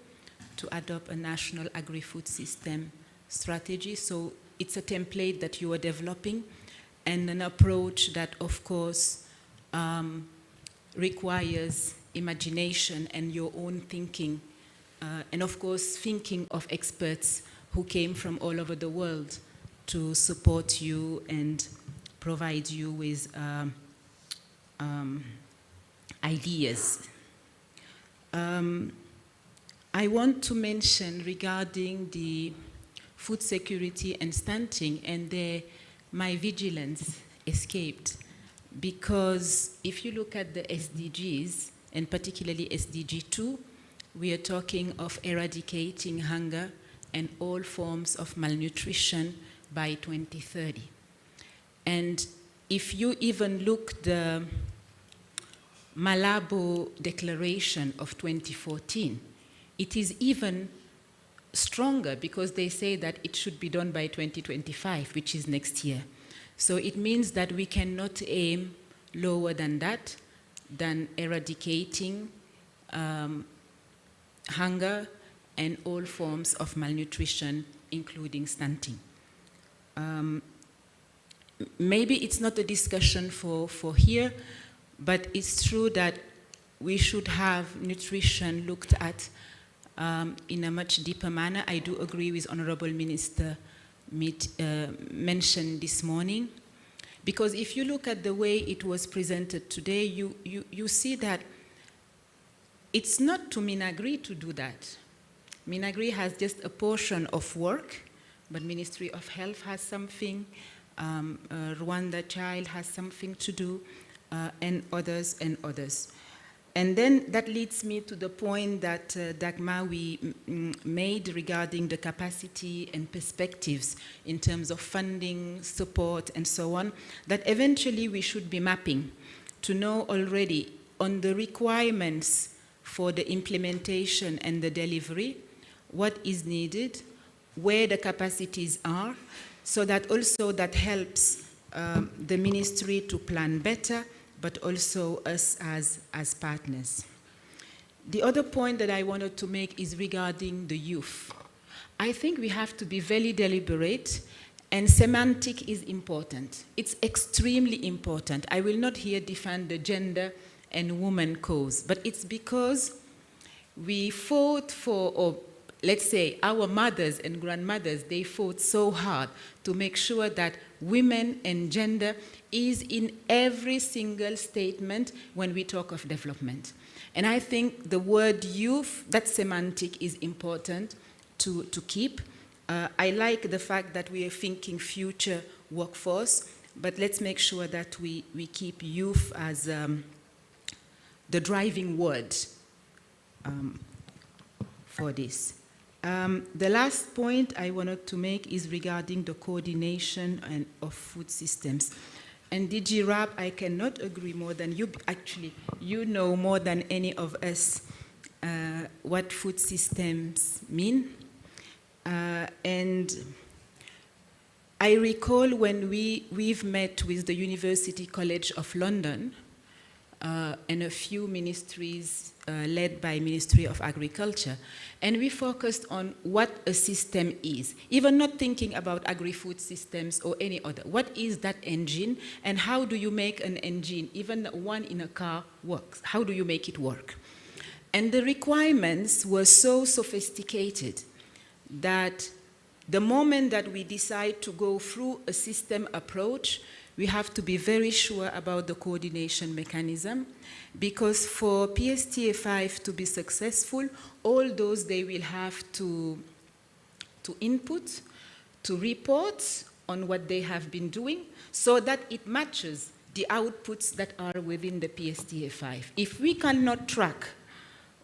to adopt a national agri-food system strategy. So it's a template that you are developing and an approach that, of course, requires imagination and your own thinking. And of course, thinking of experts who came from all over the world to support you and provide you with ideas. I want to mention regarding the food security and stunting, and there my vigilance escaped, because if you look at the SDGs, and particularly SDG 2, we are talking of eradicating hunger and all forms of malnutrition by 2030. And if you even look the Malabo Declaration of 2014, it is even stronger because they say that it should be done by 2025, which is next year. So it means that we cannot aim lower than that, than eradicating hunger and all forms of malnutrition, including stunting. Maybe it's not a discussion for here, but it's true that we should have nutrition looked at in a much deeper manner. I do agree with Honorable Minister mentioned this morning, because if you look at the way it was presented today, you see that it's not to Minagri to do that. Minagri has just a portion of work, but Ministry of Health has something, Rwanda Child has something to do, and others and others. And then that leads me to the point that Dagmar made regarding the capacity and perspectives in terms of funding, support, and so on, that eventually we should be mapping to know already on the requirements for the implementation and the delivery, what is needed, where the capacities are, so that also that helps the ministry to plan better, but also us as partners. The other point that I wanted to make is regarding the youth. I think we have to be very deliberate, and semantic is important. It's extremely important. I will not here defend the gender and woman cause, but it's because we fought for, or let's say our mothers and grandmothers, they fought so hard to make sure that women and gender is in every single statement when we talk of development. And I think the word youth, that semantic is important to keep. I like the fact that we are thinking future workforce, but let's make sure that we keep youth as the driving word for this. The last point I wanted to make is regarding the coordination of food systems. And DG Rab, I cannot agree more than you. Actually, you know more than any of us what food systems mean. And I recall when we've met with the University College of London and a few ministries led by Ministry of Agriculture, and we focused on what a system is, even not thinking about agri-food systems or any other. What is that engine, and how do you make an engine, even one in a car, works? How do you make it work? And the requirements were so sophisticated that the moment that we decide to go through a system approach, we have to be very sure about the coordination mechanism, because for PSTA 5 to be successful, all those they will have to input, to report on what they have been doing, so that it matches the outputs that are within the PSTA 5. If we cannot track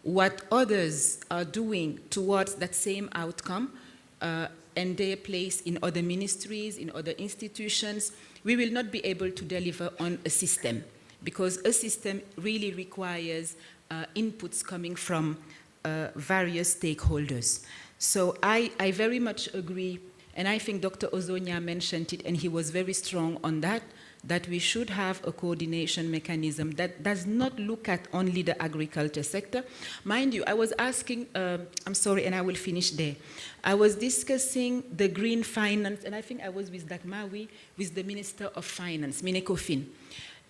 what others are doing towards that same outcome, and their place in other ministries, in other institutions, we will not be able to deliver on a system, because a system really requires inputs coming from various stakeholders. So I very much agree, and I think Dr. Ozonia mentioned it, and he was very strong on that that we should have a coordination mechanism that does not look at only the agriculture sector. Mind you, I was asking, I'm sorry, and I will finish there. I was discussing the green finance, and I think I was with Dagmawi, with the Minister of Finance, Minecofin.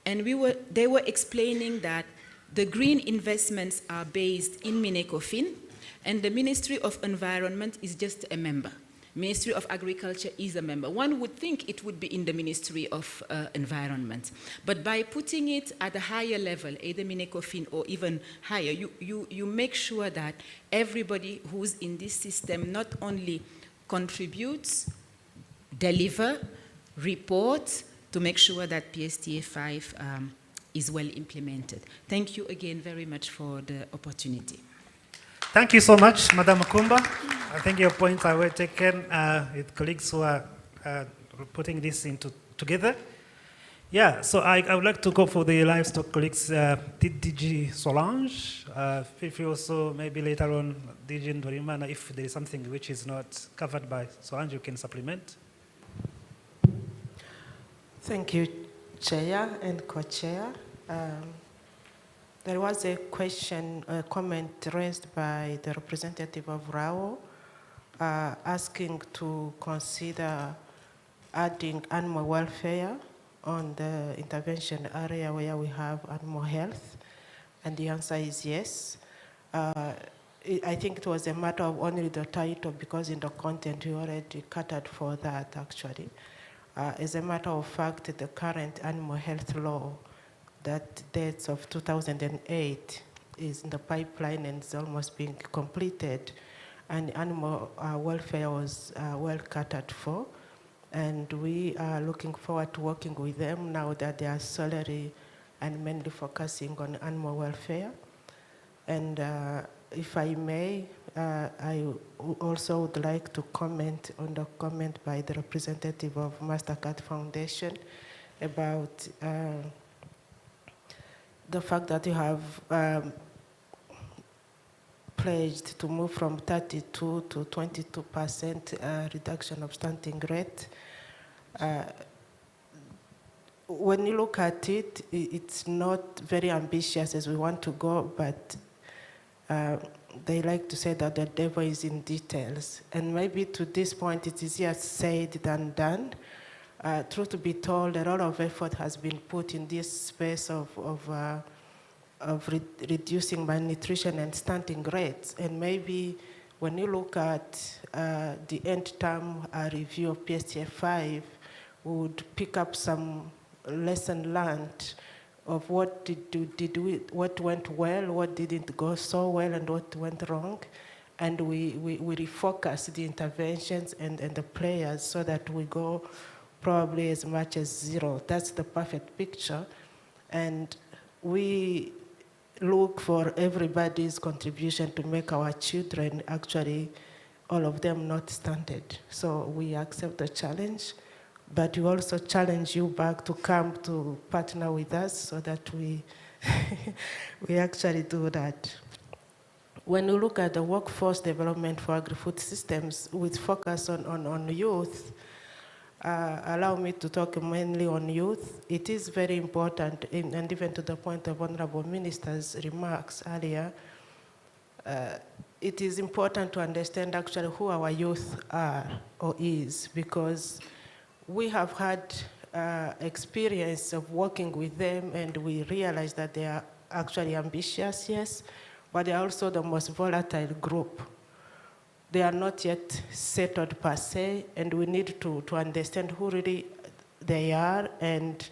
And they were explaining that the green investments are based in Minecofin, and the Ministry of Environment is just a member. Ministry of Agriculture is a member. One would think it would be in the Ministry of Environment. But by putting it at a higher level, either Minecofin or even higher, you make sure that everybody who's in this system not only contributes, deliver, reports, to make sure that PSTA 5 is well implemented. Thank you again very much for the opportunity. Thank you so much, Madam Makumba. I think your points are well taken with colleagues who are putting this together. Yeah, so I would like to go for the livestock colleagues, DG Solange. If you also, maybe later on, DG Ndorimana, if there is something which is not covered by Solange, you can supplement. Thank you, Chair and Co-Chair. There was a question, a comment raised by the representative of RAO asking to consider adding animal welfare on the intervention area where we have animal health, and the answer is yes. I think it was a matter of only the title, because in the content we already catered for that actually. As a matter of fact, the current animal health law that dates of 2008 is in the pipeline and is almost being completed, and animal welfare was well catered for, and we are looking forward to working with them now that they are solely and mainly focusing on animal welfare. And if I may, I also would like to comment on the comment by the representative of MasterCard Foundation about the fact that you have pledged to move from 32 to 22% reduction of stunting rate. When you look at it, it's not very ambitious as we want to go, but they like to say that the devil is in details. And maybe to this point, it is easier said than done. Truth to be told, a lot of effort has been put in this space of reducing malnutrition and stunting rates. And maybe when you look at the end-term review of PSTA 5, we would pick up some lesson learned of what what went well, what didn't go so well, and what went wrong. And we refocus the interventions and the players so that we go probably as much as zero. That's the perfect picture. And we look for everybody's contribution to make our children actually, all of them not stunted. So we accept the challenge, but we also challenge you back to come to partner with us so that we, we actually do that. When you look at the workforce development for agri-food systems with focus on youth, allow me to talk mainly on youth. It is very important, and even to the point of Honorable Minister's remarks earlier, it is important to understand actually who our youth are or is, because we have had experience of working with them, and we realize that they are actually ambitious, yes, but they are also the most volatile group. They are not yet settled per se, and we need to understand who really they are and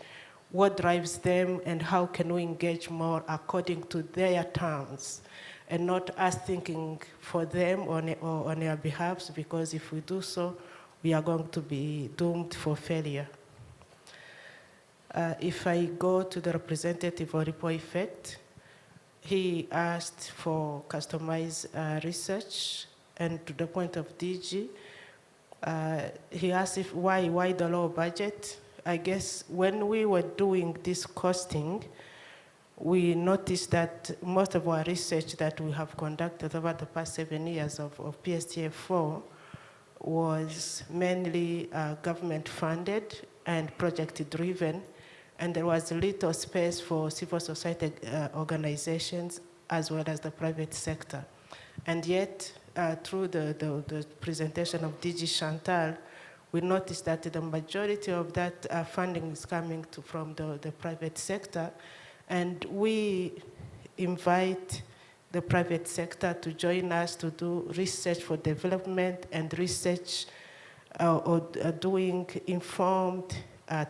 what drives them and how can we engage more according to their terms, and not us thinking for them on their behalf, because if we do so, we are going to be doomed for failure. If I go to the representative of Report Effect, he asked for customized research. And to the point of DG, he asked why the low budget. I guess when we were doing this costing, we noticed that most of our research that we have conducted over the past 7 years of PSTA 4 was mainly government funded and project driven, and there was little space for civil society organizations as well as the private sector. And yet, through the presentation of DG Chantal, we noticed that the majority of that funding is coming from the private sector, and we invite the private sector to join us to do research for development and research or doing informed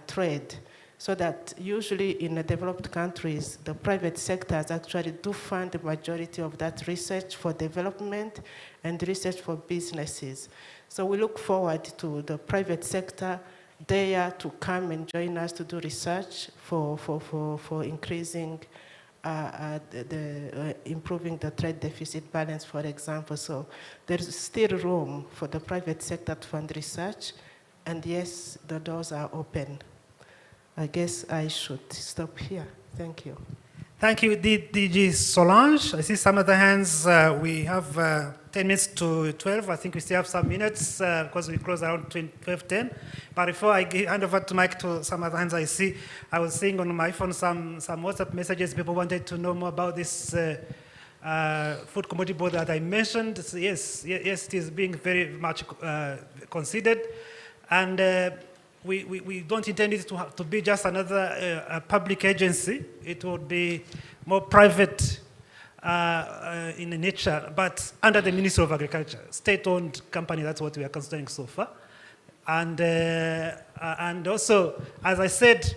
trade, so that usually in the developed countries, the private sectors actually do fund the majority of that research for development and research for businesses. So we look forward to the private sector there to come and join us to do research for increasing improving the trade deficit balance, for example. So there's still room for the private sector to fund research, and yes, the doors are open. I guess I should stop here. Thank you. Thank you, DG Solange. I see some of the hands. We have 10 minutes to 12. I think we still have some minutes because we close around 12:10. But before I hand over to Mike to some of the hands I was seeing on my phone some WhatsApp messages. People wanted to know more about this food commodity board that I mentioned. So yes, it is being very much considered. And we don't intend it to be just another public agency. It would be more private in nature, but under the Ministry of Agriculture, state-owned company. That's what we are considering so far. And also, as I said,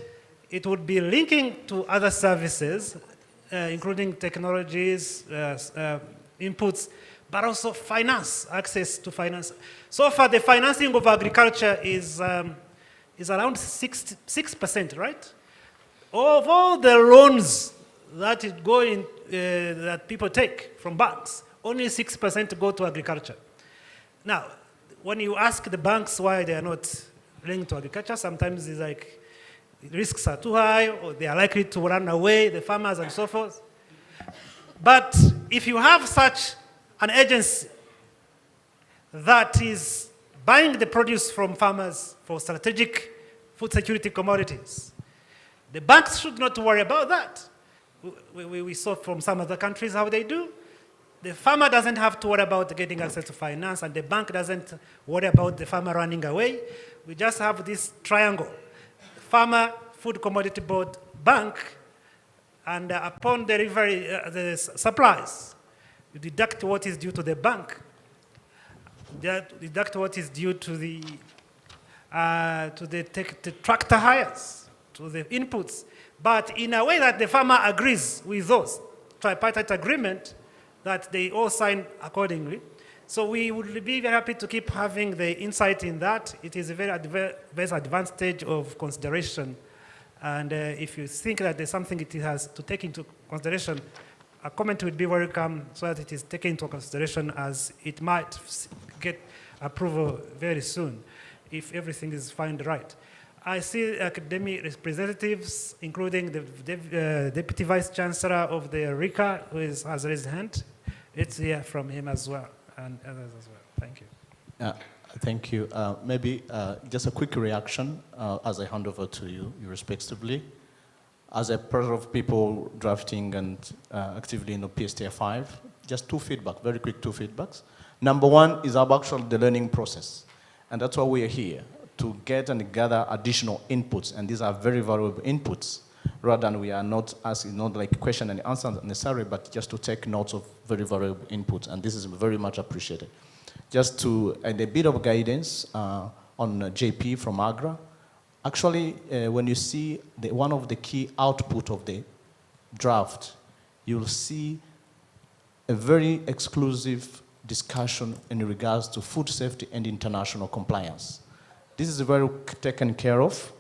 it would be linking to other services, including technologies, inputs, but also finance, access to finance. So far, the financing of agriculture is around 6%, right? Of all the loans that that people take from banks, only 6% go to agriculture. Now, when you ask the banks why they are not linked to agriculture, sometimes it's like risks are too high, or they are likely to run away, the farmers and so forth. But if you have such an agency that is buying the produce from farmers for strategic food security commodities, the banks should not worry about that. We saw from some other countries how they do. The farmer doesn't have to worry about getting access to finance, and the bank doesn't worry about the farmer running away. We just have this triangle: farmer, food commodity board, bank, and upon delivery, the supplies, you deduct what is due to the bank, deduct what is due to the tractor hires, to the inputs, but in a way that the farmer agrees with those tripartite agreement that they all sign accordingly. So we would be very happy to keep having the insight in that. It is a very advanced stage of consideration. And if you think that there's something it has to take into consideration, a comment would be welcome so that it is taken into consideration, as it might get approval very soon if everything is found right. I see academic representatives, including the Deputy Vice Chancellor of the RICA, who has raised his hand. Let's hear from him as well, and others as well. Thank you. Thank you. Maybe just a quick reaction as I hand over to you respectively. As a part of people drafting and actively in the PSTA 5, just very quick two feedbacks. Number one is actually the learning process. And that's why we are here, to get and gather additional inputs. And these are very valuable inputs, rather than we are not asking, not like question and answer necessarily, but just to take notes of very valuable inputs. And this is very much appreciated. Just to, and a bit of guidance on JP from Agra. Actually, when you see one of the key output of the draft, you'll see a very exclusive discussion in regards to food safety and international compliance. This is very taken care of,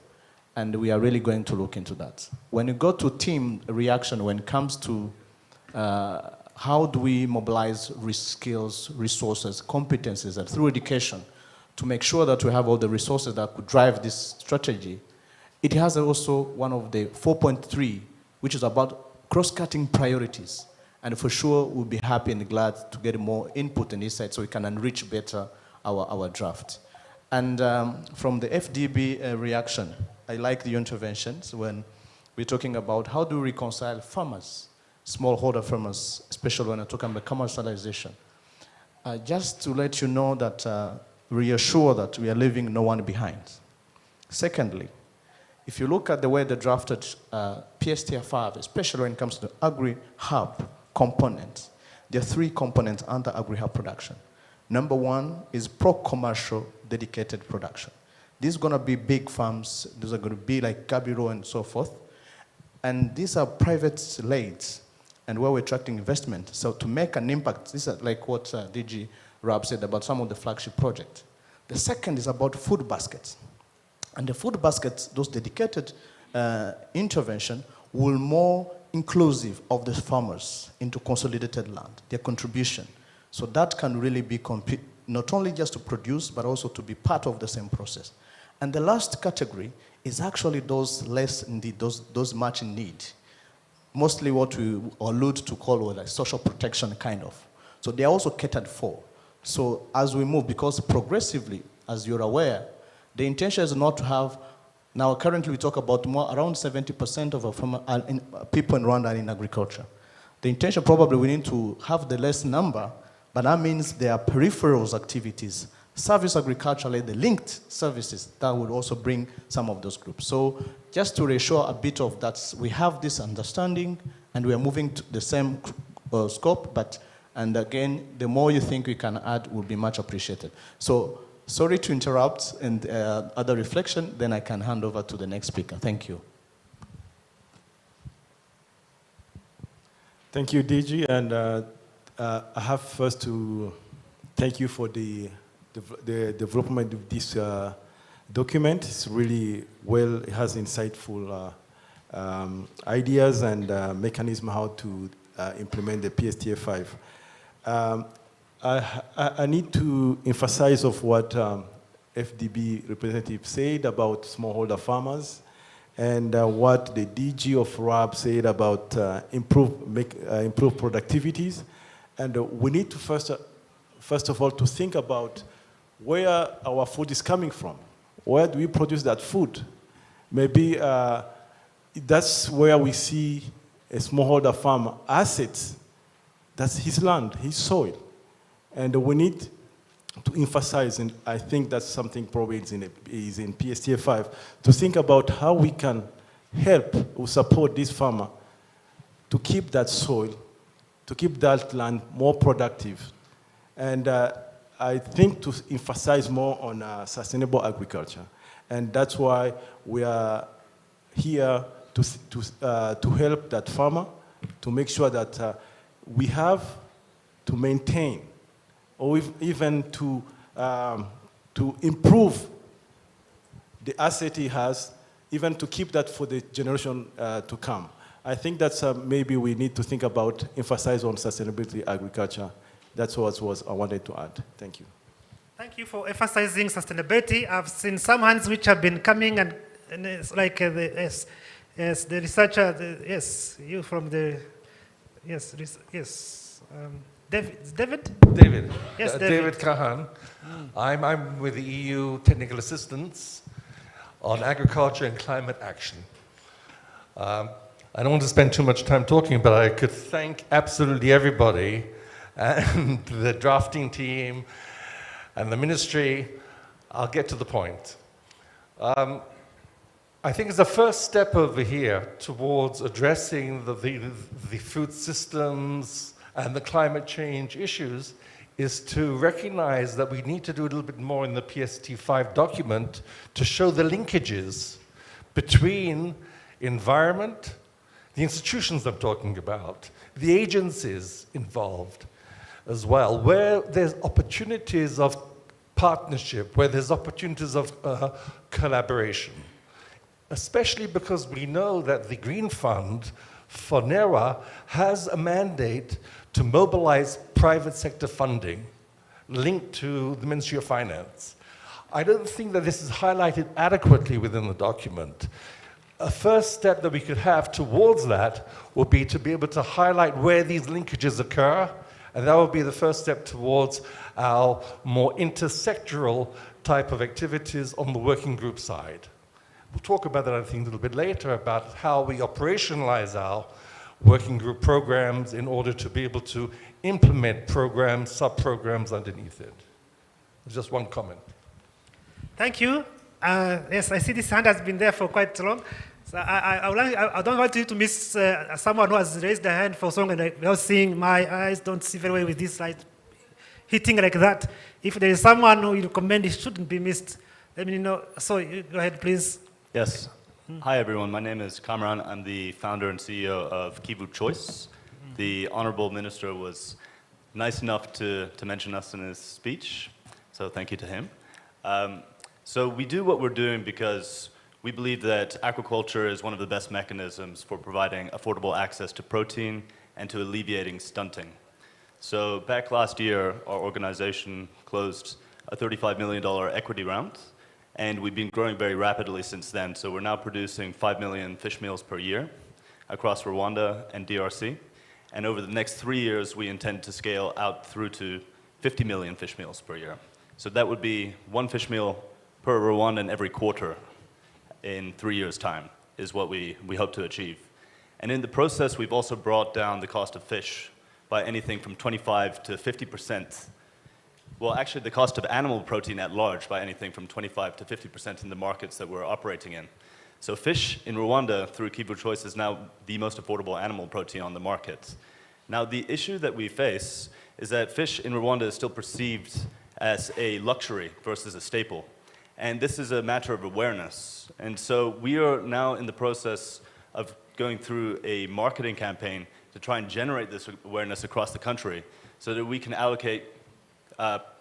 and we are really going to look into that. When you go to team reaction, when it comes to how do we mobilize skills, resources, competencies, and through education to make sure that we have all the resources that could drive this strategy, it has also one of the 4.3, which is about cross-cutting priorities. And for sure, we'll be happy and glad to get more input and insight so we can enrich better our draft. And from the FDB reaction, I like the interventions when we're talking about how do we reconcile farmers, smallholder farmers, especially when we're talking about commercialization. Just to let you know that reassure that we are leaving no one behind. Secondly, if you look at the way they drafted PSTA 5, especially when it comes to the agri-hub components, there are 3 components under agri-hub production. Number 1 is pro-commercial dedicated production. These are going to be big farms. These are going to be like Gabiro and so forth. And these are private led and where we're attracting investment. So to make an impact, this is like what DG Rab said about some of the flagship projects. The second is about food baskets. And the food baskets, those dedicated intervention, will more inclusive of the farmers into consolidated land, their contribution. So that can really be not only just to produce, but also to be part of the same process. And the last category is actually those less in need, those much in need. Mostly what we allude to call like social protection kind of. So they are also catered for. So as we move, because progressively, as you're aware, the intention is not to have, now currently we talk about around 70% of our people in Rwanda are in agriculture. The intention probably we need to have the less number, but that means there are peripheral activities, service agriculture, like the linked services that would also bring some of those groups. So just to reassure a bit of that, we have this understanding and we are moving to the same scope, and again, the more you think we can add will be much appreciated. So sorry to interrupt and other reflection, then I can hand over to the next speaker. Thank you. Thank you, DG, and I have first to thank you for the development of this document. It's really well, it has insightful ideas and mechanism how to implement the PSTA 5. I need to emphasize of what FDB representative said about smallholder farmers and what the DG of RAB said about improve productivities. And we need to first of all to think about where our food is coming from. Where do we produce that food? Maybe that's where we see a smallholder farmer assets. That's his land, his soil. And we need to emphasize, and I think that's something probably is in PSTA 5, to think about how we can help or support this farmer to keep that soil, to keep that land more productive. And I think to emphasize more on sustainable agriculture. And that's why we are here to help that farmer, to make sure that we have to maintain or even to improve the asset he has, even to keep that for the generation to come. I think that's maybe we need to think about, emphasize on sustainability agriculture. That's what I wanted to add. Thank you. Thank you for emphasizing sustainability. I've seen some hands which have been coming, and it's like the researcher, you from the, David? David. Yes, David Kahan. I'm with the EU Technical Assistance on Agriculture and Climate Action. I don't want to spend too much time talking, but I could thank absolutely everybody and the drafting team and the ministry. I'll get to the point. I think it's the first step over here towards addressing the food systems and the climate change issues is to recognize that we need to do a little bit more in the PST 5 document to show the linkages between environment, the institutions I'm talking about, the agencies involved as well, where there's opportunities of partnership, where there's opportunities of collaboration, especially because we know that the Green Fund for NERA has a mandate to mobilize private sector funding linked to the Ministry of Finance. I don't think that this is highlighted adequately within the document. A first step that we could have towards that would be to be able to highlight where these linkages occur, and that would be the first step towards our more intersectoral type of activities on the working group side. We'll talk about that, I think, a little bit later, about how we operationalize our working group programs in order to be able to implement programs, sub-programs underneath it. Just one comment. Thank you. Yes, I see this hand has been there for quite long. So I don't want you to miss someone who has raised their hand for so long, and without seeing, my eyes don't see very well with this light hitting like that. If there is someone who you recommend it shouldn't be missed, let me know. So go ahead, please. Yes. Hi, everyone. My name is Kamran. I'm the founder and CEO of Kivu Choice. The Honorable Minister was nice enough to mention us in his speech, so thank you to him. So we do what we're doing because we believe that aquaculture is one of the best mechanisms for providing affordable access to protein and to alleviating stunting. So back last year, our organization closed a $35 million equity round, and we've been growing very rapidly since then. So we're now producing 5 million fish meals per year across Rwanda and DRC. And over the next 3 years, we intend to scale out through to 50 million fish meals per year. So that would be 1 fish meal per Rwandan every quarter in 3 years' time is what we hope to achieve. And in the process, we've also brought down the cost of fish by anything from 25 to 50%. Well, actually, the cost of animal protein at large by anything from 25 to 50% in the markets that we're operating in. So fish in Rwanda through Kivu Choice is now the most affordable animal protein on the market. Now, the issue that we face is that fish in Rwanda is still perceived as a luxury versus a staple. And this is a matter of awareness. And so we are now in the process of going through a marketing campaign to try and generate this awareness across the country so that we can allocate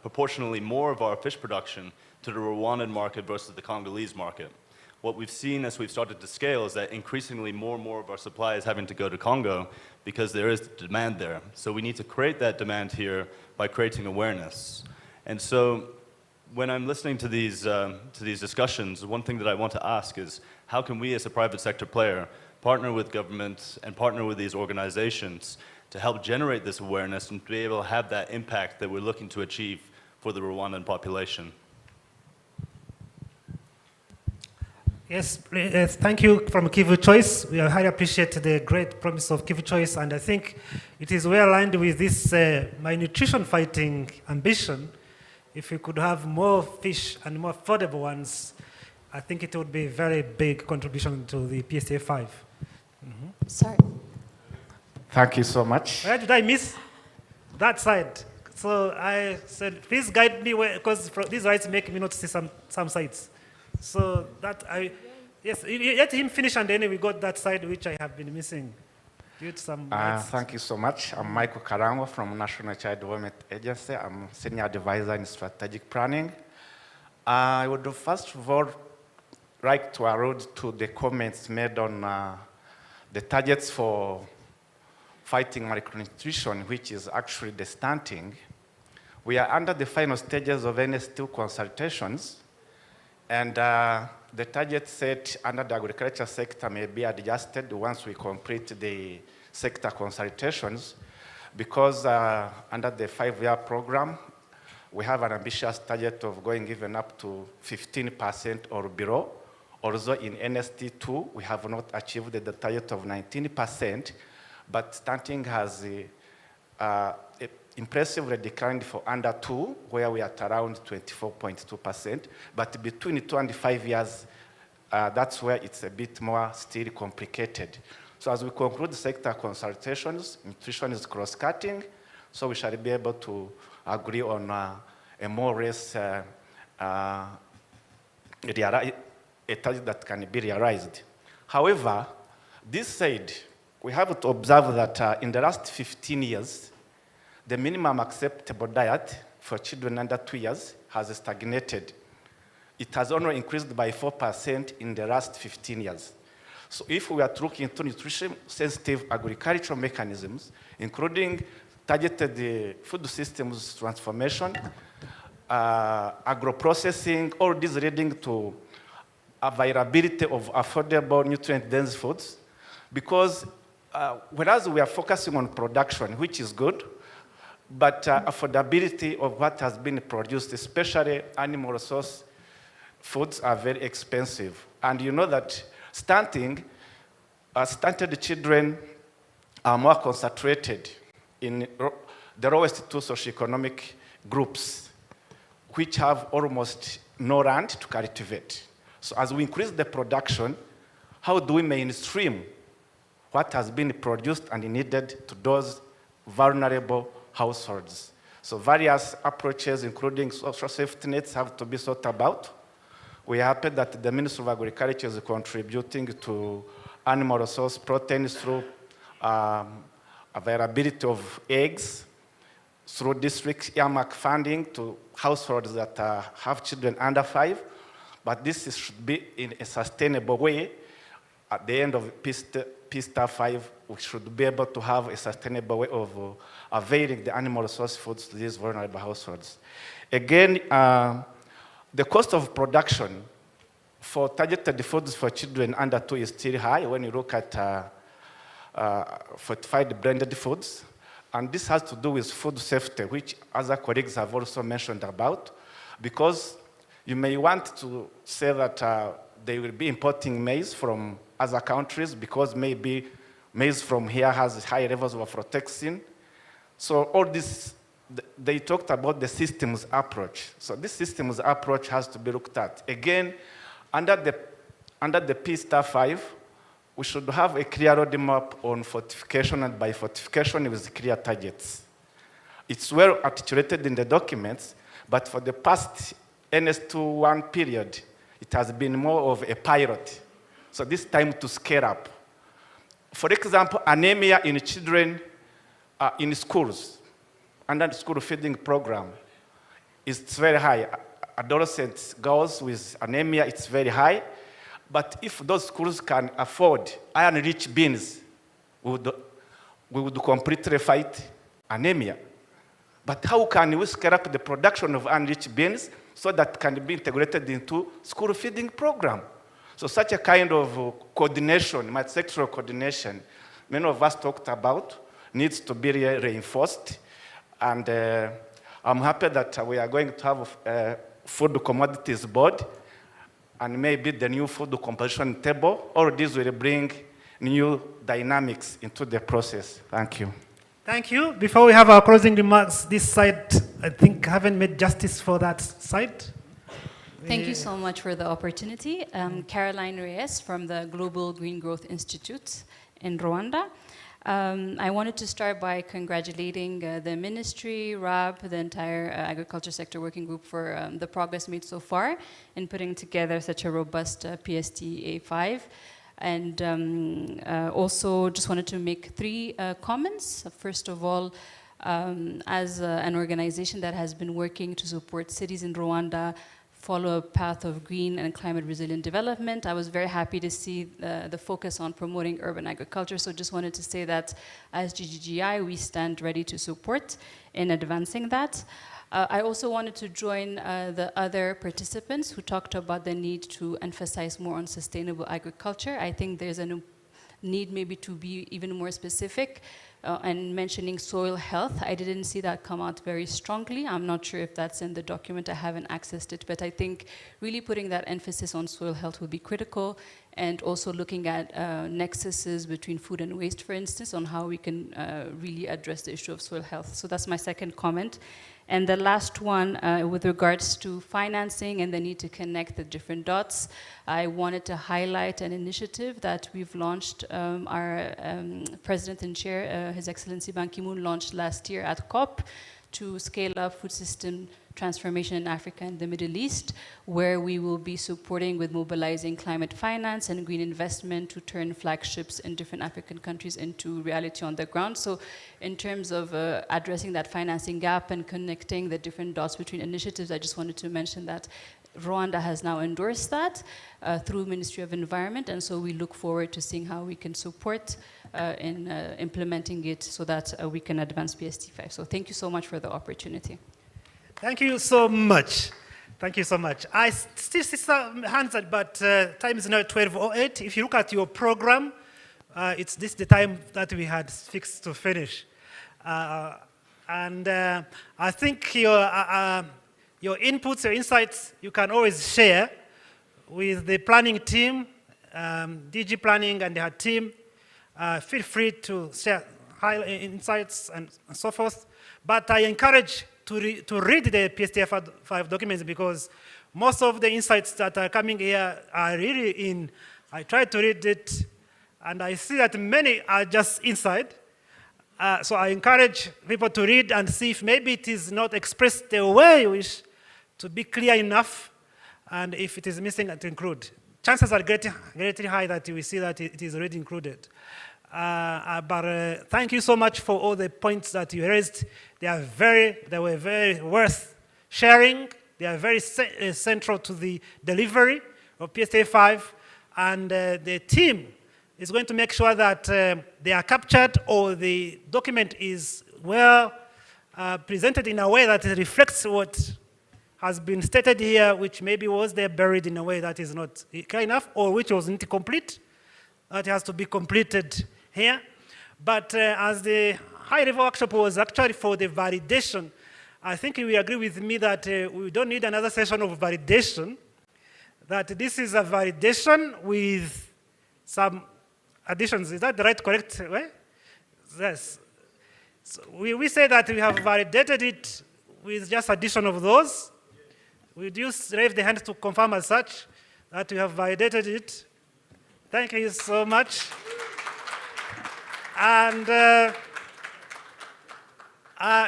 proportionally more of our fish production to the Rwandan market versus the Congolese market. What we've seen as we've started to scale is that increasingly more and more of our supply is having to go to Congo because there is demand there. So we need to create that demand here by creating awareness. And so when I'm listening to these discussions, one thing that I want to ask is, how can we as a private sector player partner with governments and partner with these organizations to help generate this awareness and be able to have that impact that we're looking to achieve for the Rwandan population? Yes, thank you from Kivu Choice. We highly appreciate the great promise of Kivu Choice, and I think it is well aligned with this malnutrition fighting ambition. If we could have more fish and more affordable ones, I think it would be a very big contribution to the PSTA 5. Sorry. Thank you so much. Where did I miss? That side. So I said, please guide me, because these lights make me not see some sides. So that yes, let him finish, and then we got that side which I have been missing. Due to some thank you so much. I'm Michael Karango from National Child Development Agency. I'm Senior Advisor in Strategic Planning. I would first of all like to allude to the comments made on the targets for fighting malnutrition, which is actually the stunting. We are under the final stages of NS2 consultations, and the target set under the agriculture sector may be adjusted once we complete the sector consultations, because under the 5-year program, we have an ambitious target of going even up to 15% or below. Although in NST2, we have not achieved the target of 19%, but stunting has impressively declined for under 2, where we are at around 24.2%. But between 2 and 5 years, that's where it's a bit more still complicated. So as we conclude sector consultations, nutrition is cross-cutting, so we shall be able to agree on a more or less a target that can be realized. However, this said, we have to observe that in the last 15 years, the minimum acceptable diet for children under 2 years has stagnated. It has only increased by 4% in the last 15 years. So if we are looking into nutrition-sensitive agricultural mechanisms, including targeted food systems transformation, agro-processing, all these leading to availability of affordable nutrient-dense foods, because whereas we are focusing on production, which is good, but affordability of what has been produced, especially animal source foods, are very expensive. And you know that stunted children are more concentrated in the lowest two socioeconomic groups, which have almost no land to cultivate. So as we increase the production, how do we mainstream what has been produced and needed to those vulnerable households? So various approaches, including social safety nets, have to be thought about. We are happy that the Ministry of Agriculture is contributing to animal resource proteins through availability of eggs, through district earmark funding to households that have children under 5. But this should be in a sustainable way. At the end of PSTA 5, we should be able to have a sustainable way of availing the animal resource foods to these vulnerable households. Again, the cost of production for targeted foods for children under 2 is still high when you look at fortified blended foods. And this has to do with food safety, which other colleagues have also mentioned about, because you may want to say that they will be importing maize from other countries because maybe maize from here has high levels of aflatoxin. So all this, they talked about the systems approach. So this systems approach has to be looked at. Again, under the PSTA 5, we should have a clear roadmap on fortification, and by fortification with clear targets. It's well articulated in the documents, but for the past NS21 period, it has been more of a pilot. So this time to scale up. For example, anemia in children in schools, under the school feeding program, is very high. Adolescent girls with anemia, it's very high. But if those schools can afford iron-rich beans, we would completely fight anemia. But how can we scale up the production of iron-rich beans so that can be integrated into school feeding program? So such a kind of coordination, multi-sectoral coordination, many of us talked about, needs to be reinforced. And I'm happy that we are going to have a food commodities board and maybe the new food composition table. All this will bring new dynamics into the process. Thank you. Thank you. Before we have our closing remarks, this side, I think, haven't made justice for that side. Thank you so much for the opportunity. Caroline Reyes from the Global Green Growth Institute in Rwanda. I wanted to start by congratulating the ministry, RAB, the entire agriculture sector working group for the progress made so far in putting together such a robust PSTA 5. And also just wanted to make 3 comments. First of all, as an organization that has been working to support cities in Rwanda follow a path of green and climate resilient development, I was very happy to see the focus on promoting urban agriculture. So just wanted to say that as GGGI, we stand ready to support in advancing that. I also wanted to join the other participants who talked about the need to emphasize more on sustainable agriculture. I think there's a need maybe to be even more specific and mentioning soil health. I didn't see that come out very strongly. I'm not sure if that's in the document. I haven't accessed it, but I think really putting that emphasis on soil health would be critical, and also looking at nexuses between food and waste, for instance, on how we can really address the issue of soil health. So that's my second comment. And the last one, with regards to financing and the need to connect the different dots, I wanted to highlight an initiative that we've launched. Our President and Chair, His Excellency Ban Ki-moon, launched last year at COP to scale up food system transformation in Africa and the Middle East, where we will be supporting with mobilizing climate finance and green investment to turn flagships in different African countries into reality on the ground. So in terms of addressing that financing gap and connecting the different dots between initiatives, I just wanted to mention that Rwanda has now endorsed that through Ministry of Environment, and so we look forward to seeing how we can support in implementing it so that we can advance PSTA 5. So thank you so much for the opportunity. Thank you so much. Thank you so much. I still see some hands up, but time is now 12:08. If you look at your program, it's this the time that we had fixed to finish. And I think your inputs, your insights, you can always share with the planning team, DG Planning and her team. Feel free to share insights and so forth. But I encourage to read the PSTA 5 documents, because most of the insights that are coming here are really in. I tried to read it, and I see that many are just inside. So I encourage people to read and see if maybe it is not expressed the way you wish to be clear enough, and if it is missing, to include. Chances are greatly high that you will see that it is already included. But thank you so much for all the points that you raised. They were very worth sharing. They are very central to the delivery of PSTA 5, and the team is going to make sure that they are captured, or the document is well presented in a way that reflects what has been stated here, which maybe was there buried in a way that is not clear enough, or which was not complete. That has to be completed here. But as the high-level workshop was actually for the validation, I think you will agree with me that we don't need another session of validation, that this is a validation with some additions. Is that the right, correct way? Yes. So we say that we have validated it with just addition of those. Would you raise the hand to confirm as such that we have validated it? Thank you so much. And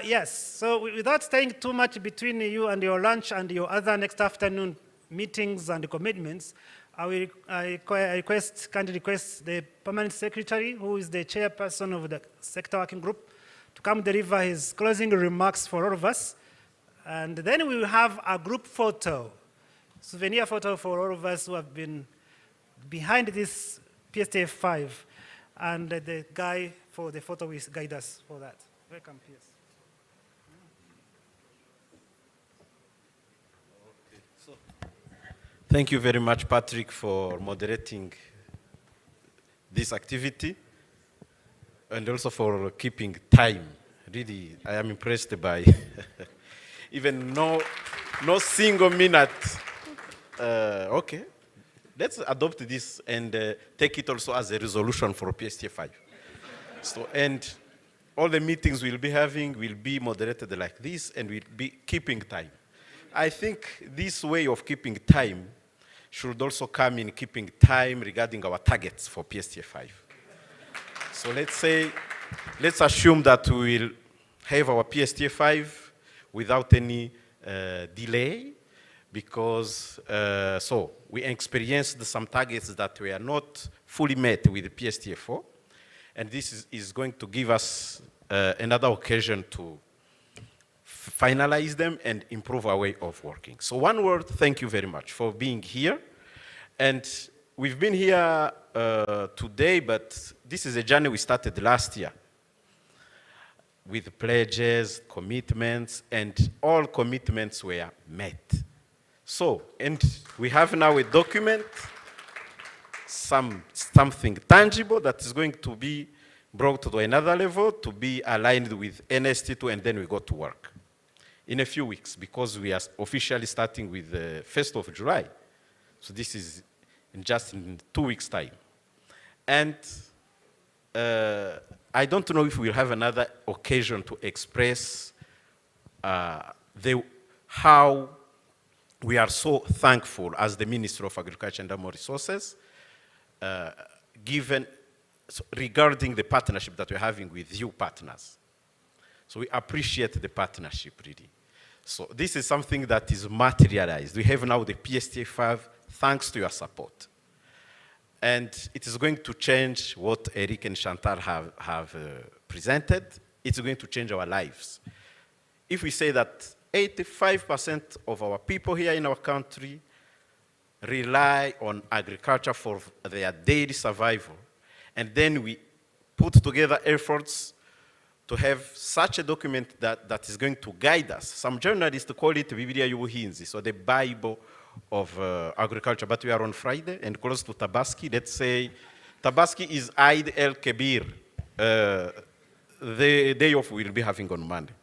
yes, so without staying too much between you and your lunch and your other next afternoon meetings and commitments, I kindly request the permanent secretary, who is the chairperson of the sector working group, to come deliver his closing remarks for all of us. And then we will have a group photo, souvenir photo for all of us who have been behind this PSTA 5. And the guy for the photo will guide us for that. Welcome, PS. Thank you very much, Patrick, for moderating this activity, and also for keeping time. Really, I am impressed by even no single minute. Okay, let's adopt this and take it also as a resolution for PSTA 5. So, and all the meetings we'll be having will be moderated like this, and we'll be keeping time. I think this way of keeping time should also come in keeping time regarding our targets for PSTA 5. So let's assume that we will have our PSTA 5 without any delay, because so we experienced some targets that were not fully met with the PSTA 4, and this is going to give us another occasion to finalize them and improve our way of working. So one word, thank you very much for being here. And we've been here today, but this is a journey we started last year with pledges, commitments, and all commitments were met. So, and we have now a document, something tangible that is going to be brought to another level to be aligned with NST2, and then we go to work in a few weeks, because we are officially starting with the 1st of July. So this is just in 2 weeks' time. And I don't know if we'll have another occasion to express how we are so thankful as the Ministry of Agriculture and Animal Resources, regarding the partnership that we're having with you partners. So we appreciate the partnership, really. So this is something that is materialized. We have now the PSTA 5 thanks to your support. And it is going to change what Eric and Chantal have presented. It's going to change our lives. If we say that 85% of our people here in our country rely on agriculture for their daily survival, and then we put together efforts to have such a document that is going to guide us. Some journalists call it Biblia y'ubuhinzi, so the Bible of agriculture, but we are on Friday and close to Tabaski. Let's say Tabaski is Eid el-Kebir, the day off we'll be having on Monday.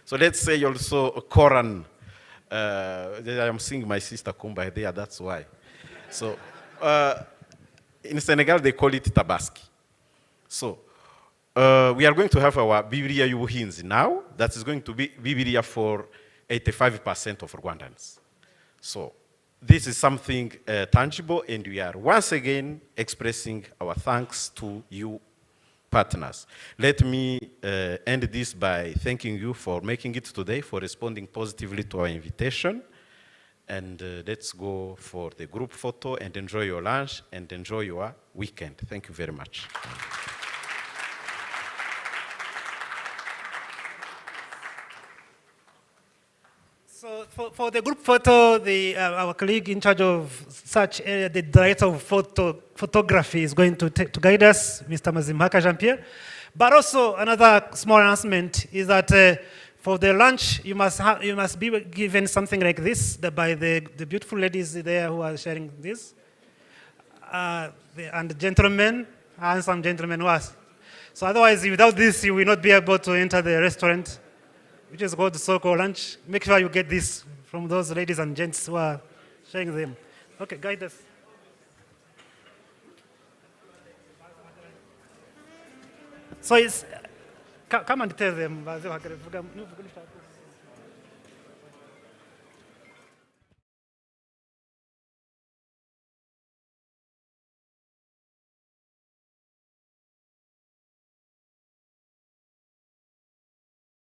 So let's say also Quran. I am seeing my sister Kumba there, that's why. So in Senegal, they call it tabaski. So we are going to have our Bibilia Yubuhinzi now. That is going to be Bibilia for 85% of Rwandans. So this is something tangible, and we are once again expressing our thanks to you partners. Let me end this by thanking you for making it today, for responding positively to our invitation. And let's go for the group photo and enjoy your lunch and enjoy your weekend. Thank you very much. So for the group photo, our colleague in charge of such area, the director of photography, is going to guide us, Mr. Mazimhaka Jean-Pierre. But also another small announcement is that for the lunch, you must be given something like this by the beautiful ladies there who are sharing this, and the gentlemen, handsome gentlemen who are. So otherwise, without this, you will not be able to enter the restaurant, which is called Soko Lunch. Make sure you get this from those ladies and gents who are sharing them. Okay, guide us. So it's, come and tell them.